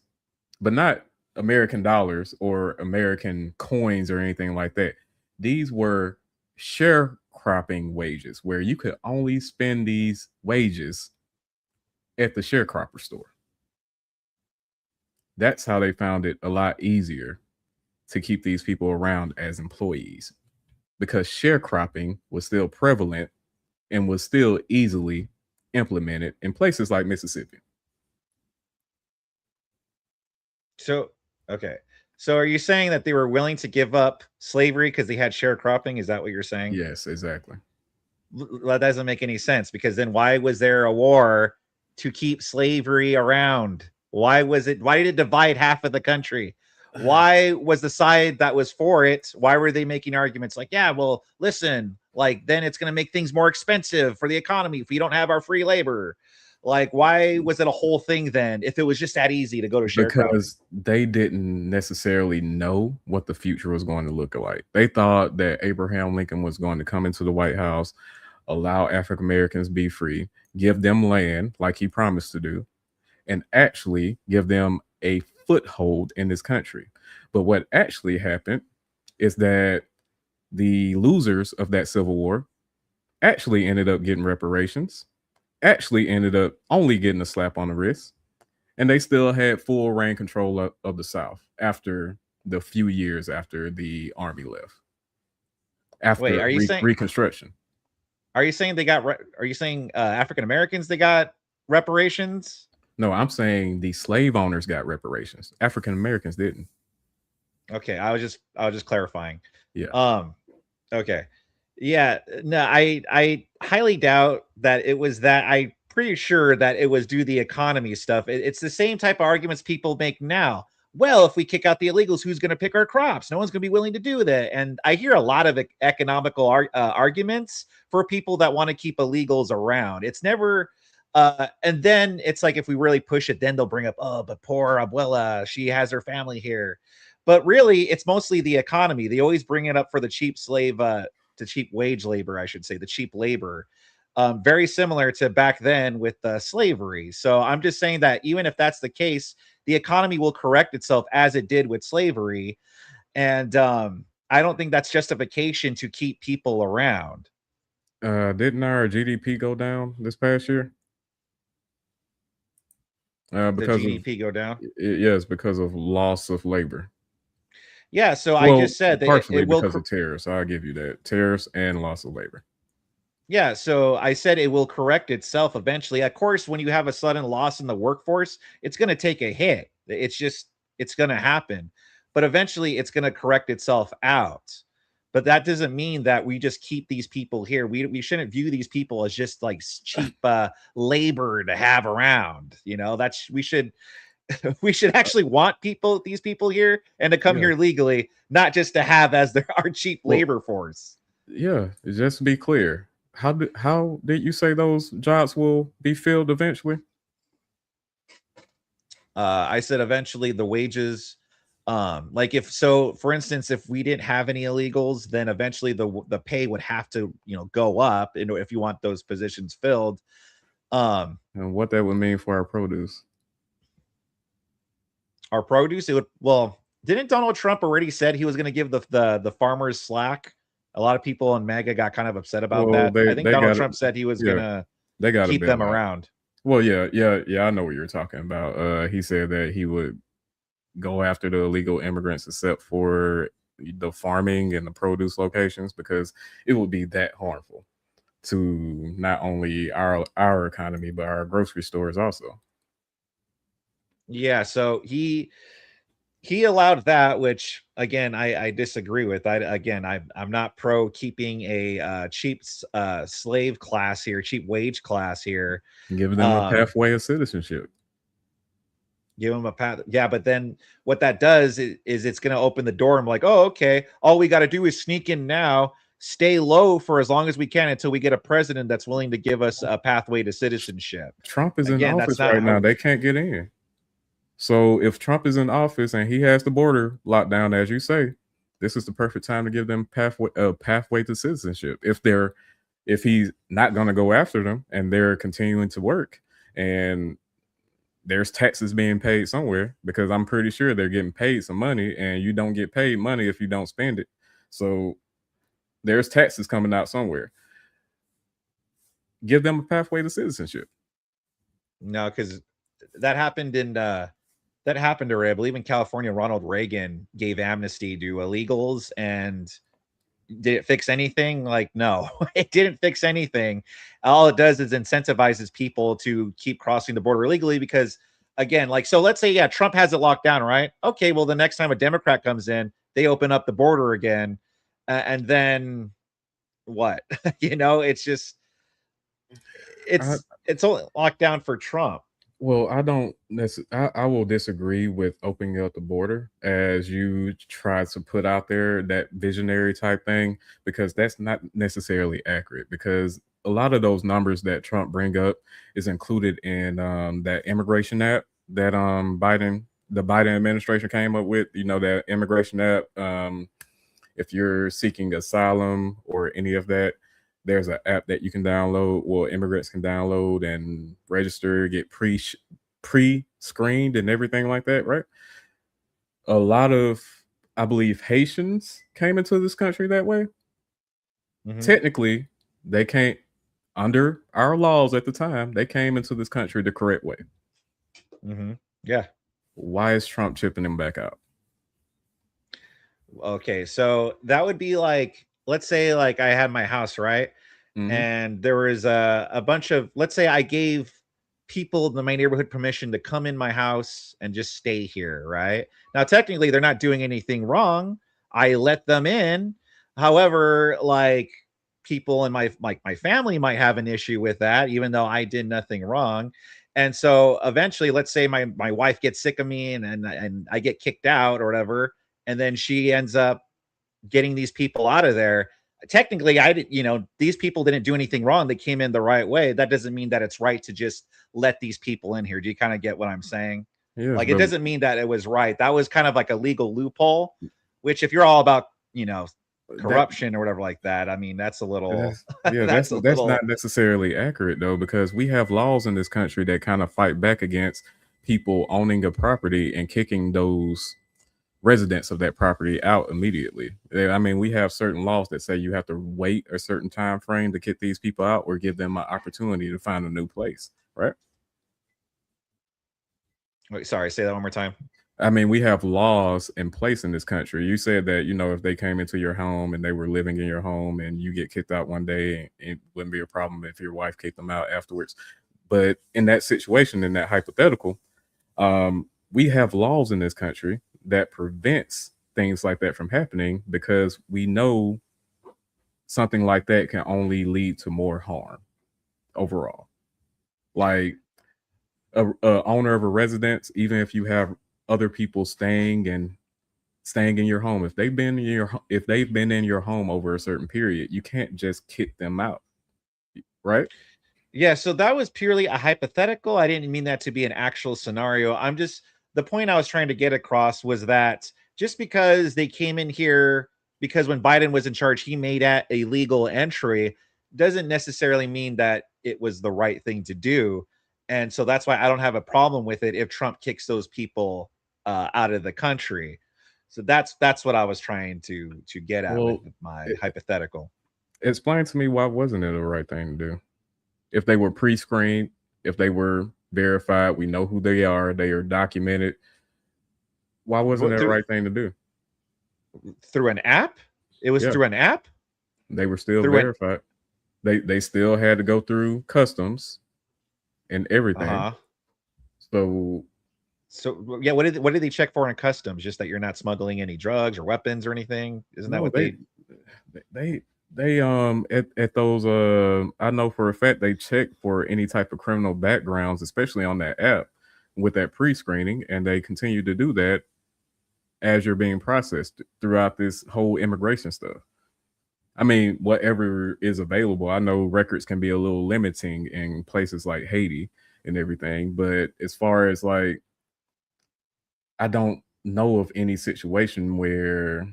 but not American dollars or American coins or anything like that. These were sharecropping wages where you could only spend these wages at the sharecropper store. That's how they found it a lot easier to keep these people around as employees, because sharecropping was still prevalent and was still easily implemented in places like Mississippi. So, okay. So are you saying that they were willing to give up slavery because they had sharecropping? Is that what you're saying? Yes, exactly. That doesn't make any sense, because then why was there a war to keep slavery around? Why did it divide half of the country? Why was the side that was for it, why were they making arguments like, yeah, well, listen, like then it's going to make things more expensive for the economy if you don't have our free labor? Like, why was it a whole thing then if it was just that easy to go to sharecropping? Because they didn't necessarily know what the future was going to look like. They thought that Abraham Lincoln was going to come into the White House, allow African Americans be free, give them land like he promised to do, and actually give them a foothold in this country. But what actually happened is that the losers of that Civil War actually ended up getting reparations, actually ended up only getting a slap on the wrist, and they still had full reign control of the South after the few years after the army left. After Wait, are you saying Reconstruction. are you saying they got are you saying African Americans they got reparations? No, I'm saying the slave owners got reparations. African Americans didn't. Okay, I was just clarifying. Yeah. Okay. Yeah, no, I highly doubt that it was that. I'm pretty sure that it was due to the economy stuff. It's the same type of arguments people make now. Well, if we kick out the illegals, who's going to pick our crops? No one's going to be willing to do that. And I hear a lot of economical arguments for people that want to keep illegals around. It's never and then it's like if we really push it, then they'll bring up, oh, but poor Abuela, she has her family here. But really, it's mostly the economy. They always bring it up for the cheap slave, the cheap wage labor, I should say, the cheap labor. Very similar to back then with slavery. So I'm just saying that even if that's the case, the economy will correct itself as it did with slavery. And I don't think that's justification to keep people around. Didn't our GDP go down this past year? The Because of GDP go down. yes, because of loss of labor. Yeah, so I Well, just said that partially it will. because of tariffs. I'll give you that. Tariffs and loss of labor. Yeah, so I said it will correct itself eventually. Of course, when you have a sudden loss in the workforce, it's going to take a hit. It's going to happen. But eventually it's going to correct itself out. But that doesn't mean that we just keep these people here. We shouldn't view these people as just like cheap labor to have around. You know, we should we should actually want these people here and to come Yeah. here legally, not just to have as our cheap Well, labor force. Yeah, just to be clear, how did you say those jobs will be filled eventually? I said eventually the wages, like if so, for instance, if we didn't have any illegals, then eventually the pay would have to go up if you want those positions filled. And what that would mean for our produce. Our produce, it would, well, didn't Donald Trump already said he was going to give the farmers slack? A lot of people in MAGA got kind of upset about Well, that. I think they Donald got Trump said he was yeah, gonna they got a keep them bailout. around. Well, yeah, I know what you're talking about. He said that he would go after the illegal immigrants except for the farming and the produce locations because it would be that harmful to not only our economy but our grocery stores also. Yeah, so he allowed that, which again I disagree with. I'm not pro keeping a cheap slave class here, cheap wage class here. Give them a Um, pathway of citizenship. Give them a path. Yeah, but then what that does is it's going to open the door. I'm like, oh, okay. All we got to do is sneak in now, stay low for as long as we can until we get a president that's willing to give us a pathway to citizenship. Trump is in Again, that's office not right how. now. They can't get in. So if Trump is in office and he has the border locked down, as you say, this is the perfect time to give them pathway to citizenship. If he's not going to go after them and they're continuing to work, and there's taxes being paid somewhere, because I'm pretty sure they're getting paid some money, and you don't get paid money if you don't spend it. So there's taxes coming out somewhere. Give them a pathway to citizenship. No, because that happened already. I believe in California, Ronald Reagan gave amnesty to illegals, and did it fix anything? Like, no, it didn't fix anything. All it does is incentivizes people to keep crossing the border illegally because, again, like, so let's say, yeah, Trump has it locked down, right? Okay, well, the next time a Democrat comes in, they open up the border again. And then what? It's just, it's only locked down for Trump. Well, I will disagree with opening up the border as you try to put out there that visionary type thing, because that's not necessarily accurate, because a lot of those numbers that Trump bring up is included in that immigration app that the Biden administration came up with, that immigration app. If you're seeking asylum or any of that, there's an app that you can download, well, immigrants can download and register, get pre-screened and everything like that, right? A lot of, I believe, Haitians came into this country that way. Mhm. Technically, they can't, under our laws at the time, they came into this country the correct way. Yeah. Why is Trump chipping them back out? Okay, so that would be like, let's say, like I had my house, right? Mhm. And there was a bunch of, let's say I gave people in my neighborhood permission to come in my house and just stay here, right? Now, technically, they're not doing anything wrong. I let them in. However, like people in my family might have an issue with that, even though I did nothing wrong. And so eventually, let's say my wife gets sick of me and I get kicked out or whatever, and then she ends up getting these people out of there. Technically, these people didn't do anything wrong. They came in the right way. That doesn't mean that it's right to just let these people in here. Do you kind of get what I'm saying? Yeah, Like, it doesn't mean that it was right. That was kind of like a legal loophole, which if you're all about, corruption or whatever like that, I mean, that's a little, that's not necessarily accurate though, because we have laws in this country that kind of fight back against people owning a property and kicking those residents of that property out immediately. I mean, we have certain laws that say you have to wait a certain time frame to kick these people out or give them an opportunity to find a new place, right? Wait, sorry, say that one more time. I mean, we have laws in place in this country. You said that, if they came into your home and they were living in your home and you get kicked out one day, it wouldn't be a problem if your wife kicked them out afterwards. But in that situation, in that hypothetical, we have laws in this country that prevents things like that from happening, because we know something like that can only lead to more harm overall. Like a owner of a residence, even if you have other people staying in your home, if they've been in your home over a certain period, you can't just kick them out, right? Yeah, so that was purely a hypothetical. I didn't mean that to be an actual scenario. The point I was trying to get across was that just because they came in here, because when Biden was in charge, he made a legal entry, doesn't necessarily mean that it was the right thing to do. And so that's why I don't have a problem with it if Trump kicks those people out of the country. So that's what I was trying to get at with my hypothetical. Explain to me, why wasn't it the right thing to do? If they were pre-screened, if they were verified, we know who they are documented. Why wasn't that the right thing to do? Through an app? It was through an app? They were still verified. They still had to go through customs and everything. So So yeah, what did they check for in customs? Just that you're not smuggling any drugs or weapons or anything? Isn't that No, what they? they at those I know for a fact they check for any type of criminal backgrounds, especially on that app with that pre-screening, and they continue to do that as you're being processed throughout this whole immigration stuff. I mean, whatever is available. I know records can be a little limiting in places like Haiti and everything, but as far as like, I don't know of any situation where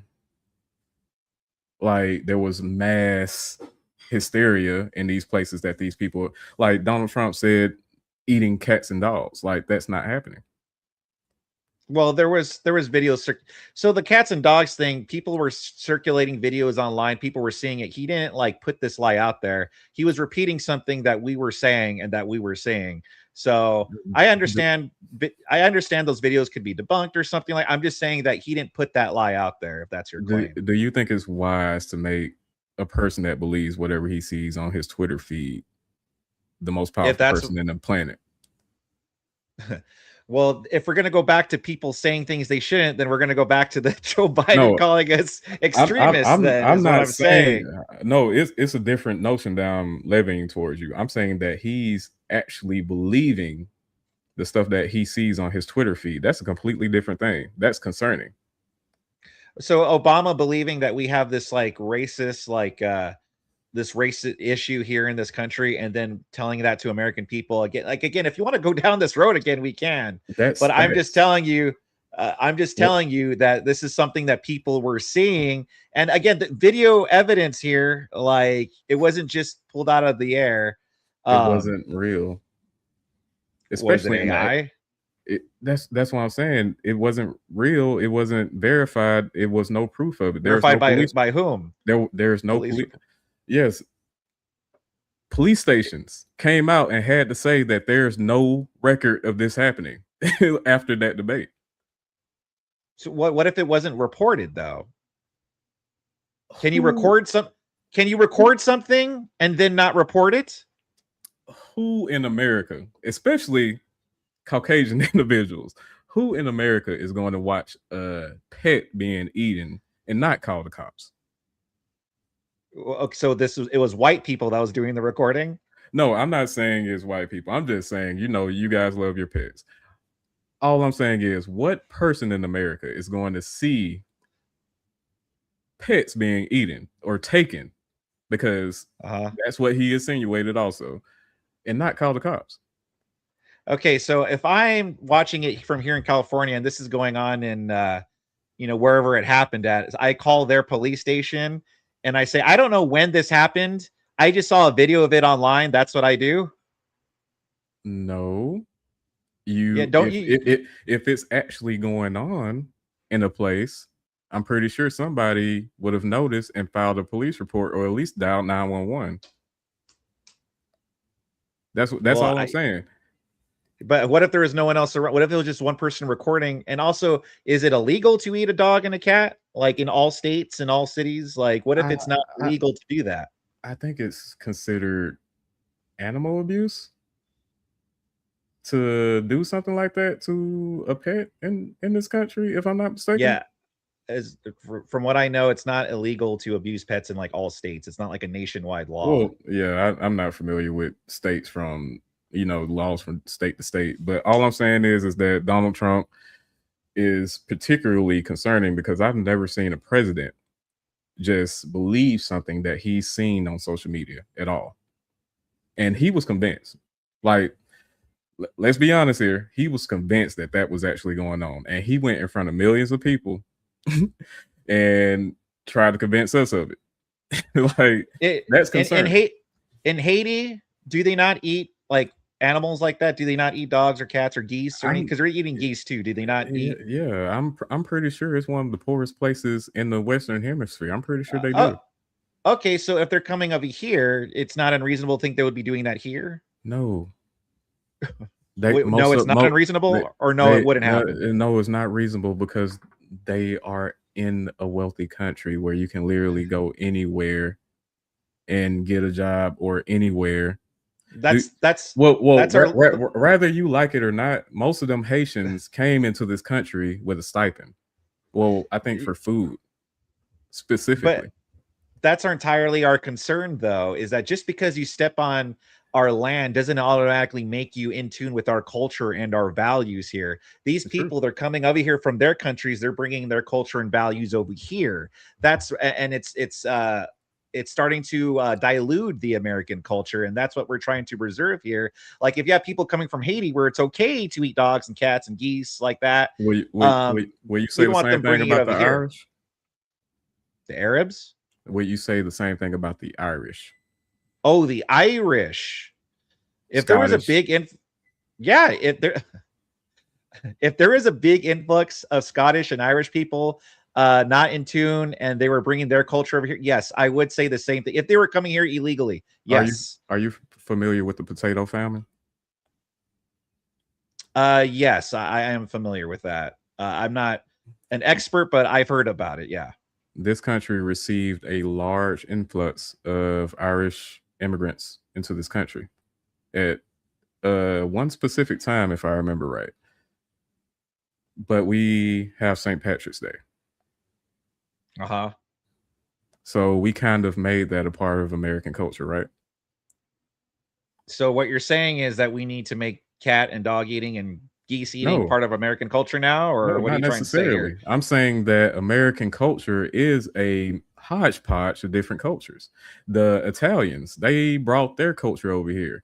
like there was mass hysteria in these places that these people, like Donald Trump said, eating cats and dogs. Like that's not happening. Well, there was videos. So the cats and dogs thing, people were circulating videos online. People were seeing it. He didn't like put this lie out there. He was repeating something that we were saying and that we were saying. So I understand. I understand those videos could be debunked or something like. I'm just saying that he didn't put that lie out there. If that's your claim. Do you think it's wise to make a person that believes whatever he sees on his Twitter feed the most powerful that's- person in the planet? Well, if we're going to go back to people saying things they shouldn't, then we're going to go back to the Joe Biden calling us extremists. I'm not saying. No, it's a different notion that I'm levying towards you. I'm saying that he's actually believing the stuff that he sees on his Twitter feed. That's a completely different thing. That's concerning. So Obama believing that we have this like racist, like this racist issue here in this country, and then telling that to American people again, like again, if you want to go down this road again, we can. But I'm just telling you, that this is something that people were seeing, and again, the video evidence here, like it wasn't just pulled out of the air. It wasn't real, especially in AI. That's what I'm saying. It wasn't real. It wasn't verified. It was no proof of it. Verified by whom? There's no police. Yes, police stations came out and had to say that there's no record of this happening after that debate. So what if it wasn't reported though? Can you record something and then not report it? Who in America, especially Caucasian individuals, who in America is going to watch a pet being eaten and not call the cops? So it was white people that was doing the recording? No, I'm not saying it's white people. I'm just saying, you guys love your pets. All I'm saying is, what person in America is going to see pets being eaten or taken, because that's what he insinuated also, and not call the cops? Okay, so if I'm watching it from here in California and this is going on in wherever it happened at, I call their police station and I say, I don't know when this happened. I just saw a video of it online. That's what I do. No, if it's actually going on in a place, I'm pretty sure somebody would have noticed and filed a police report, or at least dialed 911. That's all I'm saying. But what if there was no one else around? What if it was just one person recording? And also, is it illegal to eat a dog and a cat, like in all states and all cities? Like, what if it's not legal to do that? I think it's considered animal abuse to do something like that to a pet in this country, if I'm not mistaken. Yeah. From what I know, it's not illegal to abuse pets in like all states. It's not like a nationwide law. Well, yeah, I'm not familiar with states from laws from state to state, but all I'm saying is that Donald Trump is particularly concerning because I've never seen a president just believe something that he's seen on social media at all. And he was convinced. Like, let's be honest here, he was convinced that that was actually going on, and he went in front of millions of people and tried to convince us of it. That's concerning. In Haiti, do they not eat like animals like that? Do they not eat dogs or cats or geese or because they're eating geese too? Do they not eat? Yeah, I'm pretty sure it's one of the poorest places in the Western Hemisphere. I'm pretty sure they do. Okay, so if they're coming over here, it's not unreasonable to think they would be doing that here. No. No, it's not unreasonable, it wouldn't happen. No, it's not reasonable because they are in a wealthy country where you can literally go anywhere and get a job or anywhere That's Well, that's our rather you like it or not, most of them Haitians came into this country with a stipend. Well, I think for food specifically. but that's entirely our concern, though, is that just because you step on our land doesn't automatically make you in tune with our culture and our values here. These It's true. people, they're coming over here from their countries, they're bringing their culture and values over here. And it's starting to dilute the American culture, and that's what we're trying to preserve here. Like if you have people coming from Haiti where it's okay to eat dogs and cats and geese like that, Will you we say don't the want same them thing bringing it about the over here. Irish? The Arabs? Will you say the same thing about the Irish? Oh, the Irish. If there was a Scottish. big yeah, if there is a big influx of Scottish and Irish people not in tune and they were bringing their culture over here, yes, I would say the same thing. If they were coming here illegally, yes. Are you familiar with the potato famine? Yes, I am familiar with that. I'm not an expert, but I've heard about it. Yeah. This country received a large influx of Irish immigrants into this country at one specific time, if I remember right. But we have St. Patrick's Day. Uh-huh. So we kind of made that a part of American culture, right? So what you're saying is that we need to make cat and dog eating and geese eating No. part of American culture now, or No, what are not you trying to say necessarily. here? I'm saying that American culture is a hodgepodge of different cultures. The Italians, they brought their culture over here.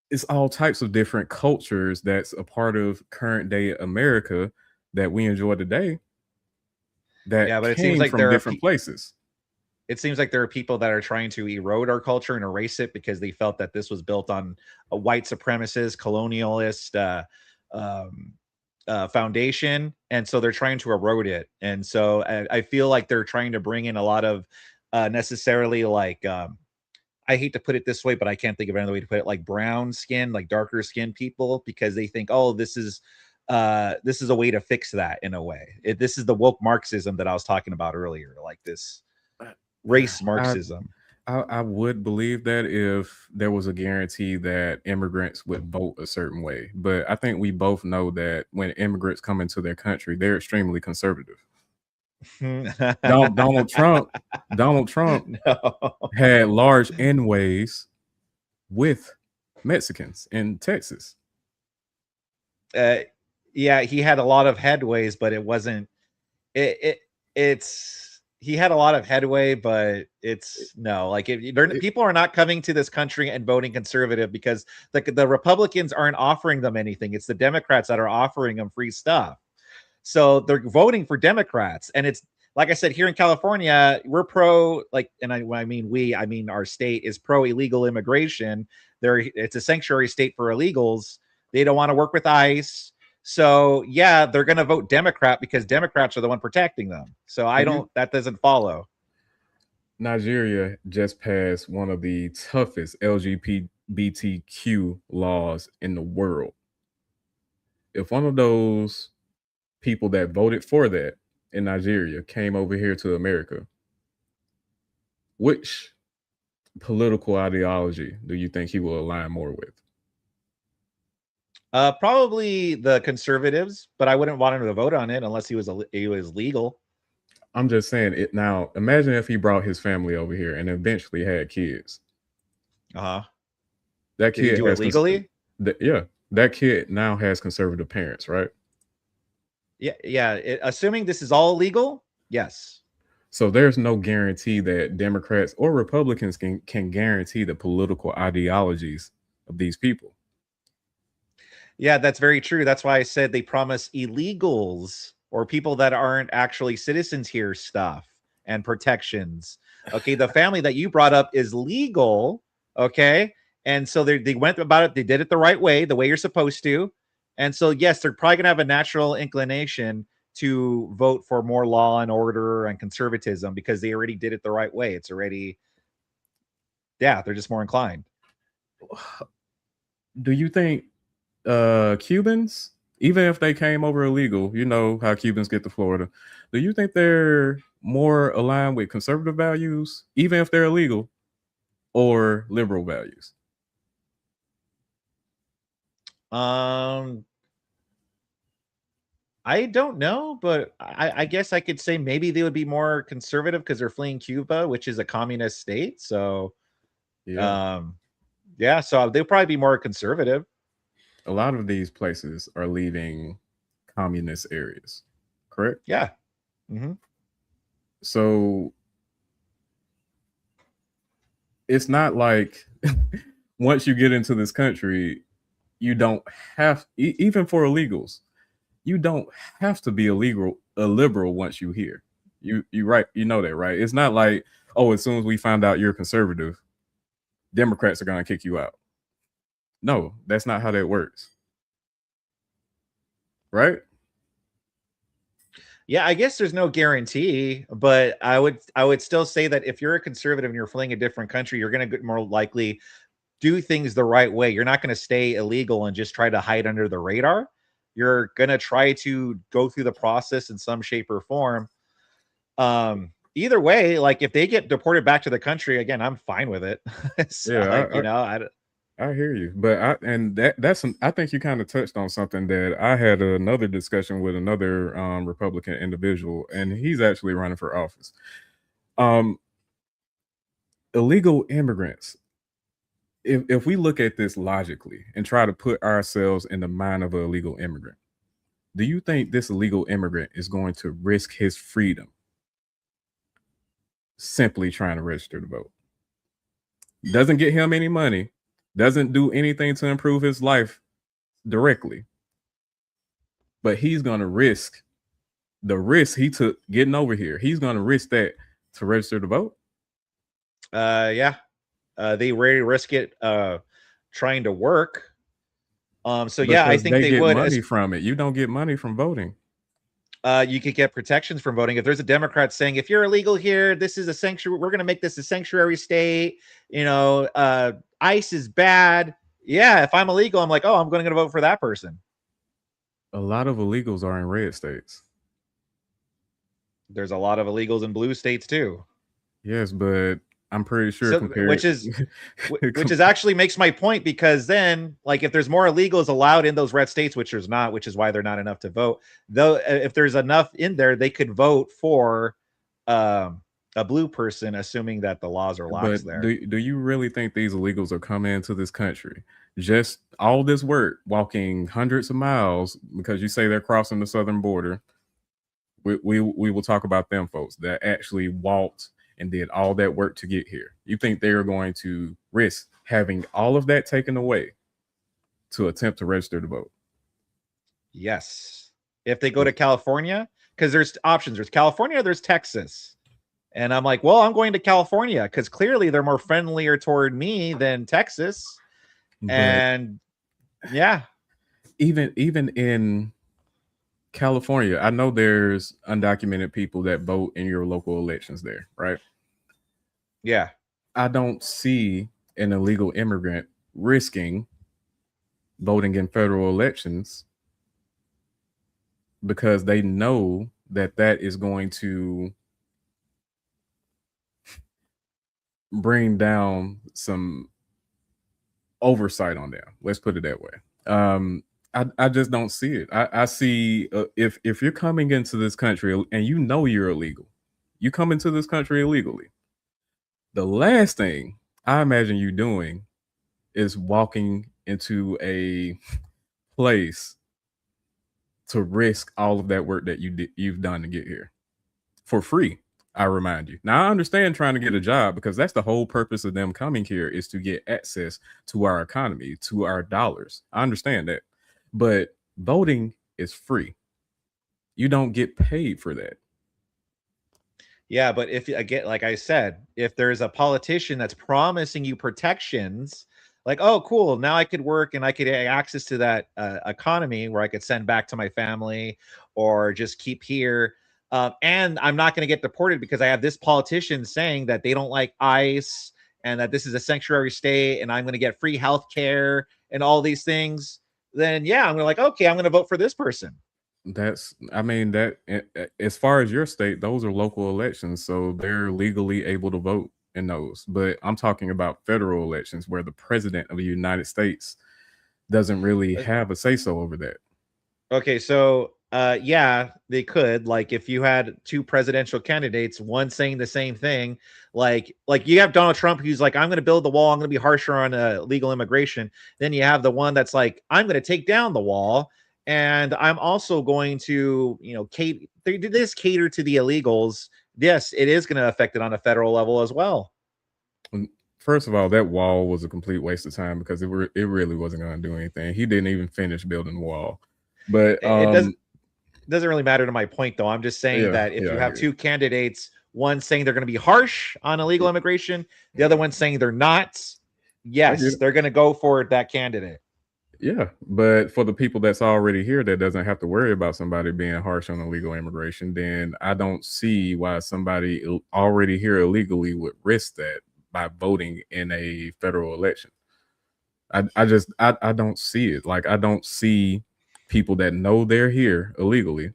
It's all types of different cultures that's a part of current day America that we enjoy today. That Yeah, but it came seems like from there are different places. it seems like there are people that are trying to erode our culture and erase it because they felt that this was built on a white supremacist, colonialist foundation, and so they're trying to erode it. And so I feel like they're trying to bring in a lot of necessarily like I hate to put it this way, but I can't think of another way to put it, like brown skin, like darker skin people, because they think, oh, this is a way to fix that in a way. This is the woke Marxism that I was talking about earlier, like this race Marxism. I would believe that if there was a guarantee that immigrants would vote a certain way. But I think we both know that when immigrants come into their country, they're extremely conservative. Donald Trump No. had large N-ways with Mexicans in Texas. Yeah, he had a lot of headways, but it wasn't he had a lot of headway, but it's no, like people are not coming to this country and voting conservative because the Republicans aren't offering them anything. It's the Democrats that are offering them free stuff. So they're voting for Democrats. And it's like I said, here in California, we're pro, like, and when I mean our state is pro illegal immigration. It's a sanctuary state for illegals. They don't want to work with ICE. So yeah, they're going to vote Democrat because Democrats are the one protecting them. So that doesn't follow. Nigeria just passed one of the toughest LGBTQ laws in the world. If one of those people that voted for that in Nigeria came over here to America, which political ideology do you think he will align more with? Probably the conservatives, but I wouldn't want him to vote on it unless he was legal. I'm just saying it now. Imagine if he brought his family over here and eventually had kids. That kid Did he do it legally? That kid now has conservative parents, right? Yeah. Assuming this is all legal, yes. So there's no guarantee that Democrats or Republicans can guarantee the political ideologies of these people. Yeah, that's very true. That's why I said they promise illegals or people that aren't actually citizens here stuff and protections. Okay, the family that you brought up is legal. Okay, and so they went about it. They did it the right way, the way you're supposed to. And so yes, they're probably gonna have a natural inclination to vote for more law and order and conservatism because they already did it the right way. It's already, yeah, they're just more inclined. Do you think Cubans, even if they came over illegal, you know how Cubans get to Florida, do you think they're more aligned with conservative values, even if they're illegal? or liberal values? I don't know, but I guess I could say maybe they would be more conservative because they're fleeing Cuba, which is a communist state. So, Yeah. Yeah, so they'll probably be more conservative. A lot of these places are leaving communist areas, correct? Yeah. Mm-hmm. So it's not like once you get into this country, you don't have even for illegals, you don't have to be a liberal once you here. You right, you know that, right? It's not like, oh, as soon as we find out you're conservative, Democrats are gonna kick you out. No, that's not how that works. Right? Yeah, I guess there's no guarantee, but I would still say that if you're a conservative and you're fleeing a different country, you're going to more likely do things the right way. You're not going to stay illegal and just try to hide under the radar. You're going to try to go through the process in some shape or form. Either way, like if they get deported back to the country again, I'm fine with it. So, Yeah, like, you know, I hear you, but I think you kind of touched on something that I had another discussion with another Republican individual, and he's actually running for office. Illegal immigrants. If we look at this logically and try to put ourselves in the mind of an illegal immigrant, do you think this illegal immigrant is going to risk his freedom simply trying to register to vote? Doesn't get him any money, doesn't do anything to improve his life directly, but he's going to risk the risk he took getting over here. He's going to risk that to register to vote. Yeah, they rarely risk it trying to work. So yeah, I Because think they get would. money from it. You don't get money from voting. You could get protections from voting. If there's a Democrat saying, if you're illegal here, this is a sanctuary, we're going to make this a sanctuary state. You know, ICE is bad. Yeah, if I'm illegal, I'm like, oh, I'm going to vote for that person. A lot of illegals are in red states. There's a lot of illegals in blue states too. Yes, but I'm pretty sure which is actually makes my point, because then, like, if there's more illegals allowed in those red states, which there's not, which is why they're not enough to vote, though, if there's enough in there, they could vote for a blue person, assuming that the laws are lax there. Do you really think these illegals are coming into this country just all this work, walking hundreds of miles, because you say they're crossing the southern border? We will talk about them folks that actually walked and did all that work to get here. You think they are going to risk having all of that taken away to attempt to register to vote? Yes. If they go to California, because there's options. There's California, there's Texas. And I'm like, well, I'm going to California because clearly they're more friendlier toward me than Texas. But and yeah. Even in California, I know there's undocumented people that vote in your local elections there, right? Yeah. I don't see an illegal immigrant risking voting in federal elections because they know that is going to bring down some oversight on them. Let's put it that way. I just don't see it. I see if you're coming into this country and you know you're illegal, you come into this country illegally, the last thing I imagine you doing is walking into a place to risk all of that work that you've done to get here for free. I remind you. Now, I understand trying to get a job, because that's the whole purpose of them coming here, is to get access to our economy, to our dollars. I understand that. But voting is free. You don't get paid for that. Yeah, but if, again, like I said, if there's a politician that's promising you protections, like, oh, cool, now I could work and I could have access to that economy where I could send back to my family or just keep here. And I'm not going to get deported because I have this politician saying that they don't like ICE and that this is a sanctuary state and I'm going to get free health care and all these things. Then, yeah, I'm going to like, okay, I'm going to vote for this person. As far as your state, those are local elections, so they're legally able to vote in those, but I'm talking about federal elections where the president of the United States doesn't really have a say-so over that. Okay, so yeah, they could. Like if you had two presidential candidates, one saying the same thing, like you have Donald Trump who's like, I'm gonna build the wall, I'm gonna be harsher on legal immigration. Then you have the one that's like, I'm gonna take down the wall, and I'm also going to, cater to the illegals. Yes, it is gonna affect it on a federal level as well. First of all, that wall was a complete waste of time because it really wasn't going to do anything. He didn't even finish building the wall. But It doesn't really matter to my point, though. I'm just saying that if you have two candidates, one saying they're going to be harsh on illegal immigration, the other one saying they're not, yes, they're going to go for that candidate. Yeah, but for the people that's already here that doesn't have to worry about somebody being harsh on illegal immigration, then I don't see why somebody already here illegally would risk that by voting in a federal election. I don't see it. Like, I don't see people that know they're here illegally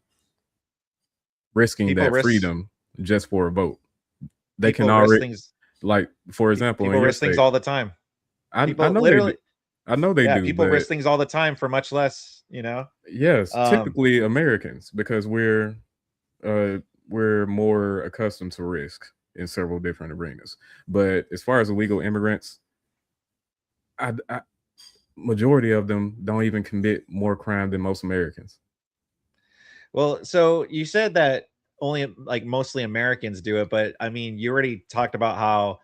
risking that freedom just for a vote. They can already, like, for example, people risk things all the time. I know literally. I know they do. People risk things all the time for much less, Yes, typically Americans, because we're more accustomed to risk in several different arenas. But as far as illegal immigrants, I majority of them don't even commit more crime than most Americans. Well, so you said that only like mostly Americans do it, but I mean, you already talked about how,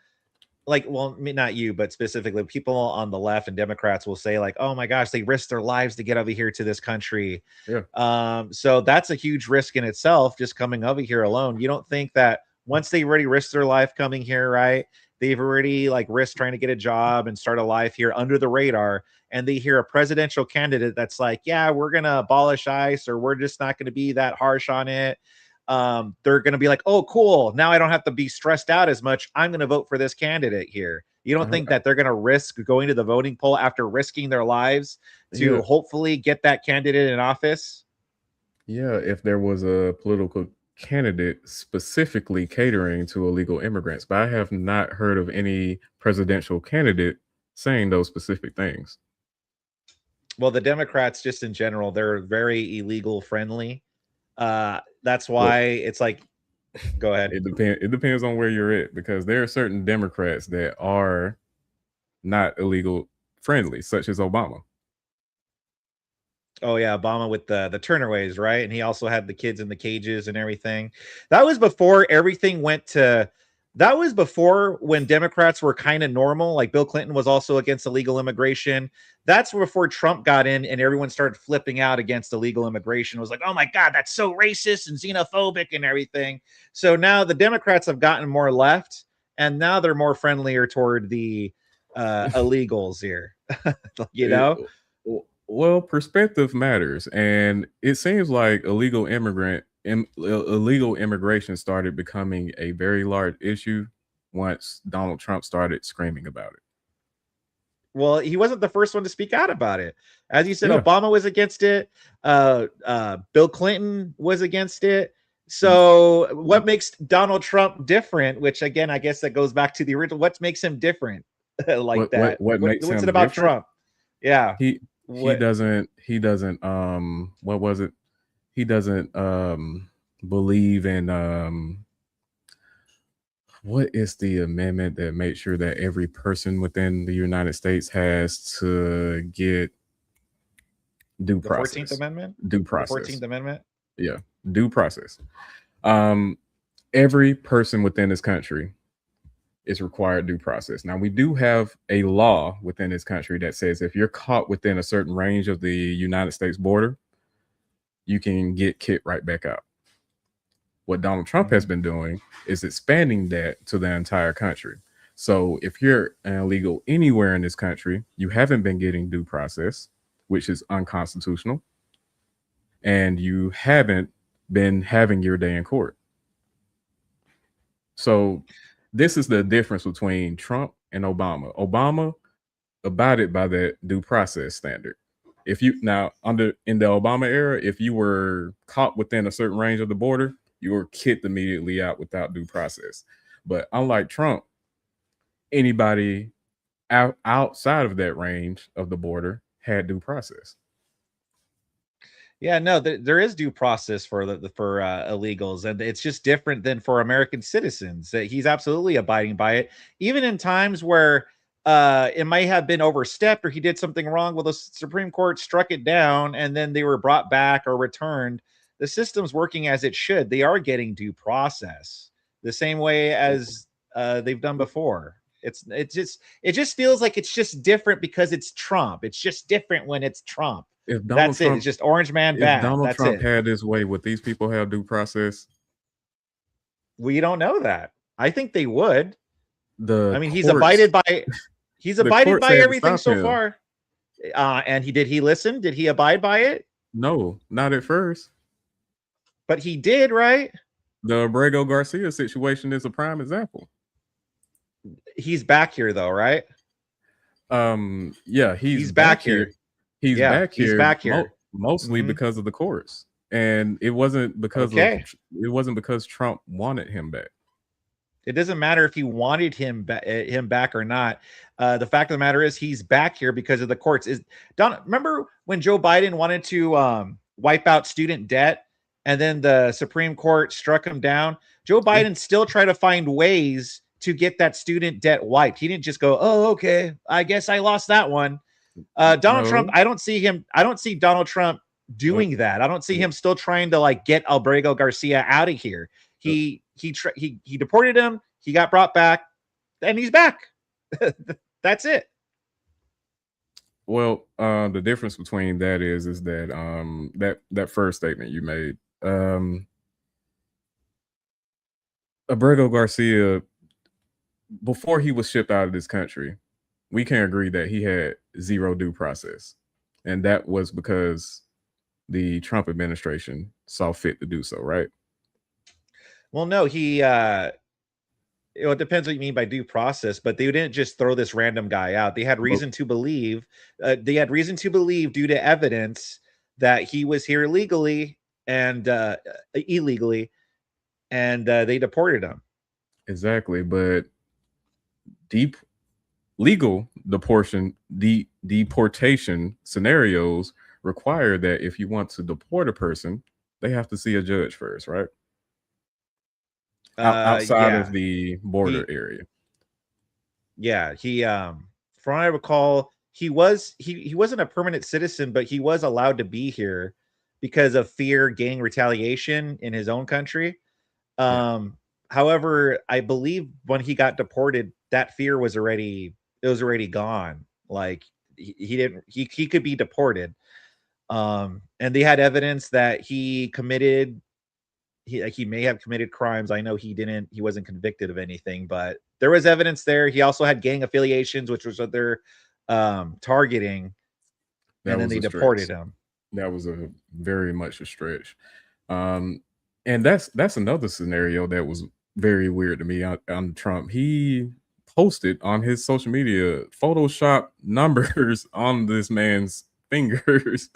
like, well, not you, but specifically people on the left and Democrats will say like, oh my gosh, they risk their lives to get over here to this country. Yeah. So that's a huge risk in itself, just coming over here alone. You don't think that once they already risked their life coming here, right? They've already like risked trying to get a job and start a life here under the radar, and they hear a presidential candidate that's like, yeah, we're gonna abolish ICE, or we're just not gonna be that harsh on it. They're going to be like, oh, cool. Now I don't have to be stressed out as much. I'm going to vote for this candidate here. You don't think that they're going to risk going to the voting poll after risking their lives to hopefully get that candidate in office? Yeah, if there was a political candidate specifically catering to illegal immigrants, but I have not heard of any presidential candidate saying those specific things. Well, the Democrats, just in general, they're very illegal friendly. That's why it's like, go ahead. It depends on where you're at, because there are certain Democrats that are not illegal friendly, such as Obama. Oh yeah, Obama with the turnaways, right? And he also had the kids in the cages and everything. That was before everything went to. That was before when Democrats were kind of normal. Like Bill Clinton was also against illegal immigration. That's before Trump got in and everyone started flipping out against illegal immigration. It was like, oh my God, that's so racist and xenophobic and everything. So now the Democrats have gotten more left, and now they're more friendlier toward the illegals here. Well, perspective matters. And it seems like illegal immigration started becoming a very large issue once Donald Trump started screaming about it. Well, he wasn't the first one to speak out about it. As you said, Obama was against it. Bill Clinton was against it. So what makes Donald Trump different? Which again, I guess that goes back to the original. What makes him different? What's it about Trump? Yeah. He doesn't what was it? He doesn't believe in what is the amendment that makes sure that every person within the United States has to get due process? The 14th Amendment? Due process. The 14th Amendment? Yeah, due process. Every person within this country is required due process. Now, we do have a law within this country that says if you're caught within a certain range of the United States border, you can get kicked right back out. What Donald Trump has been doing is expanding that to the entire country. So if you're illegal anywhere in this country, you haven't been getting due process, which is unconstitutional, and you haven't been having your day in court. So this is the difference between Trump and Obama. Obama abided by that due process standard. If you now in the Obama era, if you were caught within a certain range of the border, you were kicked immediately out without due process. But unlike Trump, anybody outside of that range of the border had due process. Yeah, no, there is due process for for illegals, and it's just different than for American citizens. He's absolutely abiding by it, even in times where it might have been overstepped or he did something wrong. Well, the Supreme Court struck it down, and then they were brought back or returned. The system's working as it should. They are getting due process the same way as they've done before. It just feels like it's just different because it's Trump. It's just different when it's Trump. If Donald That's it. Trump, It's just Orange Man if bad. Donald That's Trump it. had his way, would these people have due process? We don't know that. I think they would. The I mean, he's courts- abided by the courts had to everything stop so him. far. And did he listen? Did he abide by it? No, not at first. But he did, right? The Abrego Garcia situation is a prime example. He's back here though, right? Yeah, he's back here. He's back here mostly because of the courts. And it wasn't because because Trump wanted him back. It doesn't matter if he wanted him back or not. The fact of the matter is he's back here because of the courts. Remember when Joe Biden wanted to wipe out student debt and then the Supreme Court struck him down? Joe Biden still tried to find ways to get that student debt wiped. He didn't just go, "Oh, okay, I guess I lost that one." Donald Trump, I don't see Donald Trump doing that. I don't see him still trying to like get Abrego Garcia out of here. He deported him, he got brought back, and he's back. That's it. Well, the difference between that is that that first statement you made, Abrego Garcia, before he was shipped out of this country, we can agree that he had zero due process. And that was because the Trump administration saw fit to do so, right? Well, no, it depends what you mean by due process, but they didn't just throw this random guy out. They had reason to believe, due to evidence that he was here illegally and illegally, and they deported him. Exactly, but legal deportation scenarios require that if you want to deport a person, they have to see a judge first, right? Outside of the border area. Yeah, from what I recall, he wasn't a permanent citizen, but he was allowed to be here because of fear gang retaliation in his own country. However, I believe when he got deported, that fear was already gone. Like he could be deported. And they had evidence that he may have committed crimes. I know he wasn't convicted of anything, but there was evidence there. He also had gang affiliations, which was what they're targeting. And then they deported him. That was a very much a stretch. And that's another scenario that was very weird to me on Trump. He posted on his social media Photoshop numbers on this man's fingers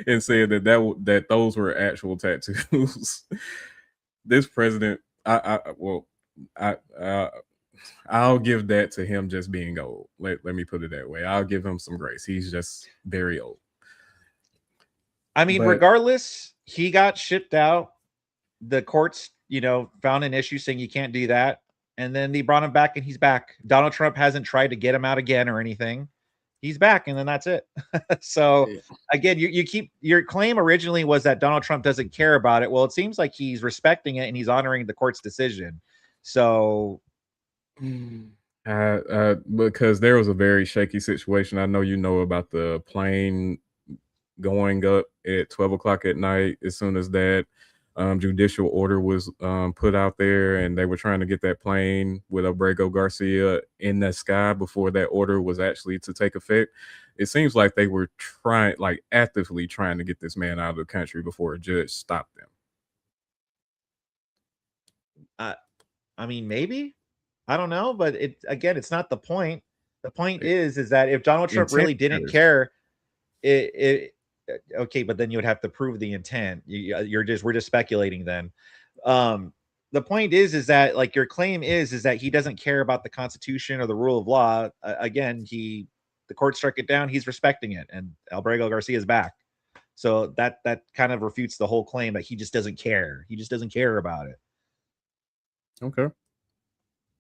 and said that those were actual tattoos. This president, I'll give that to him just being old. Let me put it that way. I'll give him some grace. He's just very old. I mean, regardless, he got shipped out. The courts, found an issue saying you can't do that. And then they brought him back and he's back. Donald Trump hasn't tried to get him out again or anything. He's back, and then that's it. So again, you keep your claim originally was that Donald Trump doesn't care about it. Well, it seems like he's respecting it and he's honoring the court's decision. So because there was a very shaky situation. I know you know about the plane going up at 12 o'clock at night. As soon as that judicial order was put out there, and they were trying to get that plane with Abrego Garcia in the sky before that order was actually to take effect. It seems like they were actively trying to get this man out of the country before a judge stopped them. I mean, maybe, I don't know, but it's not the point. The point is that if Donald Trump really didn't care, okay, but then you would have to prove the intent. We're just speculating then. the point is that like your claim is that he doesn't care about the Constitution or the rule of law. Again, the court struck it down. He's respecting it, and Alberto Garcia is back. So that kind of refutes the whole claim that he just doesn't care. He just doesn't care about it. Okay.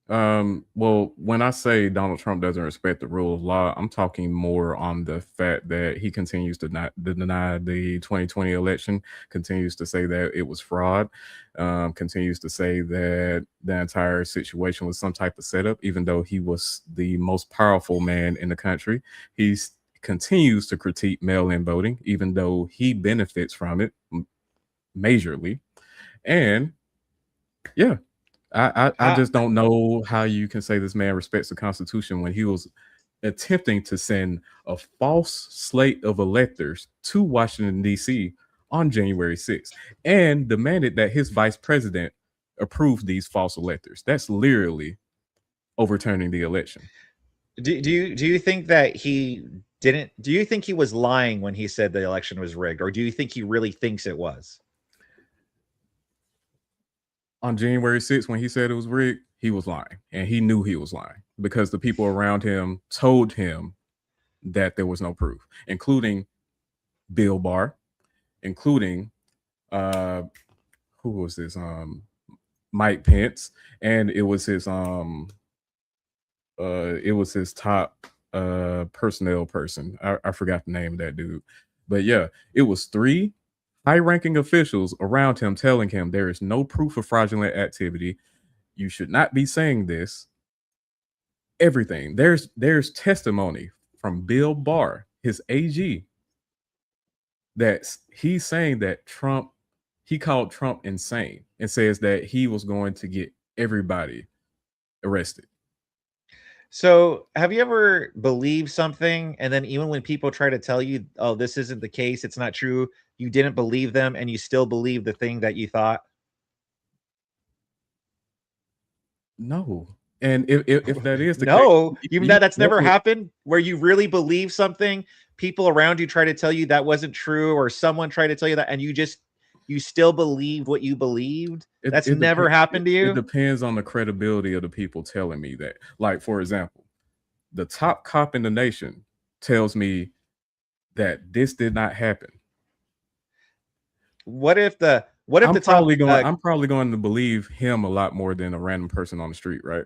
Well, when I say Donald Trump doesn't respect the rule of law, I'm talking more on the fact that he continues to deny the 2020 election, continues to say that it was fraud, continues to say that the entire situation was some type of setup, even though he was the most powerful man in the country. He continues to critique mail-in voting, even though he benefits from it majorly. And yeah, I just don't know how you can say this man respects the Constitution when he was attempting to send a false slate of electors to Washington, D.C. on January 6th and demanded that his vice president approve these false electors. That's literally overturning the election. Do you think that he didn't? Do you think he was lying when he said the election was rigged, or do you think he really thinks it was? On January 6th, when he said it was rigged, he was lying, and he knew he was lying because the people around him told him that there was no proof, including Bill Barr, including who was this? Mike Pence, and it was his top personnel person. I forgot the name of that dude, but yeah, it was 3 high-ranking officials around him telling him there is no proof of fraudulent activity. You should not be saying this. Everything. There's testimony from Bill Barr, his AG, that he's saying that he called Trump insane and says that he was going to get everybody arrested. So have you ever believed something, and then even when people try to tell you, oh, this isn't the case, it's not true, you didn't believe them and you still believe the thing that you thought? No. And if that is the no, case, even that's never happened, where you really believe something, people around you try to tell you that wasn't true, or someone tried to tell you that, and you still believed what you believed. That's never happened to you. It depends on the credibility of the people telling me that. Like, for example, the top cop in the nation tells me that this did not happen. What if the I'm probably going to believe him a lot more than a random person on the street, right?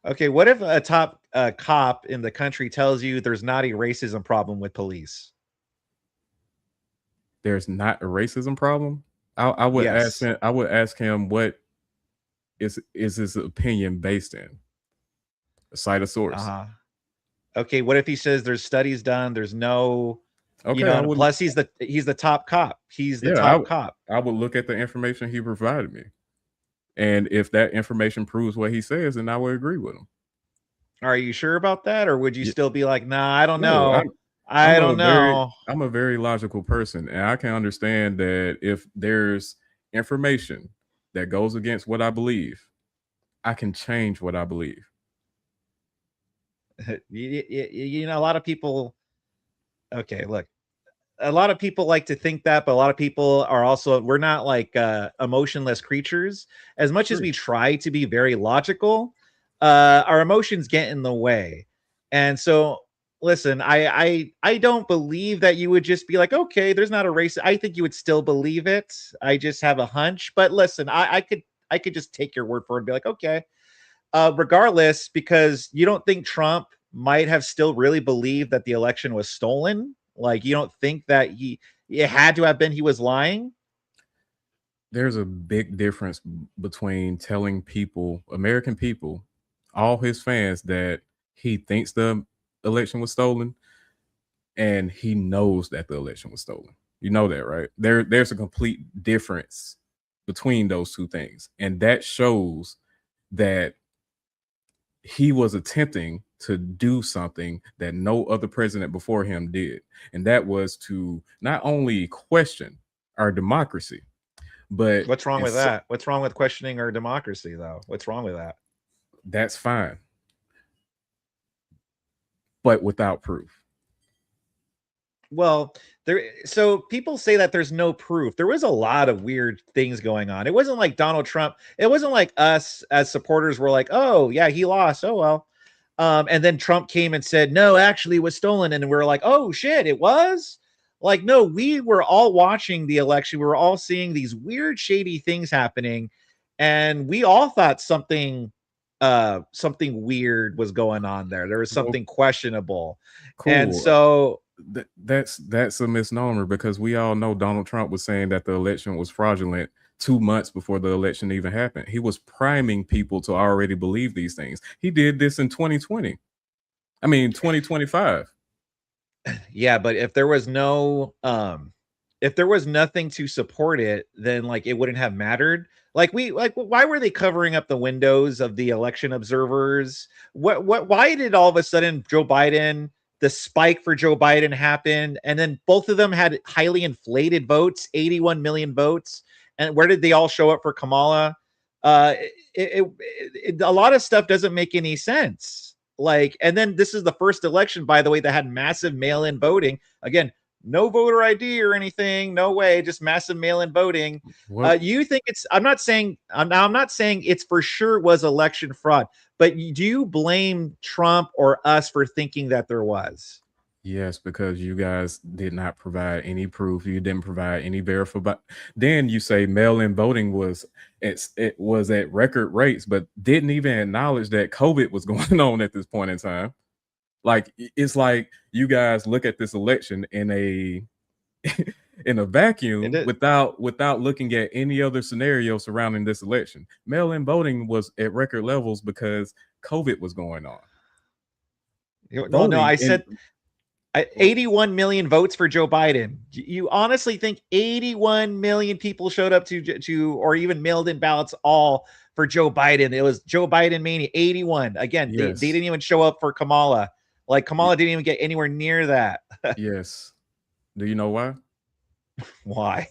Okay, what if a top cop in the country tells you there's not a racism problem with police? There's not a racism problem? I would ask him what is his opinion based in? Cite a source. Okay, what if he says there's studies done, there's no plus he's the top cop. He's the top cop. I would look at the information he provided me. And if that information proves what he says, then I would agree with him. Are you sure about that? Or would you still be like, nah, I don't know. I don't know. I'm a very logical person, and I can understand that if there's information that goes against what I believe, I can change what I believe. You know, a lot of people. Okay, look, a lot of people like to think that, but a lot of people are also, we're not like emotionless creatures. As much as we try to be very logical, our emotions get in the way. And so listen, I don't believe that you would just be like, okay, there's not a race. I think you would still believe it. I just have a hunch. But listen, I could just take your word for it and be like, okay, regardless, because you don't think Trump might have still really believed that the election was stolen. Like, you don't think that it had to have been he was lying? There's a big difference between telling people, American people, all his fans, that he thinks the election was stolen and he knows that the election was stolen. You know that, right? There's a complete difference between those two things. And that shows that he was attempting to do something that no other president before him did. And that was to not only question our democracy, but what's wrong with that? What's wrong with questioning our democracy, though? What's wrong with that? That's fine. But without proof. Well, so people say that there's no proof. There was a lot of weird things going on. It wasn't like Donald Trump. It wasn't like us as supporters were like, "Oh, yeah, he lost. Oh well." And then Trump came and said, "No, actually it was stolen." And we were like, "Oh shit, it was?" Like, no, we were all watching the election. We were all seeing these weird shady things happening, and we all thought something weird was going on there. There was Well, something questionable. And cool. so That's a misnomer because we all know Donald Trump was saying that the election was fraudulent 2 months before the election even happened. He was priming people to already believe these things. He did this in 2020. I mean 2025. yeah, but if there was nothing to support it, then like it wouldn't have mattered. Like why were they covering up the windows of the election observers? Why did all of a sudden the spike for Joe Biden happen, and then both of them had highly inflated votes, 81 million votes, and where did they all show up for Kamala? uh a lot of stuff doesn't make any sense. Like, and then this is the first election, by the way, that had massive mail-in voting. Again, no voter ID or anything, no way, just massive mail-in voting. What You think it's? I'm not saying it's for sure was election fraud, but do you blame Trump or us for thinking that there was? Yes, because you guys did not provide any proof. You didn't provide any verifiable. Then you say mail-in voting it was at record rates, but didn't even acknowledge that COVID was going on at this point in time. Like it's like you guys look at this election in a in a It vacuum did. without looking at any other scenario surrounding this election. Mail-in voting was at record levels because COVID was going on. Well, no, Voting I in said 81 million votes for Joe Biden. You honestly think 81 million people showed up or even mailed in ballots all for Joe Biden? It was Joe Biden mania. 81. Again, they yes. didn't even show up for Kamala. Like Kamala didn't even get anywhere near that. Yes. Do you know why? Why?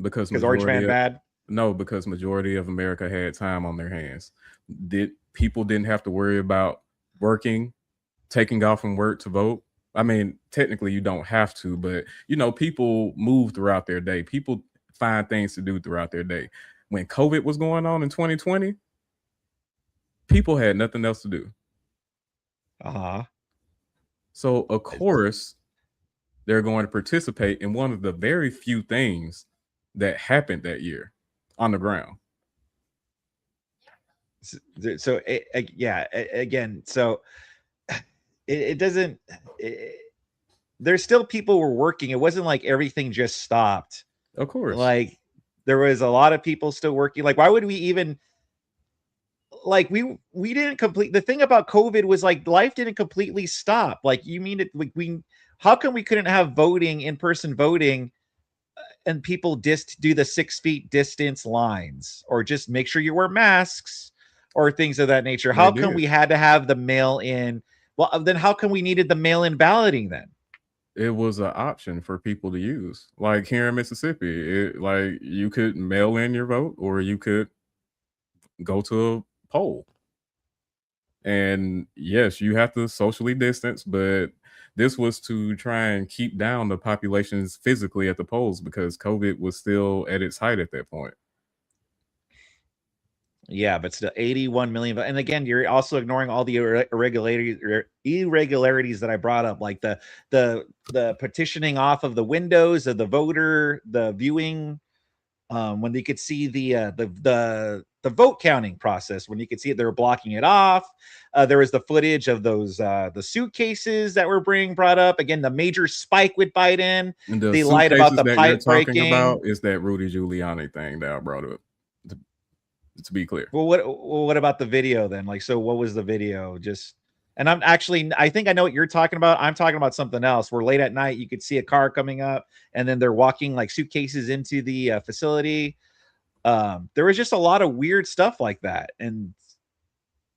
Because Because Orange Man bad. no, because majority of America had time on their hands. People didn't have to worry about working, taking off from work to vote. I mean, technically you don't have to, but people move throughout their day. People find things to do throughout their day. When COVID was going on in 2020, people had nothing else to do. Uh-huh. So of course they're going to participate in one of the very few things that happened that year on the ground. So yeah, again, so it doesn't there's still people were working. It wasn't like everything just stopped. Of course. Like there was a lot of people still working. Like, why would we even like we didn't complete the thing about COVID was like life didn't completely stop. Like, you mean it like we how come we couldn't have voting, in-person voting, and people just do the 6 feet distance lines, or just make sure you wear masks or things of that nature? They How come did. we had to have the mail in? Well, then how come we needed the mail in balloting then? It was an option for people to use. Like here in Mississippi, like you could mail in your vote or you could go to a poll. And yes, you have to socially distance, but this was to try and keep down the populations physically at the polls because COVID was still at its height at that point. Yeah, but still 81 million. And again, you're also ignoring all the irregularities that I brought up, like the petitioning off of the windows of the viewing, when they could see the vote counting process, when you could see it, they were blocking it off. There was the footage of those the suitcases that were being brought up. Again, the major spike with Biden. And the They lied about suitcases the that you're pipe talking breaking. about is that Rudy Giuliani thing that I brought up. To be clear. Well, what about the video then? Like, so what was the video? And I think I know what you're talking about. I'm talking about something else. Where late at night you could see a car coming up, and then they're walking like suitcases into the facility. There was just a lot of weird stuff like that, and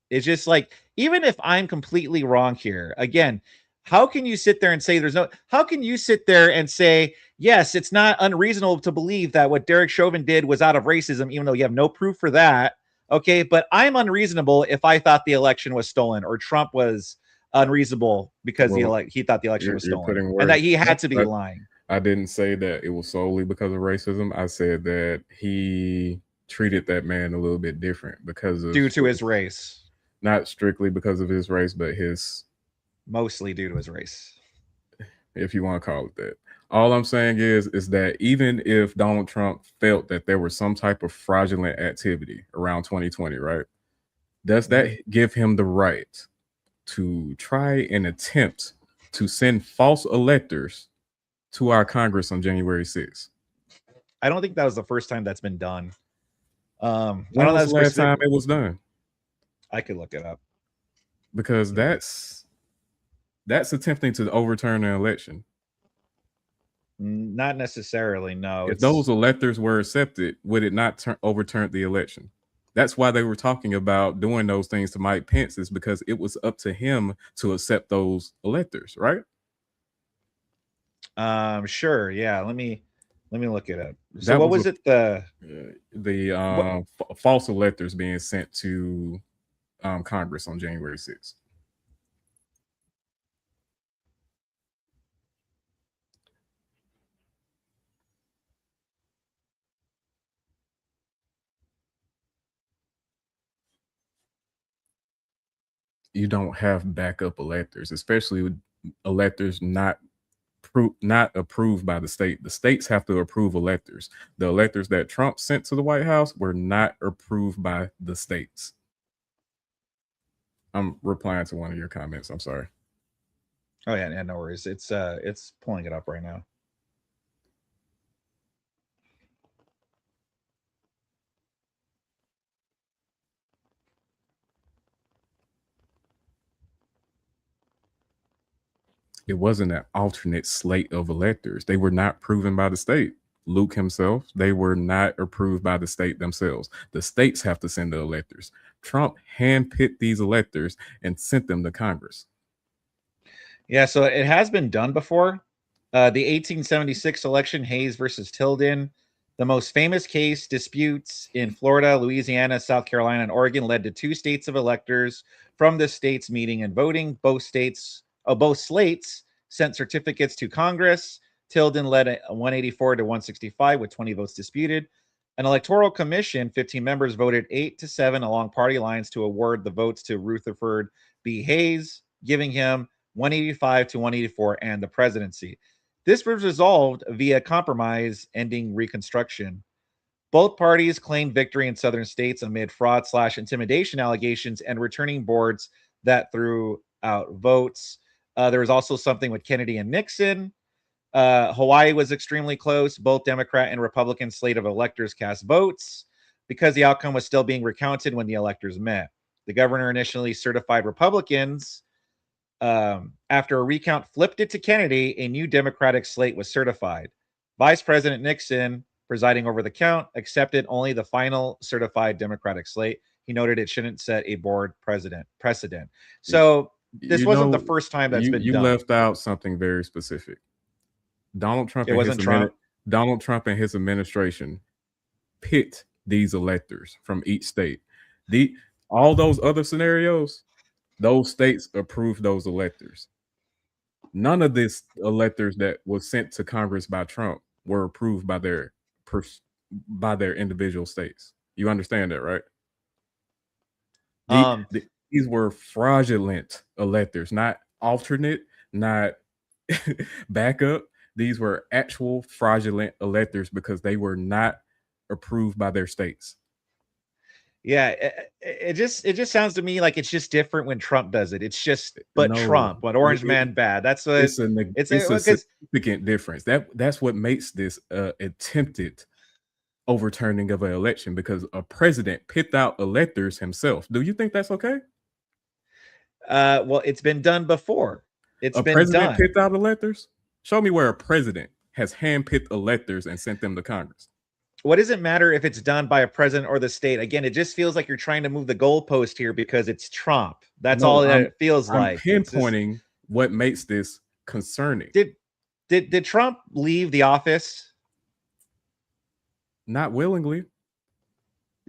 it's just like, even if I'm completely wrong here, again, how can you sit there and say how can you sit there and say, yes, it's not unreasonable to believe that what Derek Chauvin did was out of racism, even though you have no proof for that? Okay, but I'm unreasonable if I thought the election was stolen or Trump was unreasonable because Well, he thought the election was you're stolen putting and that words. he had to be I, lying. I didn't say that it was solely because of racism. I said that he treated that man a little bit different because of Due to his race, not strictly because of his race, but his, mostly due to his race. if you want to call it that. All I'm saying is that even if Donald Trump felt that there was some type of fraudulent activity around 2020, right? Does that give him the right to try and attempt to send false electors to our Congress on January 6th? I don't think that was the first time that's been done. I When don't know was the last time specific. it was done? I could look it up. Because that's attempting to overturn an election. Not necessarily. No. If those electors were accepted, would it not overturn the election? That's why they were talking about doing those things to Mike Pence, is because it was up to him to accept those electors, right? Sure. Yeah. Let me look it up. So That what was was it? The false electors being sent to Congress on January 6th. You don't have backup electors, especially with electors not approved by the state. The states have to approve electors. The electors that Trump sent to the White House were not approved by the states. I'm replying to one of your comments. I'm sorry. Oh yeah, no worries. It's pulling it up right now. It wasn't an alternate slate of electors. They were not proven by the state. Luke himself, they were not approved by the state themselves. The states have to send the electors. Trump handpicked these electors and sent them to Congress. Yeah, so it has been done before. The 1876 election, Hayes versus Tilden. The most famous case, disputes in Florida, Louisiana, South Carolina, and Oregon led to 2 states of electors from the states meeting and voting. Both slates sent certificates to Congress. Tilden led 184 to 165 with 20 votes disputed. An electoral commission, 15 members, voted 8-7 along party lines to award the votes to Rutherford B. Hayes, giving him 185 to 184 and the presidency. This was resolved via compromise, ending Reconstruction. Both parties claimed victory in southern states amid fraud/intimidation allegations and returning boards that threw out votes. There was also something with Kennedy and Nixon. Hawaii was extremely close. Both Democrat and Republican slate of electors cast votes because the outcome was still being recounted when the electors met. The governor initially certified Republicans. After a recount flipped it to Kennedy, a new Democratic slate was certified. Vice President Nixon, presiding over the count, accepted only the final certified Democratic slate. He noted it shouldn't set a board precedent. So this wasn't the first time that's been done. You left out something very specific. Donald Trump and his administration picked these electors from each state. All those other scenarios, those states approved those electors. None of these electors that was sent to Congress by Trump were approved by their individual states. You understand that, right? These were fraudulent electors, not alternate, not backup. These were actual fraudulent electors because they were not approved by their states. Yeah, it just sounds to me like it's just different when Trump does it. It's just Trump, but Orange Man bad. That's what it's a significant difference. That's what makes this attempted overturning of an election, because a president picked out electors himself. Do you think that's okay? Well, it's been done before. President picked out electors? Show me where a president has handpicked electors and sent them to Congress. What does it matter if it's done by a president or the state? Again, it just feels like you're trying to move the goalpost here because it's Trump. That's all it feels like. Pinpointing what makes this concerning. Did Trump leave the office? Not willingly.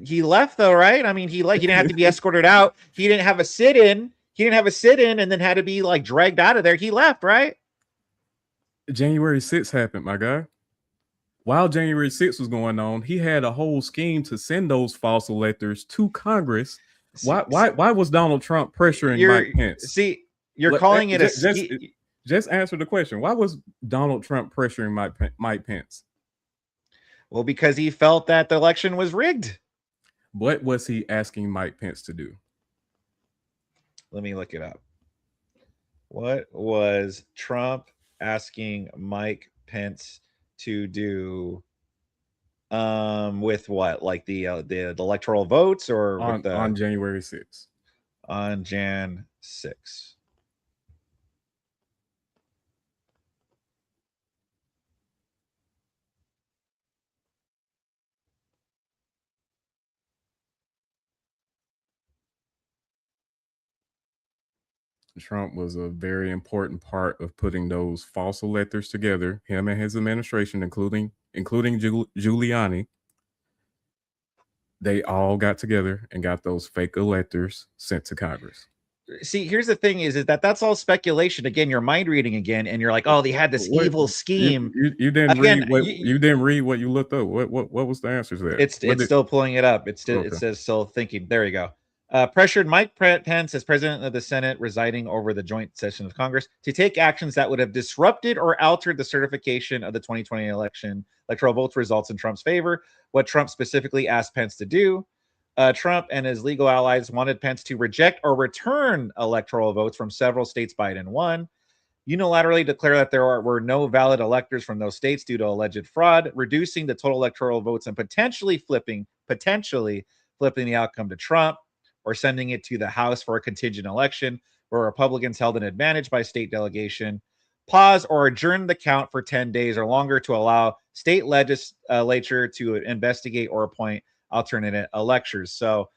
He left though, right? I mean, he didn't have to be escorted out. He didn't have a sit-in. he didn't have a sit-in and then had to be like dragged out of there. He left, right? January 6th happened, my guy. While January 6th was going on, he had a whole scheme to send those false electors to Congress. Why was Donald Trump pressuring Mike Pence? You're calling it just answer the question. Why was Donald Trump pressuring Mike Pence? Well, because he felt that the election was rigged. What was he asking Mike Pence to do? Let me look it up. What was Trump asking Mike Pence to do? With what? Like the electoral votes, or on January 6th? On Jan 6th. Trump was a very important part of putting those false electors together. Him and his administration, including Giuliani, they all got together and got those fake electors sent to Congress. See, here's the thing: is that that's all speculation. Again, you're mind reading again, and you're like, "Oh, they had this evil scheme." You didn't read what you didn't read what you looked up. What was the answer to that? It's still pulling it up. It says still thinking. There you go. Pressured Mike Pence as president of the Senate, residing over the joint session of Congress, to take actions that would have disrupted or altered the certification of the 2020 electoral vote results in Trump's favor. What Trump specifically asked Pence to do. Trump and his legal allies wanted Pence to reject or return electoral votes from several states Biden won, unilaterally declare that there were no valid electors from those states due to alleged fraud, reducing the total electoral votes and potentially flipping the outcome to Trump, or sending it to the House for a contingent election where Republicans held an advantage by state delegation, pause or adjourn the count for 10 days or longer to allow state legislature to investigate or appoint alternate electors. So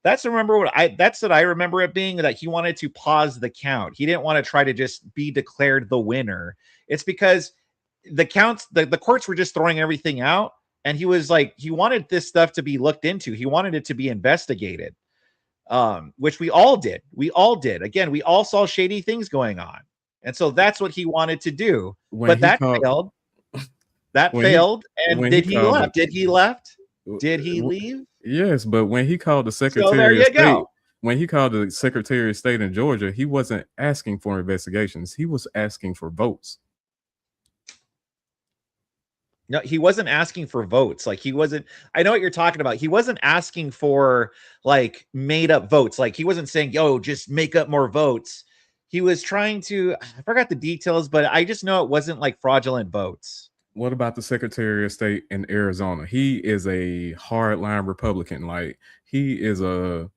that's what I remember it being, that he wanted to pause the count. He didn't want to try to just be declared the winner. It's because the counts, the courts were just throwing everything out, and he was like, he wanted this stuff to be looked into. He wanted it to be investigated. Which we all did. Again, we all saw shady things going on. And so that's what he wanted to do. But that failed. That failed. And did he left? Did he left? Did he leave? Yes, but when he called the Secretary of State, when he called the Secretary of State in Georgia, he wasn't asking for investigations. He was asking for votes. No, he wasn't asking for votes. Like, he wasn't, I know what you're talking about. He wasn't asking for like made up votes. Like, he wasn't saying, yo, just make up more votes. He was trying to, I forgot the details, but I just know it wasn't like fraudulent votes. What about the Secretary of State in Arizona? He is a hardline Republican. Like, he is a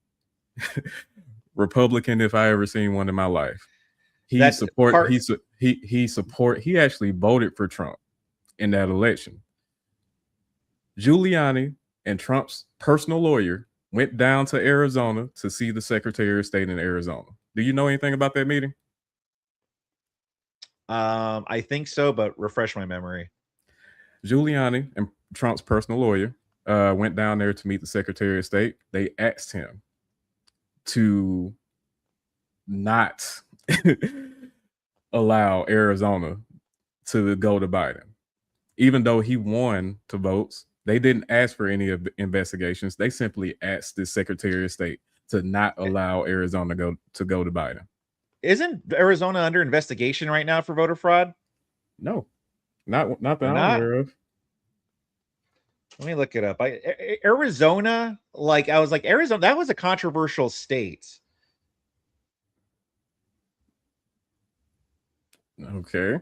Republican if I ever seen one in my life. He actually voted for Trump in that election. Giuliani and Trump's personal lawyer went down to Arizona to see the Secretary of State in Arizona. Do you know anything about that meeting? I think so, but refresh my memory. Giuliani and Trump's personal lawyer went down there to meet the Secretary of State. They asked him to not allow Arizona to go to Biden. Even though he won the votes, they didn't ask for any of the investigations. They simply asked the Secretary of State to not allow Arizona to go to Biden. Isn't Arizona under investigation right now for voter fraud? No, not that I'm aware of. Let me look it up. Arizona, Arizona, that was a controversial state. Okay.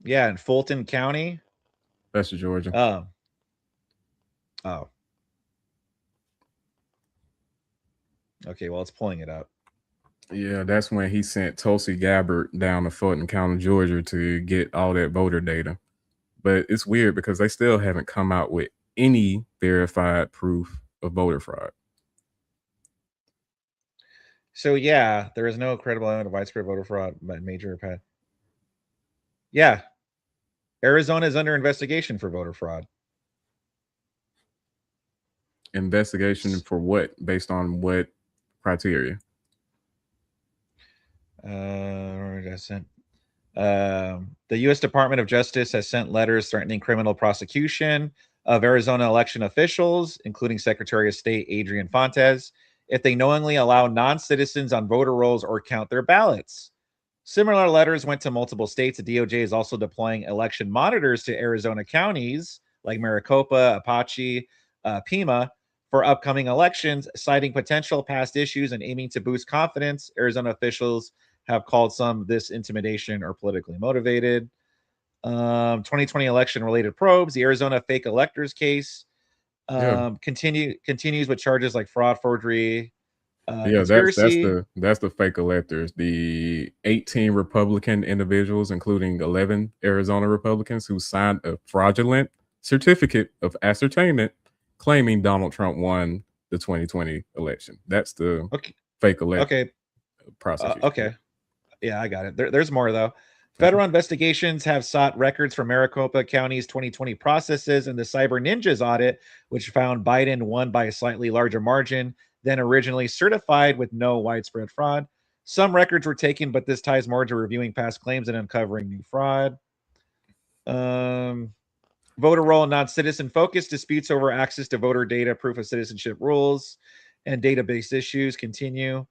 Yeah, in Fulton County. That's Georgia. Oh. Okay, well, it's pulling it up. Yeah, that's when he sent Tulsi Gabbard down to Fulton County, Georgia to get all that voter data. But it's weird because they still haven't come out with any verified proof of voter fraud. So, yeah, there is no credible evidence of widespread voter fraud by major Yeah. Arizona is under investigation for voter fraud. Investigation for what? Based on what criteria? The U.S. Department of Justice has sent letters threatening criminal prosecution of Arizona election officials, including Secretary of State Adrian Fontes, if they knowingly allow non-citizens on voter rolls or count their ballots. Similar letters went to multiple states. The DOJ is also deploying election monitors to Arizona counties like Maricopa, Apache, Pima for upcoming elections, citing potential past issues and aiming to boost confidence. Arizona officials have called some this intimidation or politically motivated. 2020 election related probes. The Arizona fake electors case continues with charges like fraud, forgery, conspiracy. That's the fake electors. The 18 Republican individuals, including 11 Arizona Republicans, who signed a fraudulent certificate of ascertainment claiming Donald Trump won the 2020 election. That's the fake elect prosecution. Okay. Yeah, I got it. There's more though. Federal investigations have sought records from Maricopa County's 2020 processes and the Cyber Ninjas audit, which found Biden won by a slightly larger margin than originally certified with no widespread fraud. Some records were taken, but this ties more to reviewing past claims and uncovering new fraud. Voter roll and non-citizen focus disputes over access to voter data, proof of citizenship rules, and database issues continue.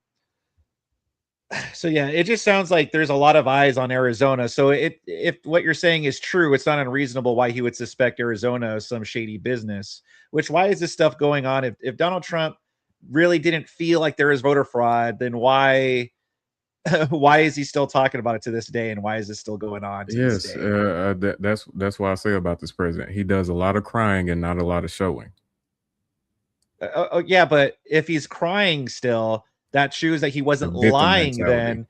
So yeah, it just sounds like there's a lot of eyes on Arizona. So if what you're saying is true, it's not unreasonable why he would suspect Arizona of some shady business. Which, why is this stuff going on? If Donald Trump really didn't feel like there is voter fraud, then why is he still talking about it to this day, and why is this still going on to this day? That's what I say about this president. He does a lot of crying and not a lot of showing. Yeah, but if he's crying still, that shows that he wasn't lying then.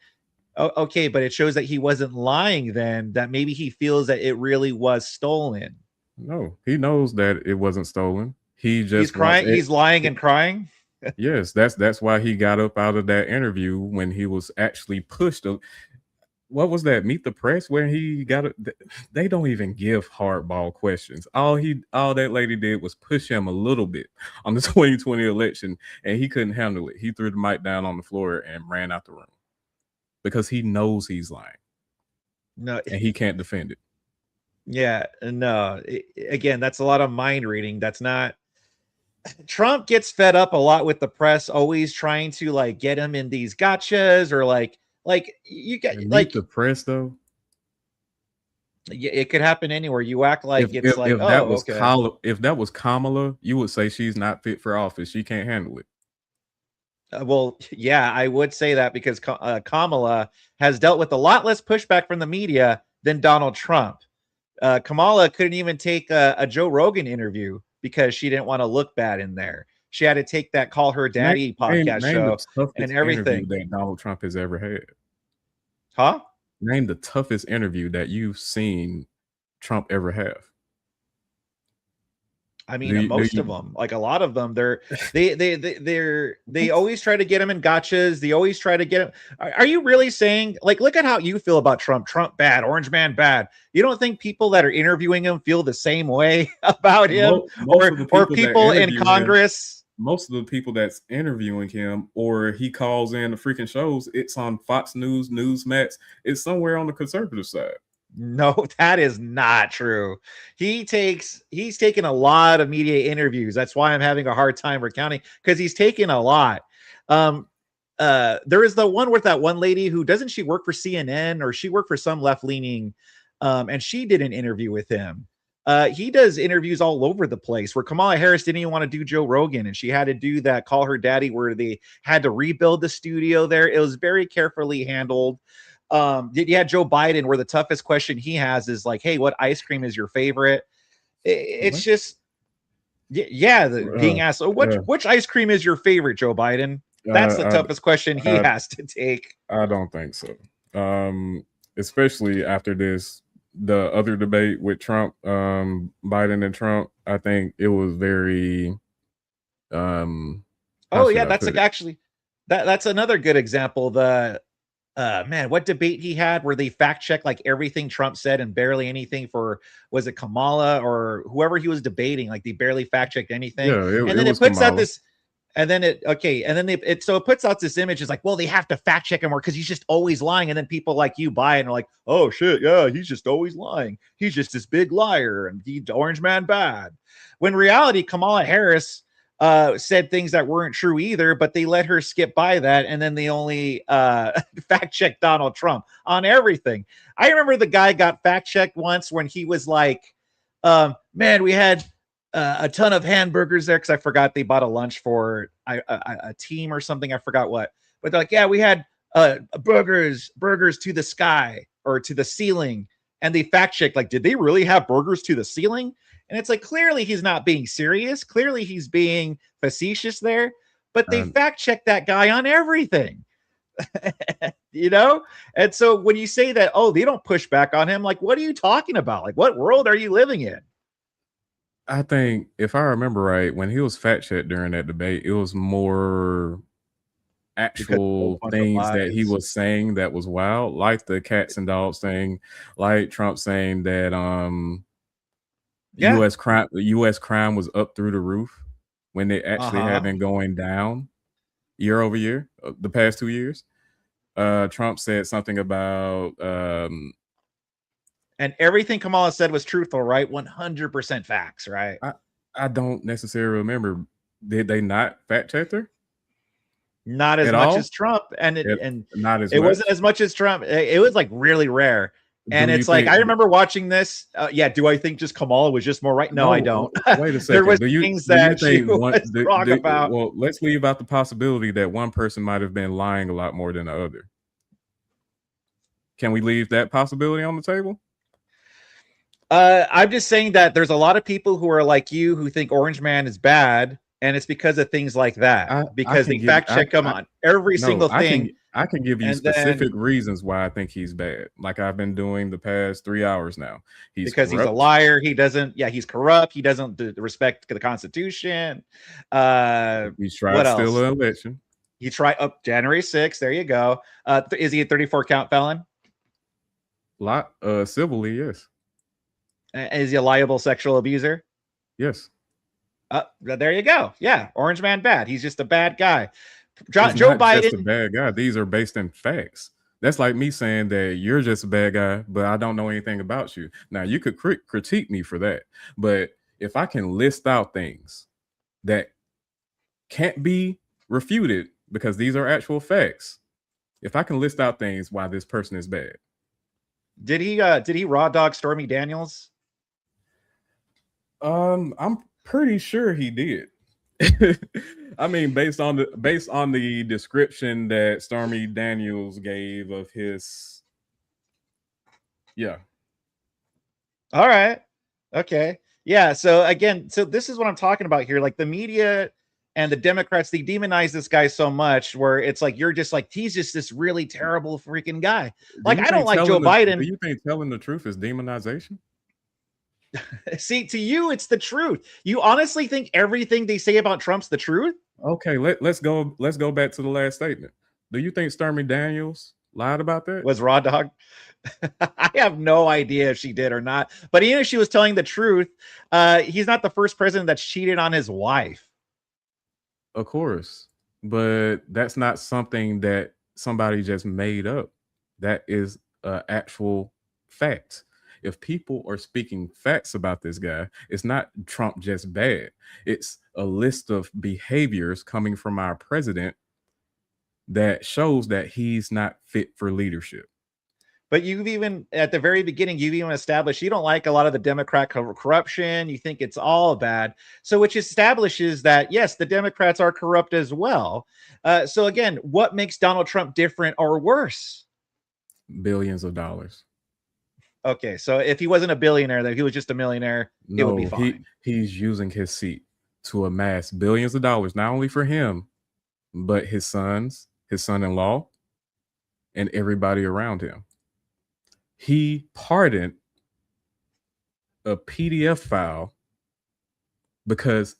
Okay, but it shows that he wasn't lying then, that maybe he feels that it really was stolen. No, he knows that it wasn't stolen. He's crying. He's lying and crying. Yes, that's why he got up out of that interview when he was actually pushed. What was that? Meet the Press, where he got it. They don't even give hardball questions. All that lady did was push him a little bit on the 2020 election, and he couldn't handle it. He threw the mic down on the floor and ran out the room because he knows he's lying. No, and he can't defend it. Yeah, no. Again, that's a lot of mind reading. That's not. Trump gets fed up a lot with the press, always trying to like get him in these gotchas or like you get like the press though. Yeah, it could happen anywhere. You act like if that was Kamala, you would say she's not fit for office. She can't handle it. Well, yeah, I would say that because Kamala has dealt with a lot less pushback from the media than Donald Trump. Kamala couldn't even take a Joe Rogan interview because she didn't want to look bad in there. She had to take that Call Her Daddy podcast show and everything that Donald Trump has ever had. Huh? Name the toughest interview that you've seen Trump ever have. I mean, most of them, like a lot of them, they always try to get him in gotchas. They always try to get him. Are you really saying, like, look at how you feel about Trump? Trump bad, Orange Man bad. You don't think people that are interviewing him feel the same way about him, or people in Congress? Most of the people that's interviewing him, or he calls in the freaking shows, it's on Fox News, Newsmax. It's somewhere on the conservative side. No, that is not true. He's taken a lot of media interviews. That's why I'm having a hard time recounting, because he's taken a lot. There is the one with that one lady who doesn't she work for CNN, or she worked for some left-leaning, and she did an interview with him. He does interviews all over the place, where Kamala Harris didn't even want to do Joe Rogan, and she had to do that Call Her Daddy, where they had to rebuild the studio there. It was very carefully handled. You had Joe Biden, where the toughest question he has is like, hey, what ice cream is your favorite? It's just, being asked, which ice cream is your favorite, Joe Biden? That's the toughest question he has to take. I don't think so. Especially after the other debate with Trump, Biden and Trump, I think it was very, that's another good example. man, what debate he had where they fact checked like everything Trump said and barely anything for, was it Kamala or whoever he was debating? Like they barely fact checked anything. Yeah, And it then it was puts out Kamala. this, and then it okay, and then it so it puts out this image. It's like, well, they have to fact check him more because he's just always lying. And then people like you buy it and are like, oh shit, yeah, he's just always lying. He's just this big liar and he Orange Man bad. When in reality, Kamala Harris said things that weren't true either, but they let her skip by that, and then they only fact checked Donald Trump on everything. I remember the guy got fact checked once when he was like, man, we had a ton of hamburgers there because I forgot they bought a lunch for a team or something. I forgot what, but they're like, yeah, we had burgers to the sky or to the ceiling, and they fact checked like, did they really have burgers to the ceiling? And it's like, clearly he's not being serious. Clearly he's being facetious there, but they fact checked that guy on everything. You know? And so when you say that, oh, they don't push back on him, like, what are you talking about? Like, what world are you living in? I think if I remember right, when he was fact checked during that debate, it was more actual things that he was saying that was wild, like the cats and dogs thing, like Trump saying that Yeah. US crime was up through the roof when they actually had been going down year over year, the past 2 years. Trump said something about and everything Kamala said was truthful, right? 100% facts, right? I don't necessarily remember. Did they not fact check her? Not as At much all? as Trump, and Not as it much. wasn't as much as Trump. It was like really rare. And Do you it's like, think- I remember watching this. Yeah, do I think just Kamala was just more right? No, I don't. Wait a second. There was do you, things do you that she think was wrong about. Well, let's leave out the possibility that one person might have been lying a lot more than the other. Can we leave that possibility on the table? I'm just saying that there's a lot of people who are like you who think Orange Man is bad, and it's because of things like that. Because they fact check him on every single thing. I can give you and specific reasons why I think he's bad. Like I've been doing the past 3 hours now. He's because he's a liar. He doesn't. Yeah, he's corrupt. He doesn't respect the Constitution. He's tried to steal an election. He tried up January 6th. There you go. Is he a 34 count felon? Civilly, yes. Is he a liable sexual abuser? Yes. There you go. Yeah, Orange Man bad. He's just a bad guy. Joe Biden, just a bad guy. These are based in facts. That's like me saying that you're just a bad guy, but I don't know anything about you. Now you could critique me for that, but if I can list out things that can't be refuted because these are actual facts, if I can list out things why this person is bad. Did he raw dog Stormy Daniels? I'm pretty sure he did. I mean, based on the description that Stormy Daniels gave of his, yeah. All right. Okay. Yeah. So again, so this is what I'm talking about here. Like the media and the Democrats, they demonize this guy so much where it's like, you're just like, he's just this really terrible freaking guy. Like, I don't like Joe Biden. Do you think telling the truth is demonization? See, to you, it's the truth. You honestly think everything they say about Trump's the truth? Okay, let's go back to the last statement. Do you think Stormy Daniels lied about that? Was raw dog? I have no idea if she did or not. But even if she was telling the truth, he's not the first president that's cheated on his wife. Of course, but that's not something that somebody just made up. That is an actual fact. If people are speaking facts about this guy, it's not Trump just bad. It's a list of behaviors coming from our president that shows that he's not fit for leadership. But you've even, at the very beginning, you've even established you don't like a lot of the Democrat corruption. You think it's all bad. So which establishes that, yes, the Democrats are corrupt as well. So again, what makes Donald Trump different or worse? Billions of dollars. Okay, so if he wasn't a billionaire, if he was just a millionaire, it would be fine. He's using his seat to amass billions of dollars, not only for him, but his sons, his son-in-law, and everybody around him. He pardoned a PDF file because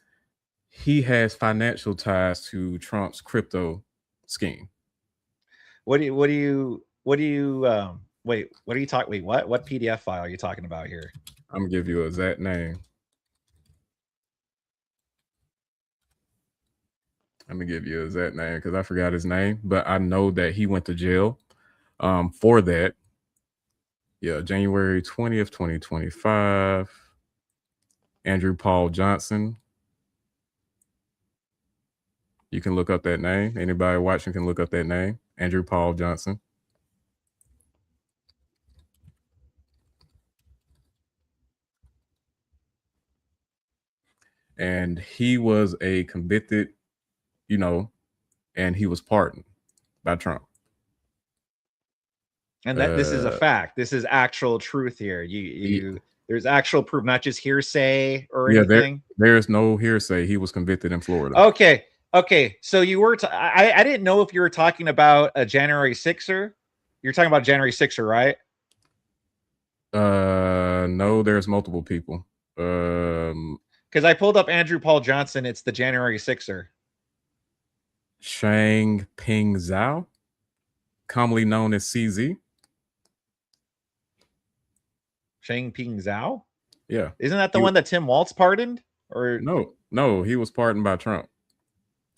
he has financial ties to Trump's crypto scheme. What do you what do you wait? What are you talking? Wait, what PDF file are you talking about here? I'm gonna give you an exact name. Let me give you an exact name because I forgot his name, but I know that he went to jail for that. Yeah, January 20th, 2025. Andrew Paul Johnson. You can look up that name. Anybody watching can look up that name. Andrew Paul Johnson. And he was a convicted, and he was pardoned by Trump. And that this is a fact. This is actual truth here. There's actual proof, not just hearsay or anything. There's no hearsay. He was convicted in Florida. Okay. So you were. I didn't know if you were talking about a January 6er. You're talking about January 6er, right? No, there's multiple people. Because I pulled up Andrew Paul Johnson. It's the January 6er. Shang Ping Zhao, commonly known as CZ. Shang Ping Zhao? Yeah. Isn't that the one that Tim Walz pardoned? Or no, he was pardoned by Trump.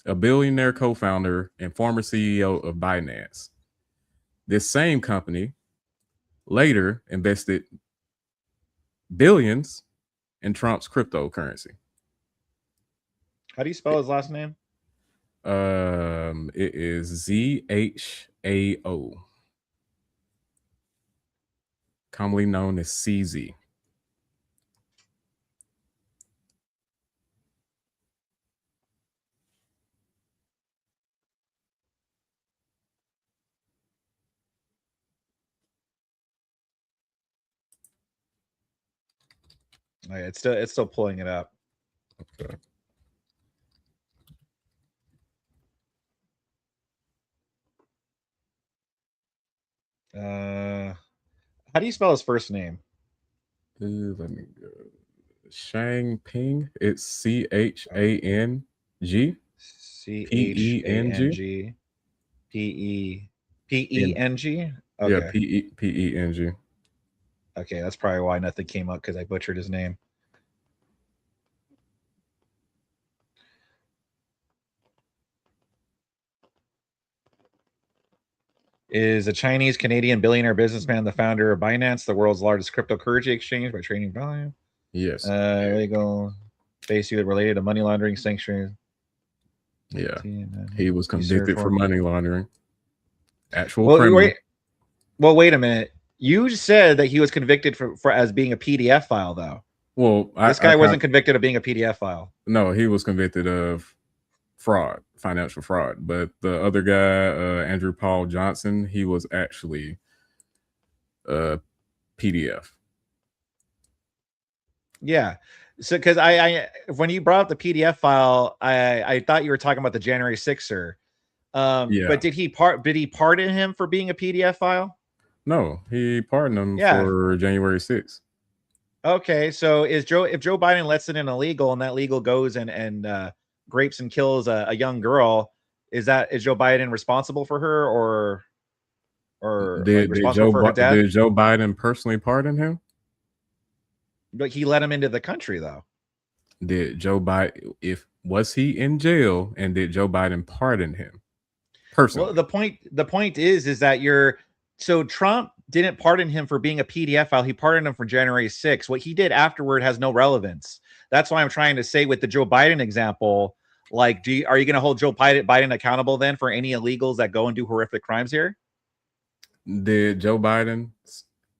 A billionaire co-founder and former CEO of Binance. This same company later invested billions in Trump's cryptocurrency. How do you spell his last name? It is ZHAO, commonly known as CZ. Oh, yeah, it's still pulling it up. Okay. How do you spell his first name? Let me go. Shang Ping. It's CHANG. CHANG. PENG. Okay. Yeah, PENG. Okay, that's probably why nothing came up, because I butchered his name. Is a Chinese-Canadian billionaire businessman, the founder of Binance, the world's largest cryptocurrency exchange by trading volume. Yes. Legal base related to money laundering sanctions. Yeah. He was convicted for money laundering. Actual criminal. Wait a minute. You said that he was convicted for as being a PDF file, though. Well, this guy wasn't convicted of being a PDF file. No, he was convicted of fraud, financial fraud. But the other guy, Andrew Paul Johnson, he was actually PDF. Yeah. So, because I when you brought up the PDF file, I thought you were talking about the January 6er. Yeah. But did he pardon him for being a PDF file? No, he pardoned him for January 6th. Okay, so if Joe Biden lets in an illegal and that legal goes and rapes and kills a young girl, is Joe Biden responsible for her or did Joe Biden personally pardon him? But he let him into the country, though. Did Joe Biden? Was he in jail, and did Joe Biden pardon him personally? Well, the point is that so Trump didn't pardon him for being a PDF file. He pardoned him for January 6th. What he did afterward has no relevance. That's why I'm trying to say with the Joe Biden example, like, are you going to hold Joe Biden accountable then for any illegals that go and do horrific crimes here? Did Joe Biden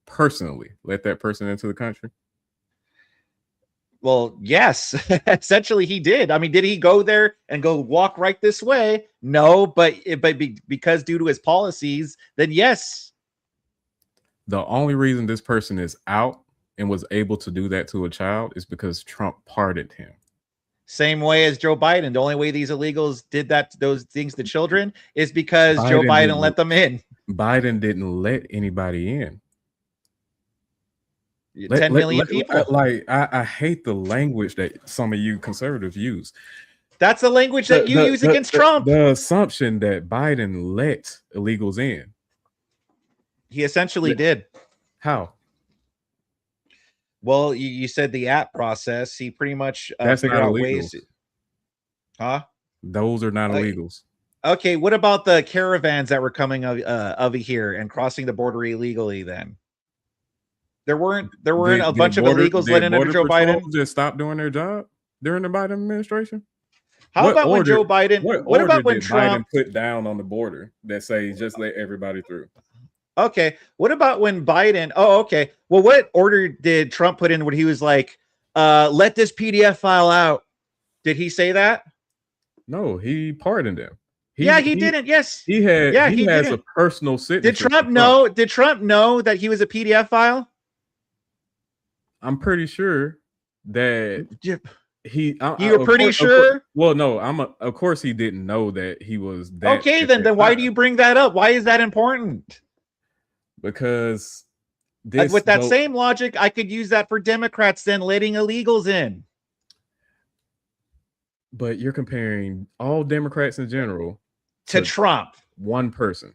personally let that person into the country? Well, yes, essentially he did. I mean, did he go there and go walk right this way? No, but because due to his policies, then yes. The only reason this person is out and was able to do that to a child is because Trump pardoned him. Same way as Joe Biden. The only way these illegals did those things to children is because Joe Biden let them in. Biden didn't let anybody in. 10 million people. I hate the language that some of you conservatives use. That's the language that you use against Trump. The assumption that Biden let illegals in. He essentially Yeah. did. How? Well, you said the app process. He pretty much That's figured not out illegal. ways. Huh? Those are not illegals. Okay. What about the caravans that were coming over here and crossing the border illegally? Then there weren't a bunch of illegals let in under Joe Biden. Just stop doing their job during the Biden administration. How about when Joe Biden? What about when Trump put down on the border that say just let everybody through? Okay. What about when Biden? Oh, okay. Well, what order did Trump put in when he was like, let this PDF file out? Did he say that? No, he pardoned them. He didn't. Yes. He had. Yeah, he has didn't. a personal signature. Did Trump know? Did Trump know that he was a PDF file? I'm pretty sure that you were pretty sure. Well, no, of course he didn't know that he was that. Okay, then why do you bring that up? Why is that important? Because with that same logic, I could use that for Democrats then letting illegals in. But you're comparing all Democrats in general to Trump, one person.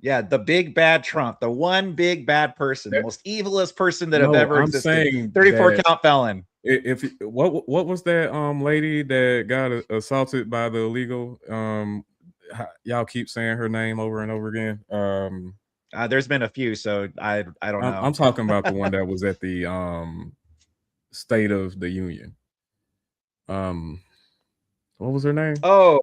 Yeah, the big bad Trump, the one big bad person, the most evilest person that have ever existed. 34 count felon. What was that lady that got assaulted by the illegal? Y'all keep saying her name over and over again. There's been a few, so I don't know. I'm talking about the one that was at the State of the Union. What was her name? Oh,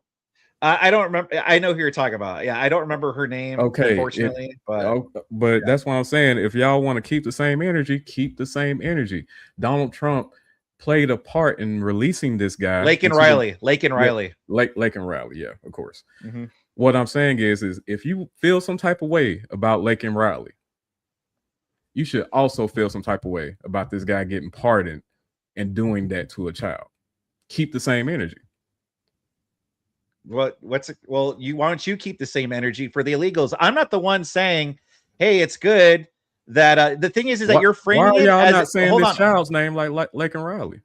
I don't remember. I know who you're talking about. Yeah, I don't remember her name. Okay, unfortunately, but yeah. That's what I'm saying. If y'all want to keep the same energy, keep the same energy. Donald Trump played a part in releasing this guy, Laken Riley. Yeah, of course. Mm-hmm. What I'm saying is if you feel some type of way about Laken Riley, you should also feel some type of way about this guy getting pardoned and doing that to a child. Keep the same energy. Why don't you keep the same energy for the illegals? I'm not the one saying, hey, it's good that the thing is that you're framing why are y'all it as not saying this child's name like Laken Riley?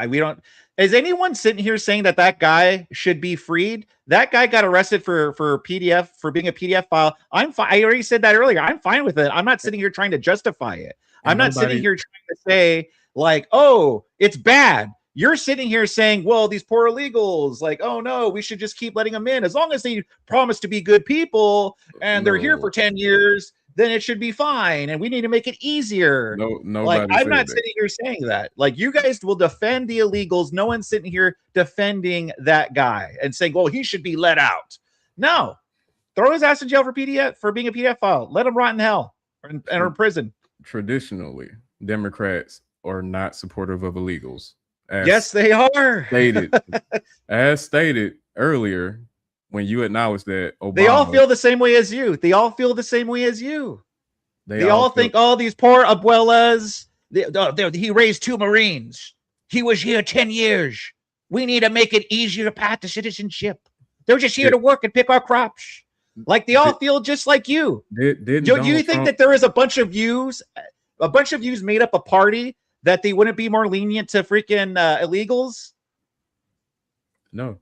We don't. Is anyone sitting here saying that guy should be freed? That guy got arrested for PDF, for being a PDF file. I'm fine. I already said that earlier. I'm fine with it. I'm not sitting here trying to justify it. I'm not sitting here trying to say like, oh, it's bad. You're sitting here saying, well, these poor illegals, like, oh no, we should just keep letting them in. As long as they promise to be good people and they're here for 10 years, then it should be fine. And we need to make it easier. Like, I'm not sitting here saying that. Like, you guys will defend the illegals. No one's sitting here defending that guy and saying, well, he should be let out. No. Throw his ass in jail for being a PDF file. Let him rot in hell or in prison. Traditionally, Democrats are not supportive of illegals. Yes, they are. As stated earlier, when you acknowledged that Obama, they all feel the same way as you. They all think, oh, these poor abuelas, he raised 2 Marines. He was here 10 years. We need to make it easier path to citizenship. They're just here to work and pick our crops. Like, they all feel just like you. Do you think that there is a bunch of yous made up a party that they wouldn't be more lenient to freaking illegals? No.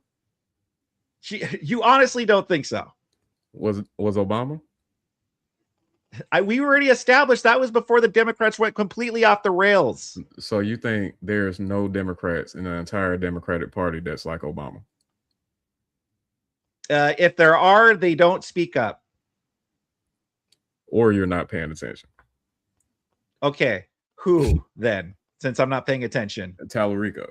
You honestly don't think so? Was Obama? We already established that was before the Democrats went completely off the rails. So you think there's no Democrats in the entire Democratic Party that's like Obama? If there are, they don't speak up. Or you're not paying attention. Okay. Who then? Since I'm not paying attention. Tallarico.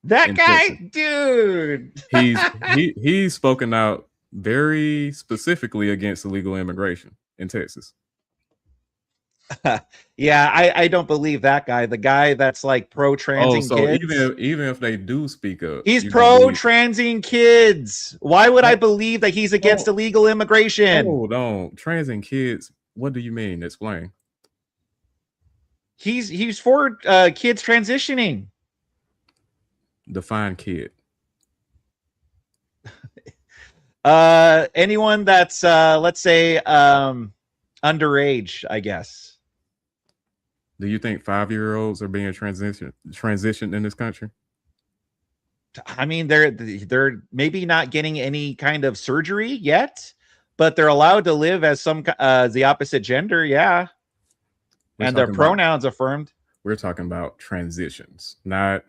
That guy, dude. He's spoken out very specifically against illegal immigration in Texas. Yeah, I don't believe that guy. The guy that's like pro-transing kids. Even if they do speak up, he's pro-transing kids. Why would I believe that he's against illegal immigration? Hold on, transing kids. What do you mean? Explain. He's for kids transitioning. Define kid. Anyone that's let's say underage, I guess. Do you think 5-year-olds are being transitioned in this country? I mean, they're maybe not getting any kind of surgery yet, but they're allowed to live as the opposite gender. Yeah, We're and their talking about pronouns affirmed. we're talking about transitions, not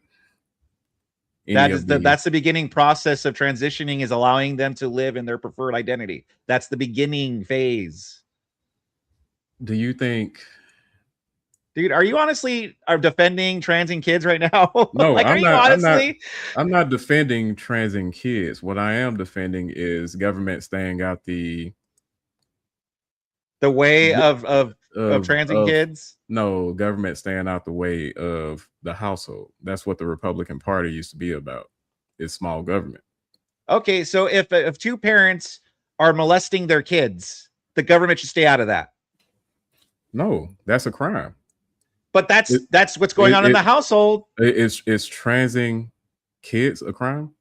any That of is the. that's the beginning process of transitioning, is allowing them to live in their preferred identity. That's the beginning phase. Do you think? Dude, are you honestly defending transing kids right now? No, Like, are I'm you not. I'm not. honestly I'm not defending transing kids. What I am defending is government staying out the way of transing of kids? no government staying out the way of the household. That's what the Republican Party used to be about. Is small government. Okay, so if two parents are molesting their kids, the government should stay out of that. No, that's a crime. But that's what's going on in the household. Is transing kids a crime?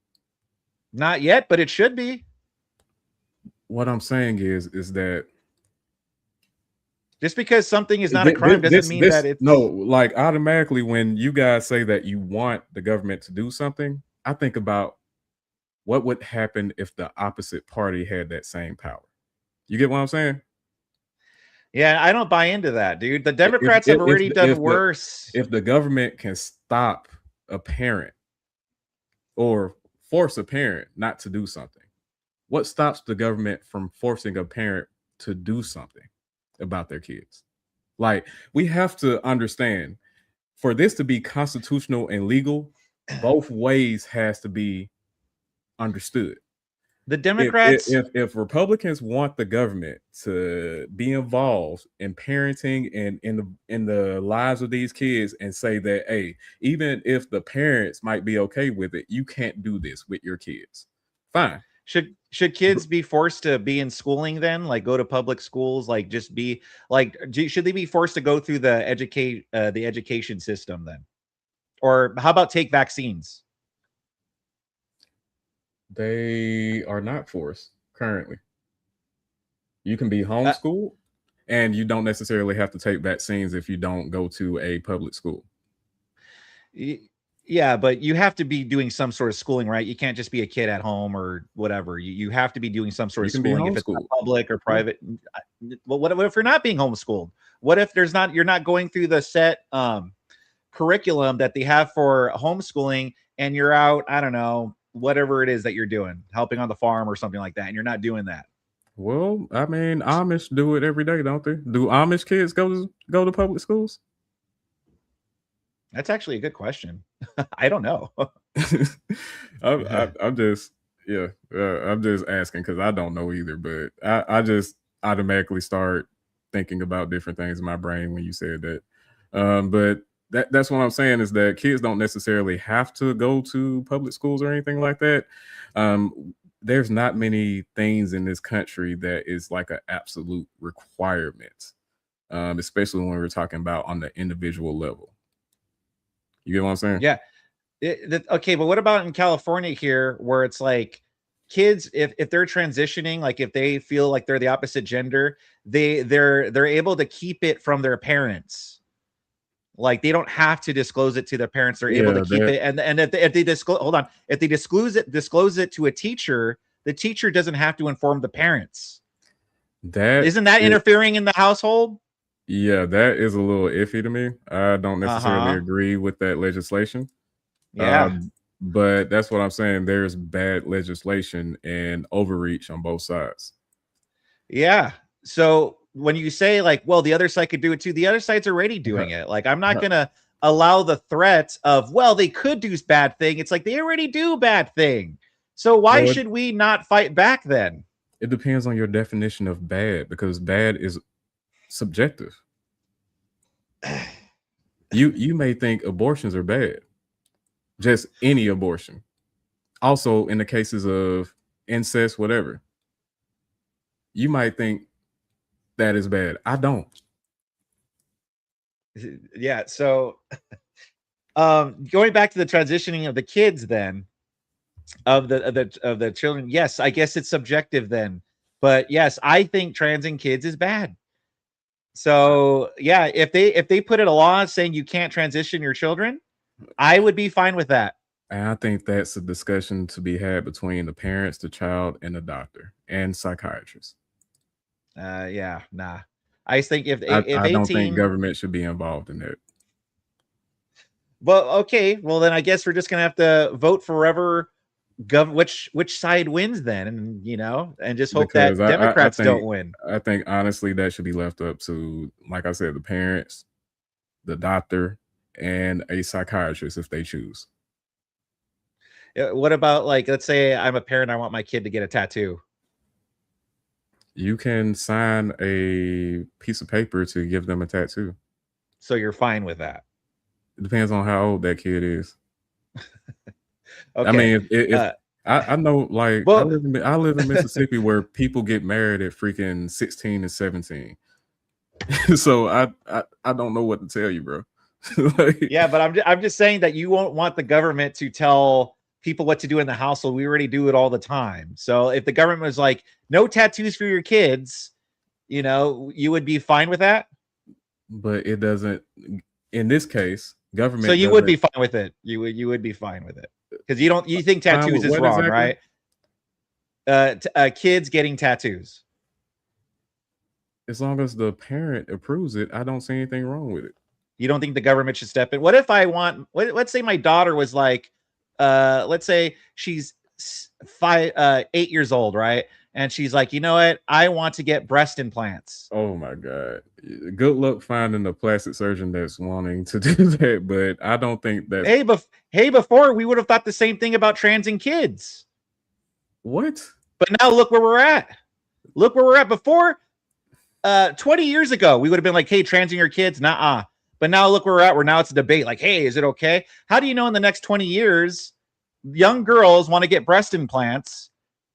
Not yet, but it should be. What I'm saying is that Just because something is not a crime doesn't mean that it's no, like automatically when you guys say that you want the government to do something, I think about what would happen if the opposite party had that same power. You get what I'm saying? Yeah, I don't buy into that, dude. The Democrats have already done worse. If the government can stop a parent or force a parent not to do something, what stops the government from forcing a parent to do something about their kids? Like, we have to understand, for this to be constitutional and legal, both ways has to be understood. The Democrats, if Republicans want the government to be involved in parenting and in the lives of these kids and say that, hey, even if the parents might be okay with it, you can't do this with your kids. Fine. should kids be forced to be in schooling then? Like, go to public schools? Like, just be like, should they be forced to go through the education system then? Or how about take vaccines? They are not forced currently. You can be homeschooled, and you don't necessarily have to take vaccines if you don't go to a public school. Yeah, but you have to be doing some sort of schooling, right? You can't just be a kid at home or whatever. You have to be doing some sort of schooling, if it's not public or private. Well, what if you're not being homeschooled? What if you're not going through the set curriculum that they have for homeschooling, and you're out, I don't know, whatever it is that you're doing, helping on the farm or something like that, and you're not doing that? Well, I mean, Amish do it every day, don't they? Do Amish kids go to public schools? That's actually a good question. I don't know. I'm just asking because I don't know either, but I just automatically start thinking about different things in my brain when you said that. But that's what I'm saying, is that kids don't necessarily have to go to public schools or anything like that. There's not many things in this country that is like an absolute requirement, especially when we're talking about on the individual level. You get what I'm saying? Yeah. Okay, but what about in California here, where it's like kids, if they're transitioning, like if they feel like they're the opposite gender, they're able to keep it from their parents. Like, they don't have to disclose it to their parents. They're able to keep it. And if they disclose it to a teacher, the teacher doesn't have to inform the parents. Isn't that interfering in the household? Yeah, that is a little iffy to me. I don't necessarily agree with that legislation. Yeah. But that's what I'm saying. There's bad legislation and overreach on both sides. Yeah. So when you say like, well, the other side could do it too, the other side's already doing it. Like, I'm not going to allow the threat of, well, they could do bad thing. It's like, they already do bad thing. So why should we not fight back then? It depends on your definition of bad, because bad is subjective. You may think abortions are bad, just any abortion. Also, in the cases of incest, whatever, you might think that is bad. I don't. Yeah. So going back to the transitioning of the kids then, of the children, yes, I guess it's subjective then. But yes, I think transing kids is bad. So yeah, if they put it a law saying you can't transition your children, I would be fine with that. And I think that's a discussion to be had between the parents, the child, and the doctor and psychiatrist. Yeah, nah. I just think if I don't think 18. government should be involved in that. Well, okay. Well, then I guess we're just gonna have to vote forever. Which side wins then, and just hope Because that Democrats don't win. I think honestly that should be left up to, like I said, the parents, the doctor, and a psychiatrist if they choose. What about, like, let's say I'm a parent, I want my kid to get a tattoo. You can sign a piece of paper to give them a tattoo. So you're fine with that? It depends on how old that kid is. Okay. I mean, if I know, like, well, I live in Mississippi where people get married at freaking 16 and 17. So I don't know what to tell you, bro. Like, yeah, but I'm just saying that you won't want the government to tell people what to do in the household. We already do it all the time. So if the government was like, no tattoos for your kids, you would be fine with that. But it doesn't. In this case, government. So you would be fine with it. You would be fine with it because you think tattoos is wrong, exactly? Right? Kids getting tattoos. As long as the parent approves it, I don't see anything wrong with it. You don't think the government should step in? What if let's say my daughter was like, let's say she's 8 years old, right? And she's like, you know what? I want to get breast implants. Oh my God. Good luck finding a plastic surgeon that's wanting to do that. But I don't think that. Hey, before we would have thought the same thing about transing kids. What? But now look where we're at. Look where we're at. Before 20 years ago, we would have been like, hey, transing your kids, nah. But now look where we're at. Where now it's a debate. Like, hey, is it okay? How do you know in the next 20 years, young girls want to get breast implants,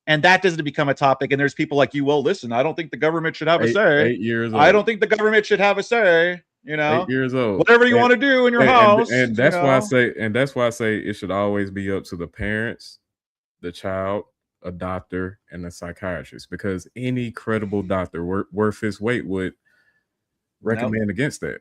and that doesn't become a topic? And there's people like you. Well, listen, I don't think the government should have a say. 8 years old. I don't think the government should have a say. 8 years old. Whatever you want to do in your house. And that's why I say it should always be up to the parents, the child, a doctor, and a psychiatrist, because any credible doctor worth his weight would recommend against that.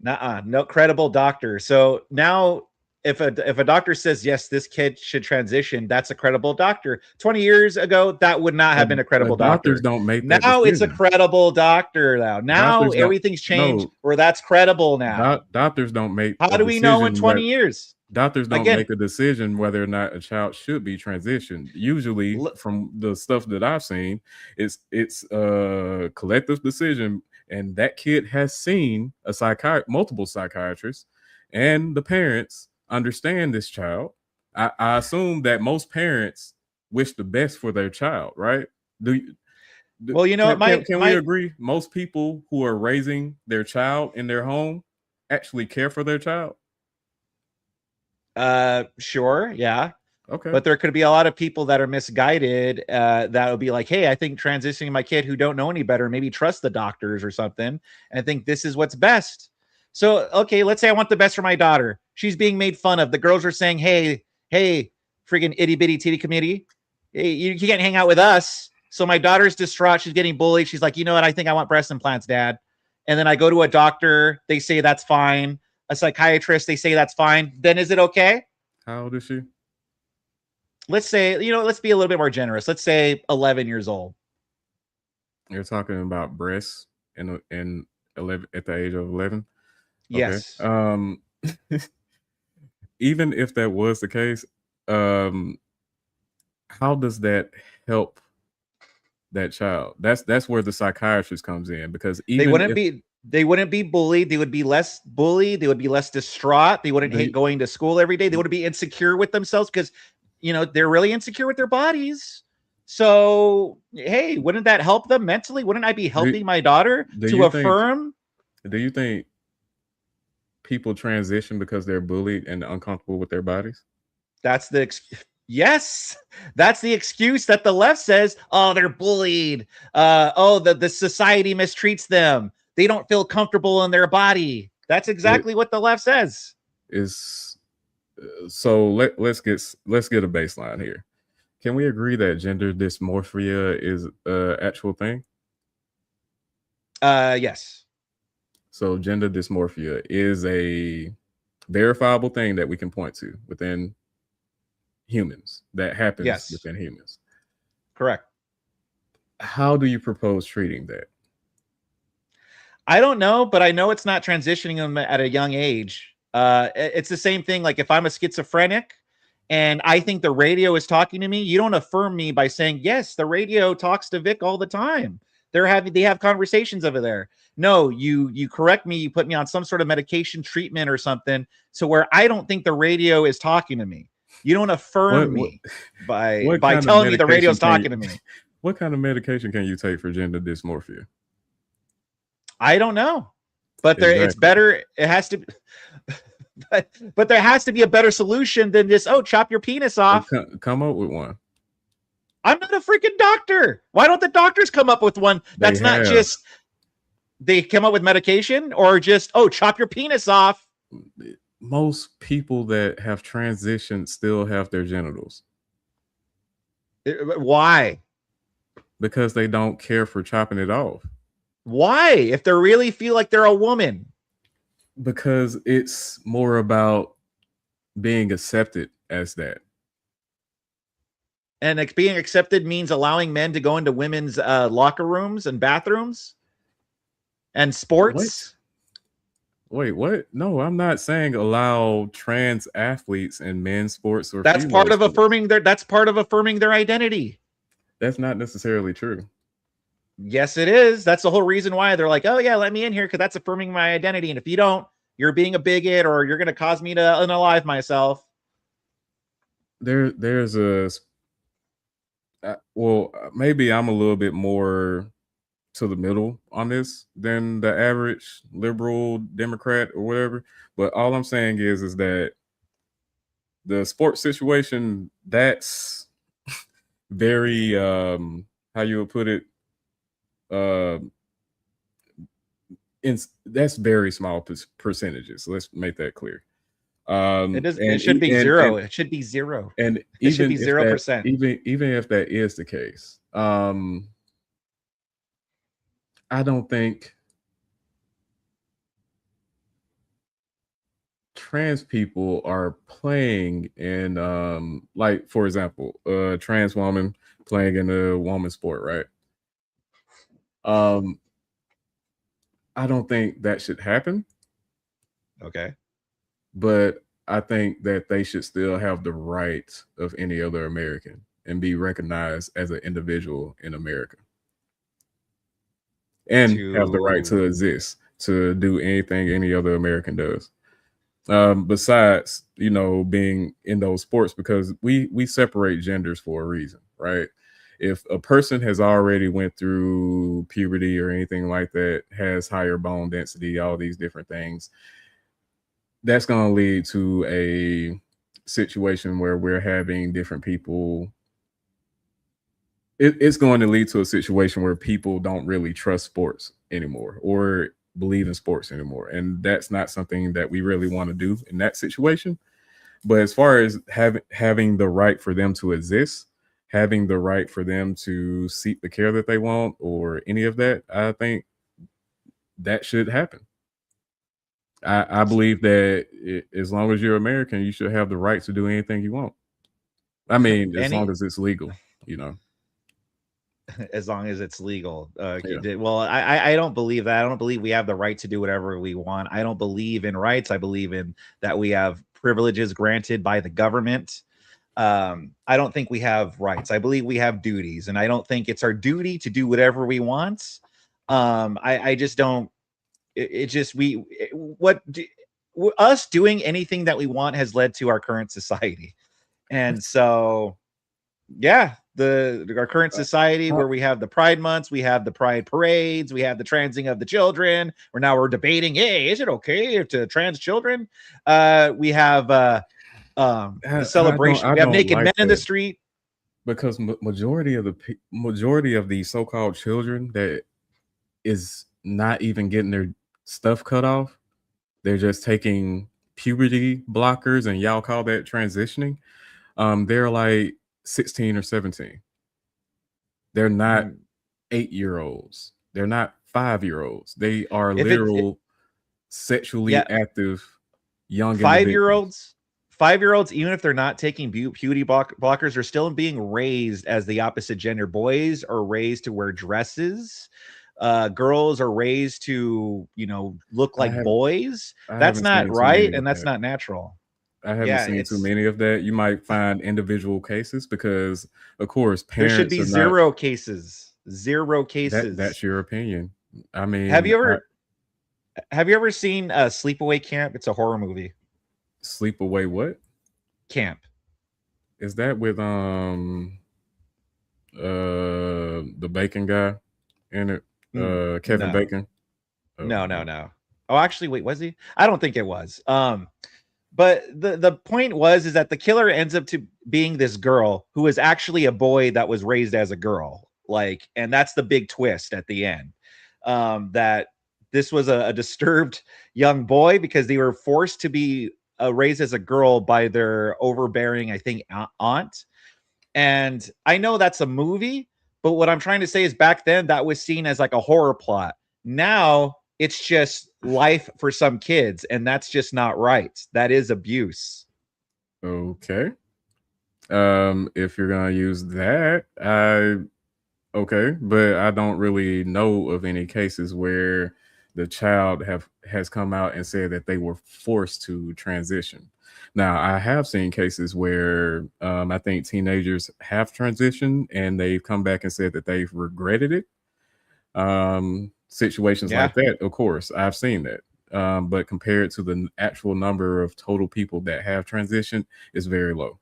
No credible doctor. So now if a doctor says, yes, this kid should transition, that's a credible doctor. 20 years ago, that would not have been a credible doctor. Doctors don't make that now decision. It's a credible doctor now everything's changed where that's credible now. Doctors don't make. How do we know in 20 years? Doctors don't make a decision whether or not a child should be transitioned. Usually, from the stuff that I've seen, it's a collective decision, and that kid has seen multiple psychiatrists, and the parents understand this child. I assume that most parents wish the best for their child, right? Can we agree? Most people who are raising their child in their home actually care for their child. Sure, yeah. Okay. But there could be a lot of people that are misguided that would be like, hey, I think transitioning my kid who don't know any better, maybe trust the doctors or something, and I think this is what's best. So, okay, let's say I want the best for my daughter. She's being made fun of. The girls are saying, hey, freaking itty bitty titty committee, hey, you can't hang out with us. So my daughter's distraught. She's getting bullied. She's like, you know what? I think I want breast implants, Dad. And then I go to a doctor. They say that's fine. A psychiatrist, they say that's fine. Then is it okay? How old is she? Let's say, let's be a little bit more generous. Let's say 11 years old. You're talking about breasts in 11 at the age of 11? Yes. Okay. Even if that was the case, how does that help that child? That's where the psychiatrist comes in, because even they wouldn't be bullied. They would be less bullied. They would be less distraught. They wouldn't hate going to school every day. They wouldn't be insecure with themselves because, they're really insecure with their bodies. So, hey, wouldn't that help them mentally? Wouldn't I be helping my daughter to affirm? Do you think people transition because they're bullied and uncomfortable with their bodies? Yes, that's the excuse that the left says. Oh, they're bullied. The society mistreats them. They don't feel comfortable in their body. That's exactly what the left says. So let's get a baseline here. Can we agree that gender dysmorphia is an actual thing? Yes. So gender dysmorphia is a verifiable thing that we can point to within humans. That happens Yes. within humans. Correct. How do you propose treating that? I don't know, but I know it's not transitioning them at a young age. It's the same thing. Like if I'm a schizophrenic and I think the radio is talking to me, you don't affirm me by saying, yes, the radio talks to Vic all the time. They have conversations over there. No, you correct me, you put me on some sort of medication treatment or something. So where I don't think the radio is talking to me. You don't affirm me by telling me the radio's talking to me. What kind of medication can you take for gender dysmorphia? I don't know, but it's better. It has to, but there has to be a better solution than this. Oh, chop your penis off. Come up with one. I'm not a freaking doctor. Why don't the doctors come up with one? That's not just they come up with medication or just, oh, chop your penis off. Most people that have transitioned still have their genitals. Why? Because they don't care for chopping it off. Why? If they really feel like they're a woman? Because it's more about being accepted as that. And like being accepted means allowing men to go into women's locker rooms and bathrooms and sports. Wait, what? No, I'm not saying allow trans athletes in men's sports or that's part of affirming their identity. That's not necessarily true. Yes, it is. That's the whole reason why they're like, oh yeah, let me in here because that's affirming my identity. And if you don't, you're being a bigot or you're going to cause me to unalive myself. There's a well, maybe I'm a little bit more to the middle on this than the average liberal Democrat or whatever. But all I'm saying is that the sports situation, that's very, how you would put it, that's very small percentages. Let's make that clear. It should be zero. It should be zero. And it should be 0%. Even if that is the case, I don't think trans people are playing in like, for example, a trans woman playing in a woman's sport, right? I don't think that should happen. Okay. But I think that they should still have the rights of any other American and be recognized as an individual in America. And have the right to exist, to do anything any other American does. Besides, being in those sports, because we separate genders for a reason, right? If a person has already went through puberty or anything like that, has higher bone density, all these different things, that's going to lead to a situation where we're having different people. It's going to lead to a situation where people don't really trust sports anymore or believe in sports anymore. And that's not something that we really want to do in that situation. But as far as having the right for them to exist, having the right for them to seek the care that they want or any of that, I think that should happen. I believe that as long as you're American, you should have the right to do anything you want. I mean, as long as it's legal, As long as it's legal. Yeah. Well, I don't believe that. I don't believe we have the right to do whatever we want. I don't believe in rights. I believe in that we have privileges granted by the government. I don't think we have rights. I believe we have duties, and I don't think it's our duty to do whatever we want. I just don't. Us doing anything that we want has led to our current society, and so yeah, our current society where we have the Pride months, we have the Pride parades, we have the transing of the children. We're debating, hey, is it okay to trans children? We have the celebration. We have naked men in the street. Because majority of these so-called children that is not even getting their stuff cut off, they're just taking puberty blockers, and y'all call that transitioning. They're like 16 or 17. They're not 8-year-olds. They're not 5-year-olds. They are literal sexually active young 5-year-olds. 5-year-olds, even if they're not taking puberty blockers, are still being raised as the opposite gender. Boys are raised to wear dresses. Girls are raised to, look I like haven't boys. I That's haven't not seen too right, many and of that's that. not natural. I haven't Yeah, seen too many of that. You might find individual cases because, of course, there should parents be are not. zero cases. Zero That's cases. your opinion. I Have mean, you ever have you ever seen Sleepaway Camp? It's a horror movie. Sleep Away. What Camp. is that with the Bacon guy in it? Kevin No. Bacon. Oh, No. Oh, actually, wait, was he? I don't think it was. But the point is that the killer ends up to being this girl who is actually a boy that was raised as a girl. Like, and that's the big twist at the end. That this was a disturbed young boy because they were forced to be raised as a girl by their overbearing, I think, aunt. And I know that's a movie, but what I'm trying to say is back then that was seen as like a horror plot. Now it's just life for some kids, and that's just not right. That is abuse. okay. If you're gonna use that, okay, but I don't really know of any cases where the child has come out and said that they were forced to transition. Now, I have seen cases where I think teenagers have transitioned and they've come back and said that they've regretted it. Situations Yeah. like that, of course, I've seen that. But compared to the actual number of total people that have transitioned, it's very low.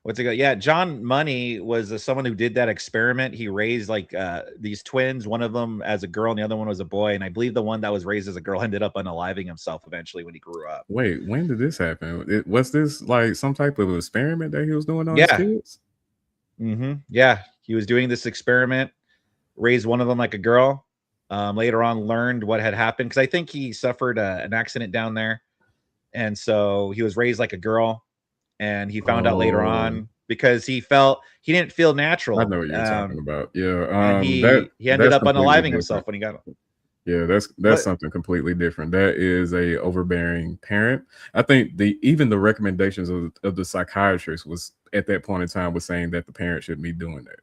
What's it go? Yeah, John Money was someone who did that experiment. He raised like these twins, one of them as a girl and the other one was a boy. And I believe the one that was raised as a girl ended up unaliving himself eventually when he grew up. Wait, when did this happen? Was this like some type of experiment that he was doing on his Yeah. kids? Yeah, he was doing this experiment, raised one of them like a girl. Later on, learned what had happened because I think he suffered an accident down there, and so he was raised like a girl. And he found out later Oh, on because he didn't feel I natural, know what you're talking about. Yeah, and he ended that's up completely unaliving different. himself when he got. Yeah, that's But something completely different. That is a overbearing parent. I think even the recommendations of the psychiatrist was at that point in time was saying that the parent shouldn't be doing that.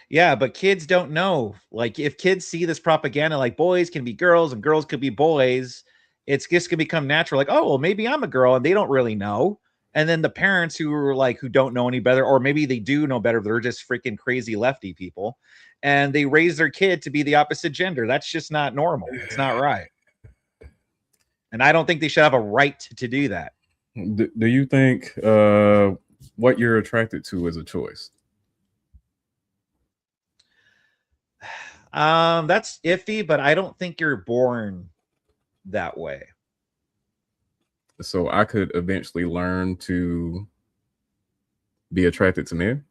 yeah, but kids don't know. Like if kids see this propaganda, like boys can be girls and girls could be boys, it's just gonna become natural. Like, oh well, maybe I'm a girl, and they don't really know. And then the parents who don't know any better, or maybe they do know better, they're just freaking crazy lefty people, and they raise their kid to be the opposite gender. That's just not normal. It's not right. And I don't think they should have a right to do that. Do you think what you're attracted to is a choice? That's iffy, but I don't think you're born that way. So I could eventually learn to be attracted to men.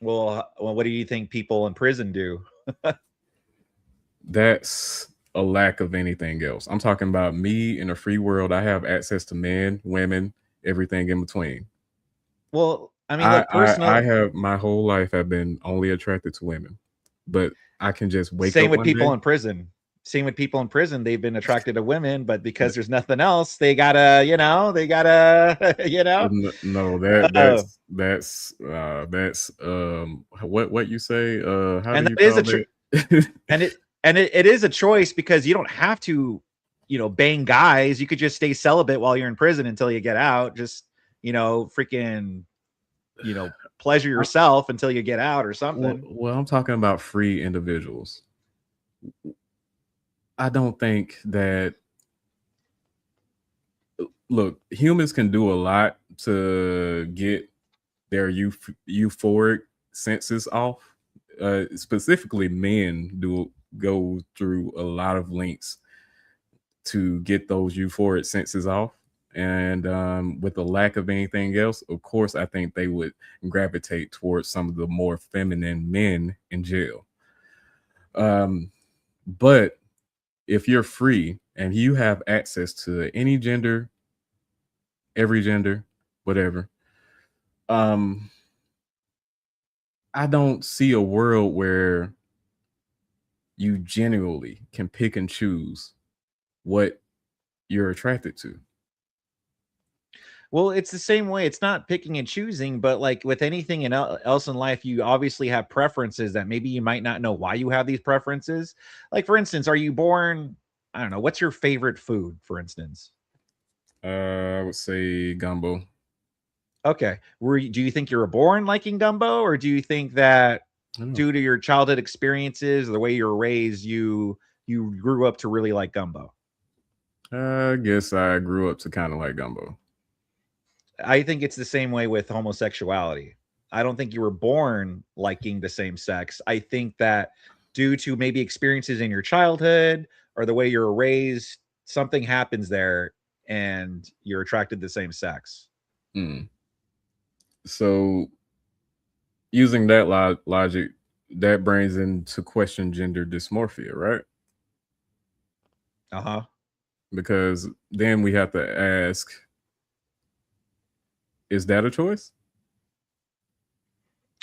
Well, what do you think people in prison do? That's a lack of anything else. I'm talking about me in a free world. I have access to men, women, everything in between. Well, I mean, look, I personal. have my whole life I've been only attracted to women, but I can just wake Same up with one people day. in prison. Same with people in prison. They've been attracted to women, but because there's nothing else, they gotta, No, Uh, that's what you say. How do and you that is call a that? it is a choice because you don't have to, bang guys. You could just stay celibate while you're in prison until you get out. Just, freaking, pleasure yourself until you get out or something. Well, I'm talking about free individuals. I don't think that. Look, humans can do a lot to get their euphoric senses off. Specifically, men do go through a lot of lengths to get those euphoric senses off. And with the lack of anything else, of course, I think they would gravitate towards some of the more feminine men in jail. But if you're free and you have access to any gender, every gender, whatever, I don't see a world where you genuinely can pick and choose what you're attracted to. Well, it's the same way. It's not picking and choosing, but like with anything else in life, you obviously have preferences that maybe you might not know why you have these preferences. Like, for instance, are you born? I don't know. What's your favorite food, for instance? I would say gumbo. Okay. Do you think you were born liking gumbo, or do you think that I don't know. due to your childhood experiences, or the way you were raised, you grew up to really like gumbo? I guess I grew up to kind of like gumbo. I think it's the same way with homosexuality. I don't think you were born liking the same sex. I think that due to maybe experiences in your childhood or the way you were raised, something happens there and you're attracted to the same sex. Mm. So using that logic, that brings into question gender dysmorphia, right? Uh-huh. Because then we have to ask, is that a choice?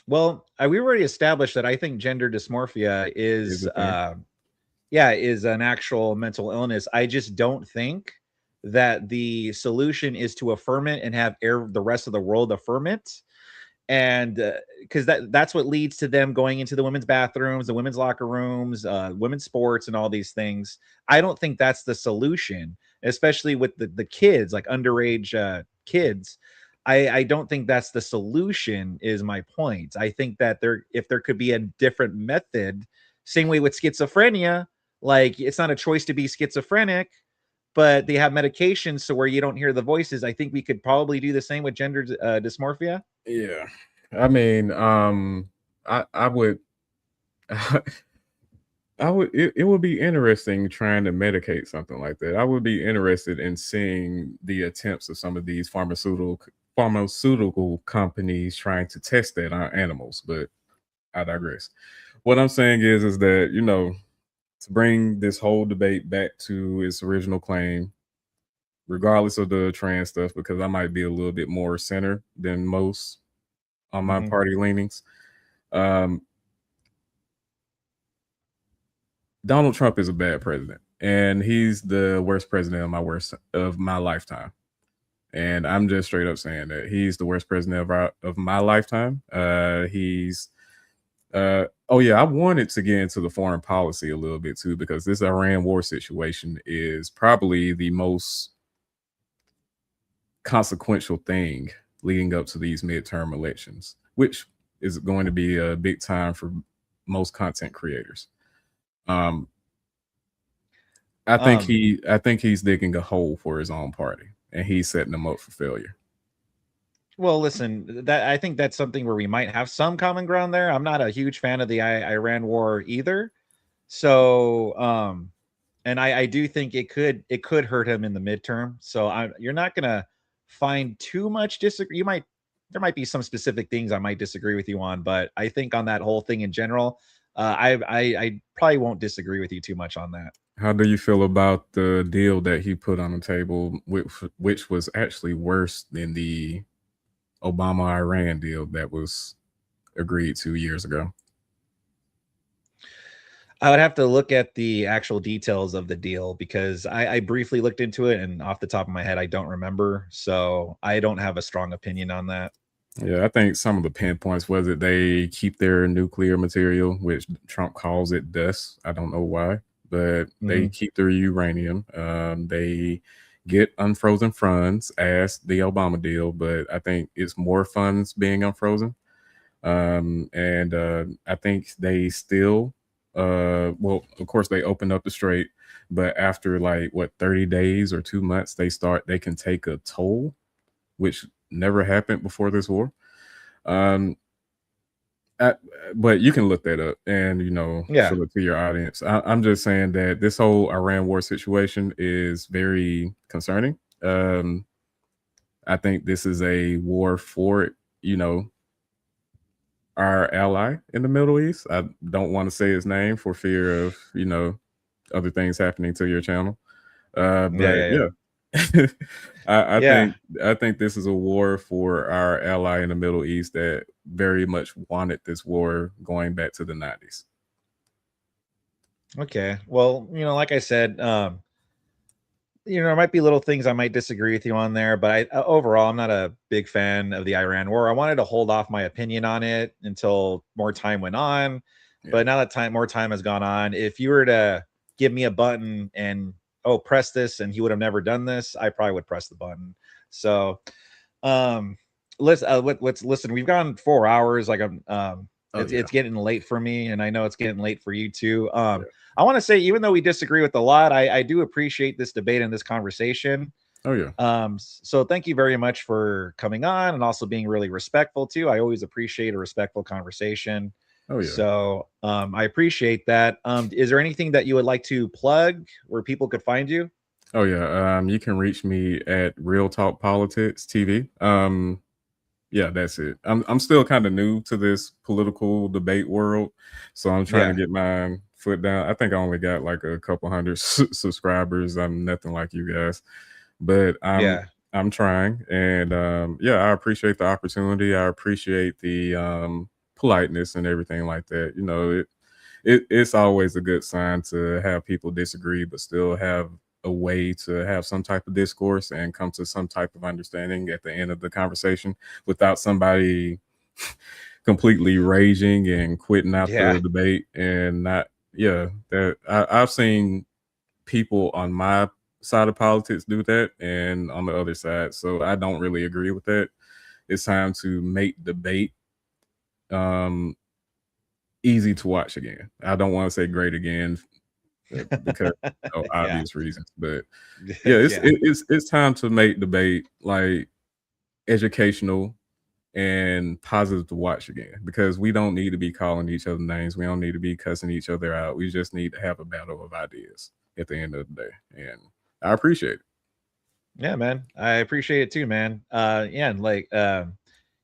Well, we already established that I think gender dysmorphia Is is a thing? is an actual mental illness. I just don't think that the solution is to affirm it and have the rest of the world affirm it. And because that's what leads to them going into the women's bathrooms, the women's locker rooms, women's sports, and all these things. I don't think that's the solution, especially with the kids, like underage kids. I don't think that's the solution, is my point. I think that if there could be a different method, same way with schizophrenia, like it's not a choice to be schizophrenic, but they have medications so where you don't hear the voices. I think we could probably do the same with gender dysmorphia. Yeah. I mean, I would it would be interesting trying to medicate something like that. I would be interested in seeing the attempts of some of these pharmaceutical companies trying to test that on animals, but I digress. What I'm saying is that, to bring this whole debate back to its original claim, regardless of the trans stuff, because I might be a little bit more center than most on my party leanings. Donald Trump is a bad president, and he's the worst president of my lifetime. And I'm just straight up saying that he's the worst president of my lifetime. Oh yeah, I wanted to get into the foreign policy a little bit too, because this Iran war situation is probably the most consequential thing leading up to these midterm elections, which is going to be a big time for most content creators. I think he's digging a hole for his own party, and he's setting them up for failure. Well, listen, that I think that's something where we might have some common ground there. I'm not a huge fan of the Iran war either. So, and I do think it could hurt him in the midterm. So you're not gonna find too much disagree. There might be some specific things I might disagree with you on, but I think on that whole thing in general, I probably won't disagree with you too much on that. How do you feel about the deal that he put on the table, which was actually worse than the Obama-Iran deal that was agreed to years ago? I would have to look at the actual details of the deal because I briefly looked into it, and off the top of my head, I don't remember. So I don't have a strong opinion on that. Yeah, I think some of the pinpoints was that they keep their nuclear material, which Trump calls it dust. I don't know why, but they keep their uranium. They get unfrozen funds as the Obama deal, but I think it's more funds being unfrozen. And I think they still, well, of course they opened up the strait, but after 30 days or 2 months, they can take a toll, which never happened before this war. But you can look that up and show it to your audience. I'm just saying that this whole Iran war situation is very concerning. I think this is a war for our ally in the Middle East. I don't want to say his name for fear of other things happening to your channel. But I think this is a war for our ally in the Middle East that very much wanted this war going back to the 90s. Okay. Well, like I said, there might be little things I might disagree with you on there, but overall, I'm not a big fan of the Iran war. I wanted to hold off my opinion on it until more time went on. Yeah. But now that more time has gone on, if you were to give me a button and press this, and he would have never done this, I probably would press the button. So, let's listen. We've gone 4 hours. Like it's getting late for me, and I know it's getting late for you too. I want to say, even though we disagree with a lot, I do appreciate this debate and this conversation. Oh yeah. So thank you very much for coming on and also being really respectful too. I always appreciate a respectful conversation. Oh yeah. So I appreciate that. Is there anything that you would like to plug where people could find you? Oh yeah. You can reach me at Real Talk Politics TV. Yeah, that's it. I'm still kind of new to this political debate world, so I'm trying to get my foot down. I think I only got like a couple hundred subscribers. I'm nothing like you guys, but I'm trying, and I appreciate the opportunity. I appreciate the politeness and everything like that. You know, it's always a good sign to have people disagree, but still have a way to have some type of discourse and come to some type of understanding at the end of the conversation without somebody completely raging and quitting out the debate. And I've seen people on my side of politics do that and on the other side. So I don't really agree with that. It's time to make debate easy to watch again. I don't want to say great again because of obvious reasons, but it's time to make debate like educational and positive to watch again, because we don't need to be calling each other names. We don't need to be cussing each other out. We just need to have a battle of ideas at the end of the day, and I appreciate it. Yeah, man, I appreciate it too, man. And like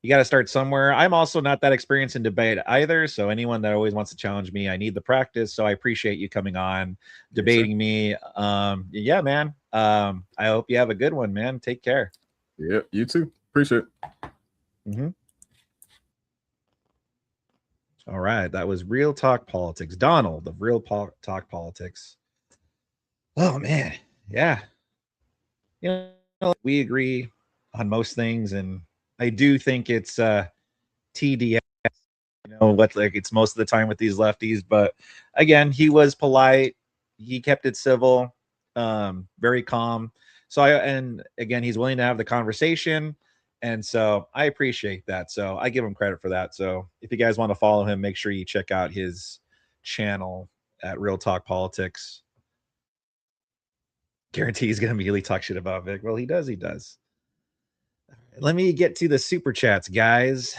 you got to start somewhere. I'm also not that experienced in debate either. So anyone that always wants to challenge me, I need the practice. So I appreciate you coming on, debating me. Yeah, man. I hope you have a good one, man. Take care. Yeah, you too. Appreciate it. All right. That was Real Talk Politics. Donald of Real Talk Politics. Oh, man. Yeah. You know, we agree on most things, and I do think it's TDS, it's most of the time with these lefties. But again, he was polite. He kept it civil, very calm. So again, he's willing to have the conversation. And so I appreciate that. So I give him credit for that. So if you guys want to follow him, make sure you check out his channel at Real Talk Politics. Guarantee he's going to immediately talk shit about Vic. Well, he does. Let me get to the super chats, guys.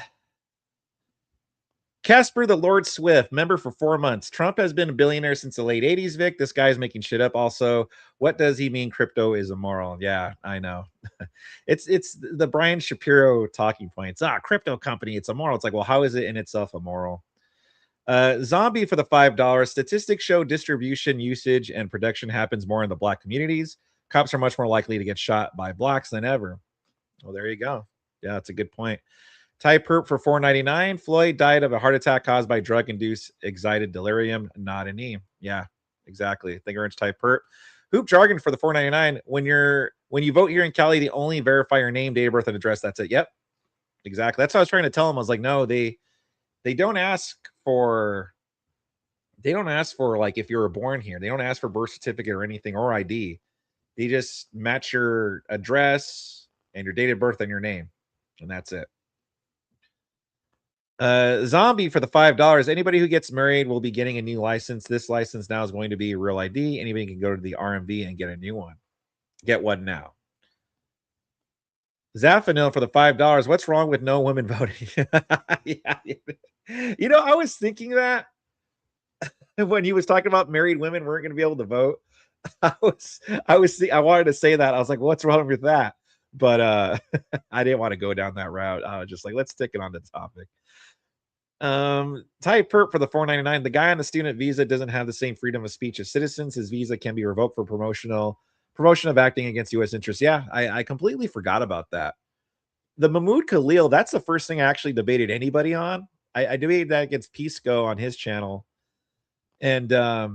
Casper the Lord Swift, member for 4 months. Trump has been a billionaire since the late 80s, Vic. This guy's making shit up. Also, what does he mean crypto is immoral? Yeah, I know. It's the Brian Shapiro talking points. Crypto company, it's immoral. It's like, well, how is it in itself immoral? Zombie for the $5. Statistics show distribution, usage, and production happens more in the black communities. Cops are much more likely to get shot by blacks than ever. Well, there you go. Yeah, that's a good point. Ty Perp for $4.99. Floyd died of a heart attack caused by drug-induced excited delirium, not an E. Yeah, exactly. Thank you very much, Ty Perp. Hoop Jargon for the $4.99. When you vote here in Cali, they only verify your name, date of birth, and address. That's it. Yep, exactly. That's what I was trying to tell him. I was like, no, they don't ask for. They don't ask for like if you were born here. They don't ask for birth certificate or anything or ID. They just match your address and your date of birth and your name, and that's it. Zombie for the $5. Anybody who gets married will be getting a new license. This license now is going to be a real ID. Anybody can go to the RMV and get a new one. Get one now. Zaffanil for the $5. What's wrong with no women voting? Yeah. You know, I was thinking that when he was talking about married women weren't going to be able to vote. I wanted to say that. I was like, what's wrong with that? But I didn't want to go down that route. I was just like, let's stick it on the topic. Ty Perp for the $4.99. The guy on the student visa doesn't have the same freedom of speech as citizens. His visa can be revoked for promotion of acting against U.S. interests. Yeah, I completely forgot about that. The Mahmoud Khalil, that's the first thing I actually debated anybody on. I debated that against Pisco on his channel. And I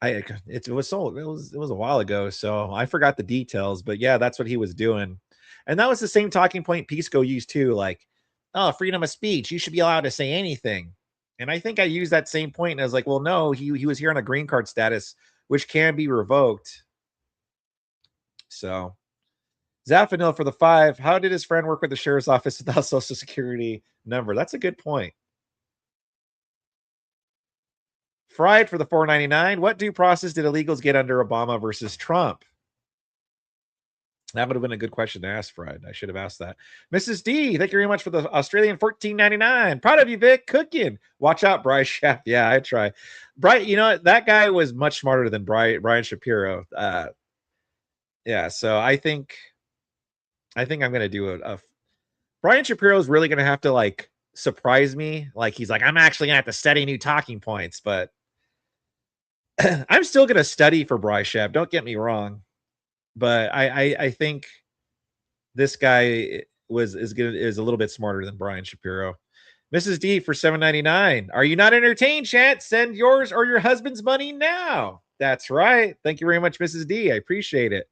It was a while ago, so I forgot the details. But yeah, that's what he was doing, and that was the same talking point Pisco used too. Like, oh, freedom of speech, you should be allowed to say anything. And I think I used that same point, and I was like, well, no, he was here on a green card status, which can be revoked. So, Zaffanil for the 5. How did his friend work with the sheriff's office without social security number? That's a good point. Fried for the 4.99. What due process did illegals get under Obama versus Trump? That would have been a good question to ask, Fried. I should have asked that. Mrs. D, thank you very much for the Australian $14.99. Proud of you, Vic. Cooking. Watch out, Bryce Shaft. Yeah, I try. Brian, you know what? That guy was much smarter than Brian Shapiro. Yeah, so I think I'm gonna do a Brian Shapiro is really gonna have to like surprise me. Like he's like, I'm actually gonna have to study new talking points, but I'm still gonna study for Bryce Shaft. Don't get me wrong. But I think this guy is a little bit smarter than Brian Shapiro. Mrs. D for $7.99. Are you not entertained, chat? Send yours or your husband's money now. That's right. Thank you very much, Mrs. D. I appreciate it.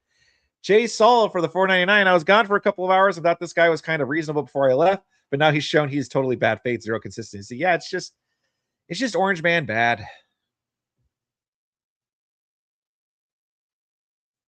Jay Saul for the $4.99. I was gone for a couple of hours. I thought this guy was kind of reasonable before I left, but now he's shown he's totally bad faith, zero consistency. Yeah, it's just Orange Man bad.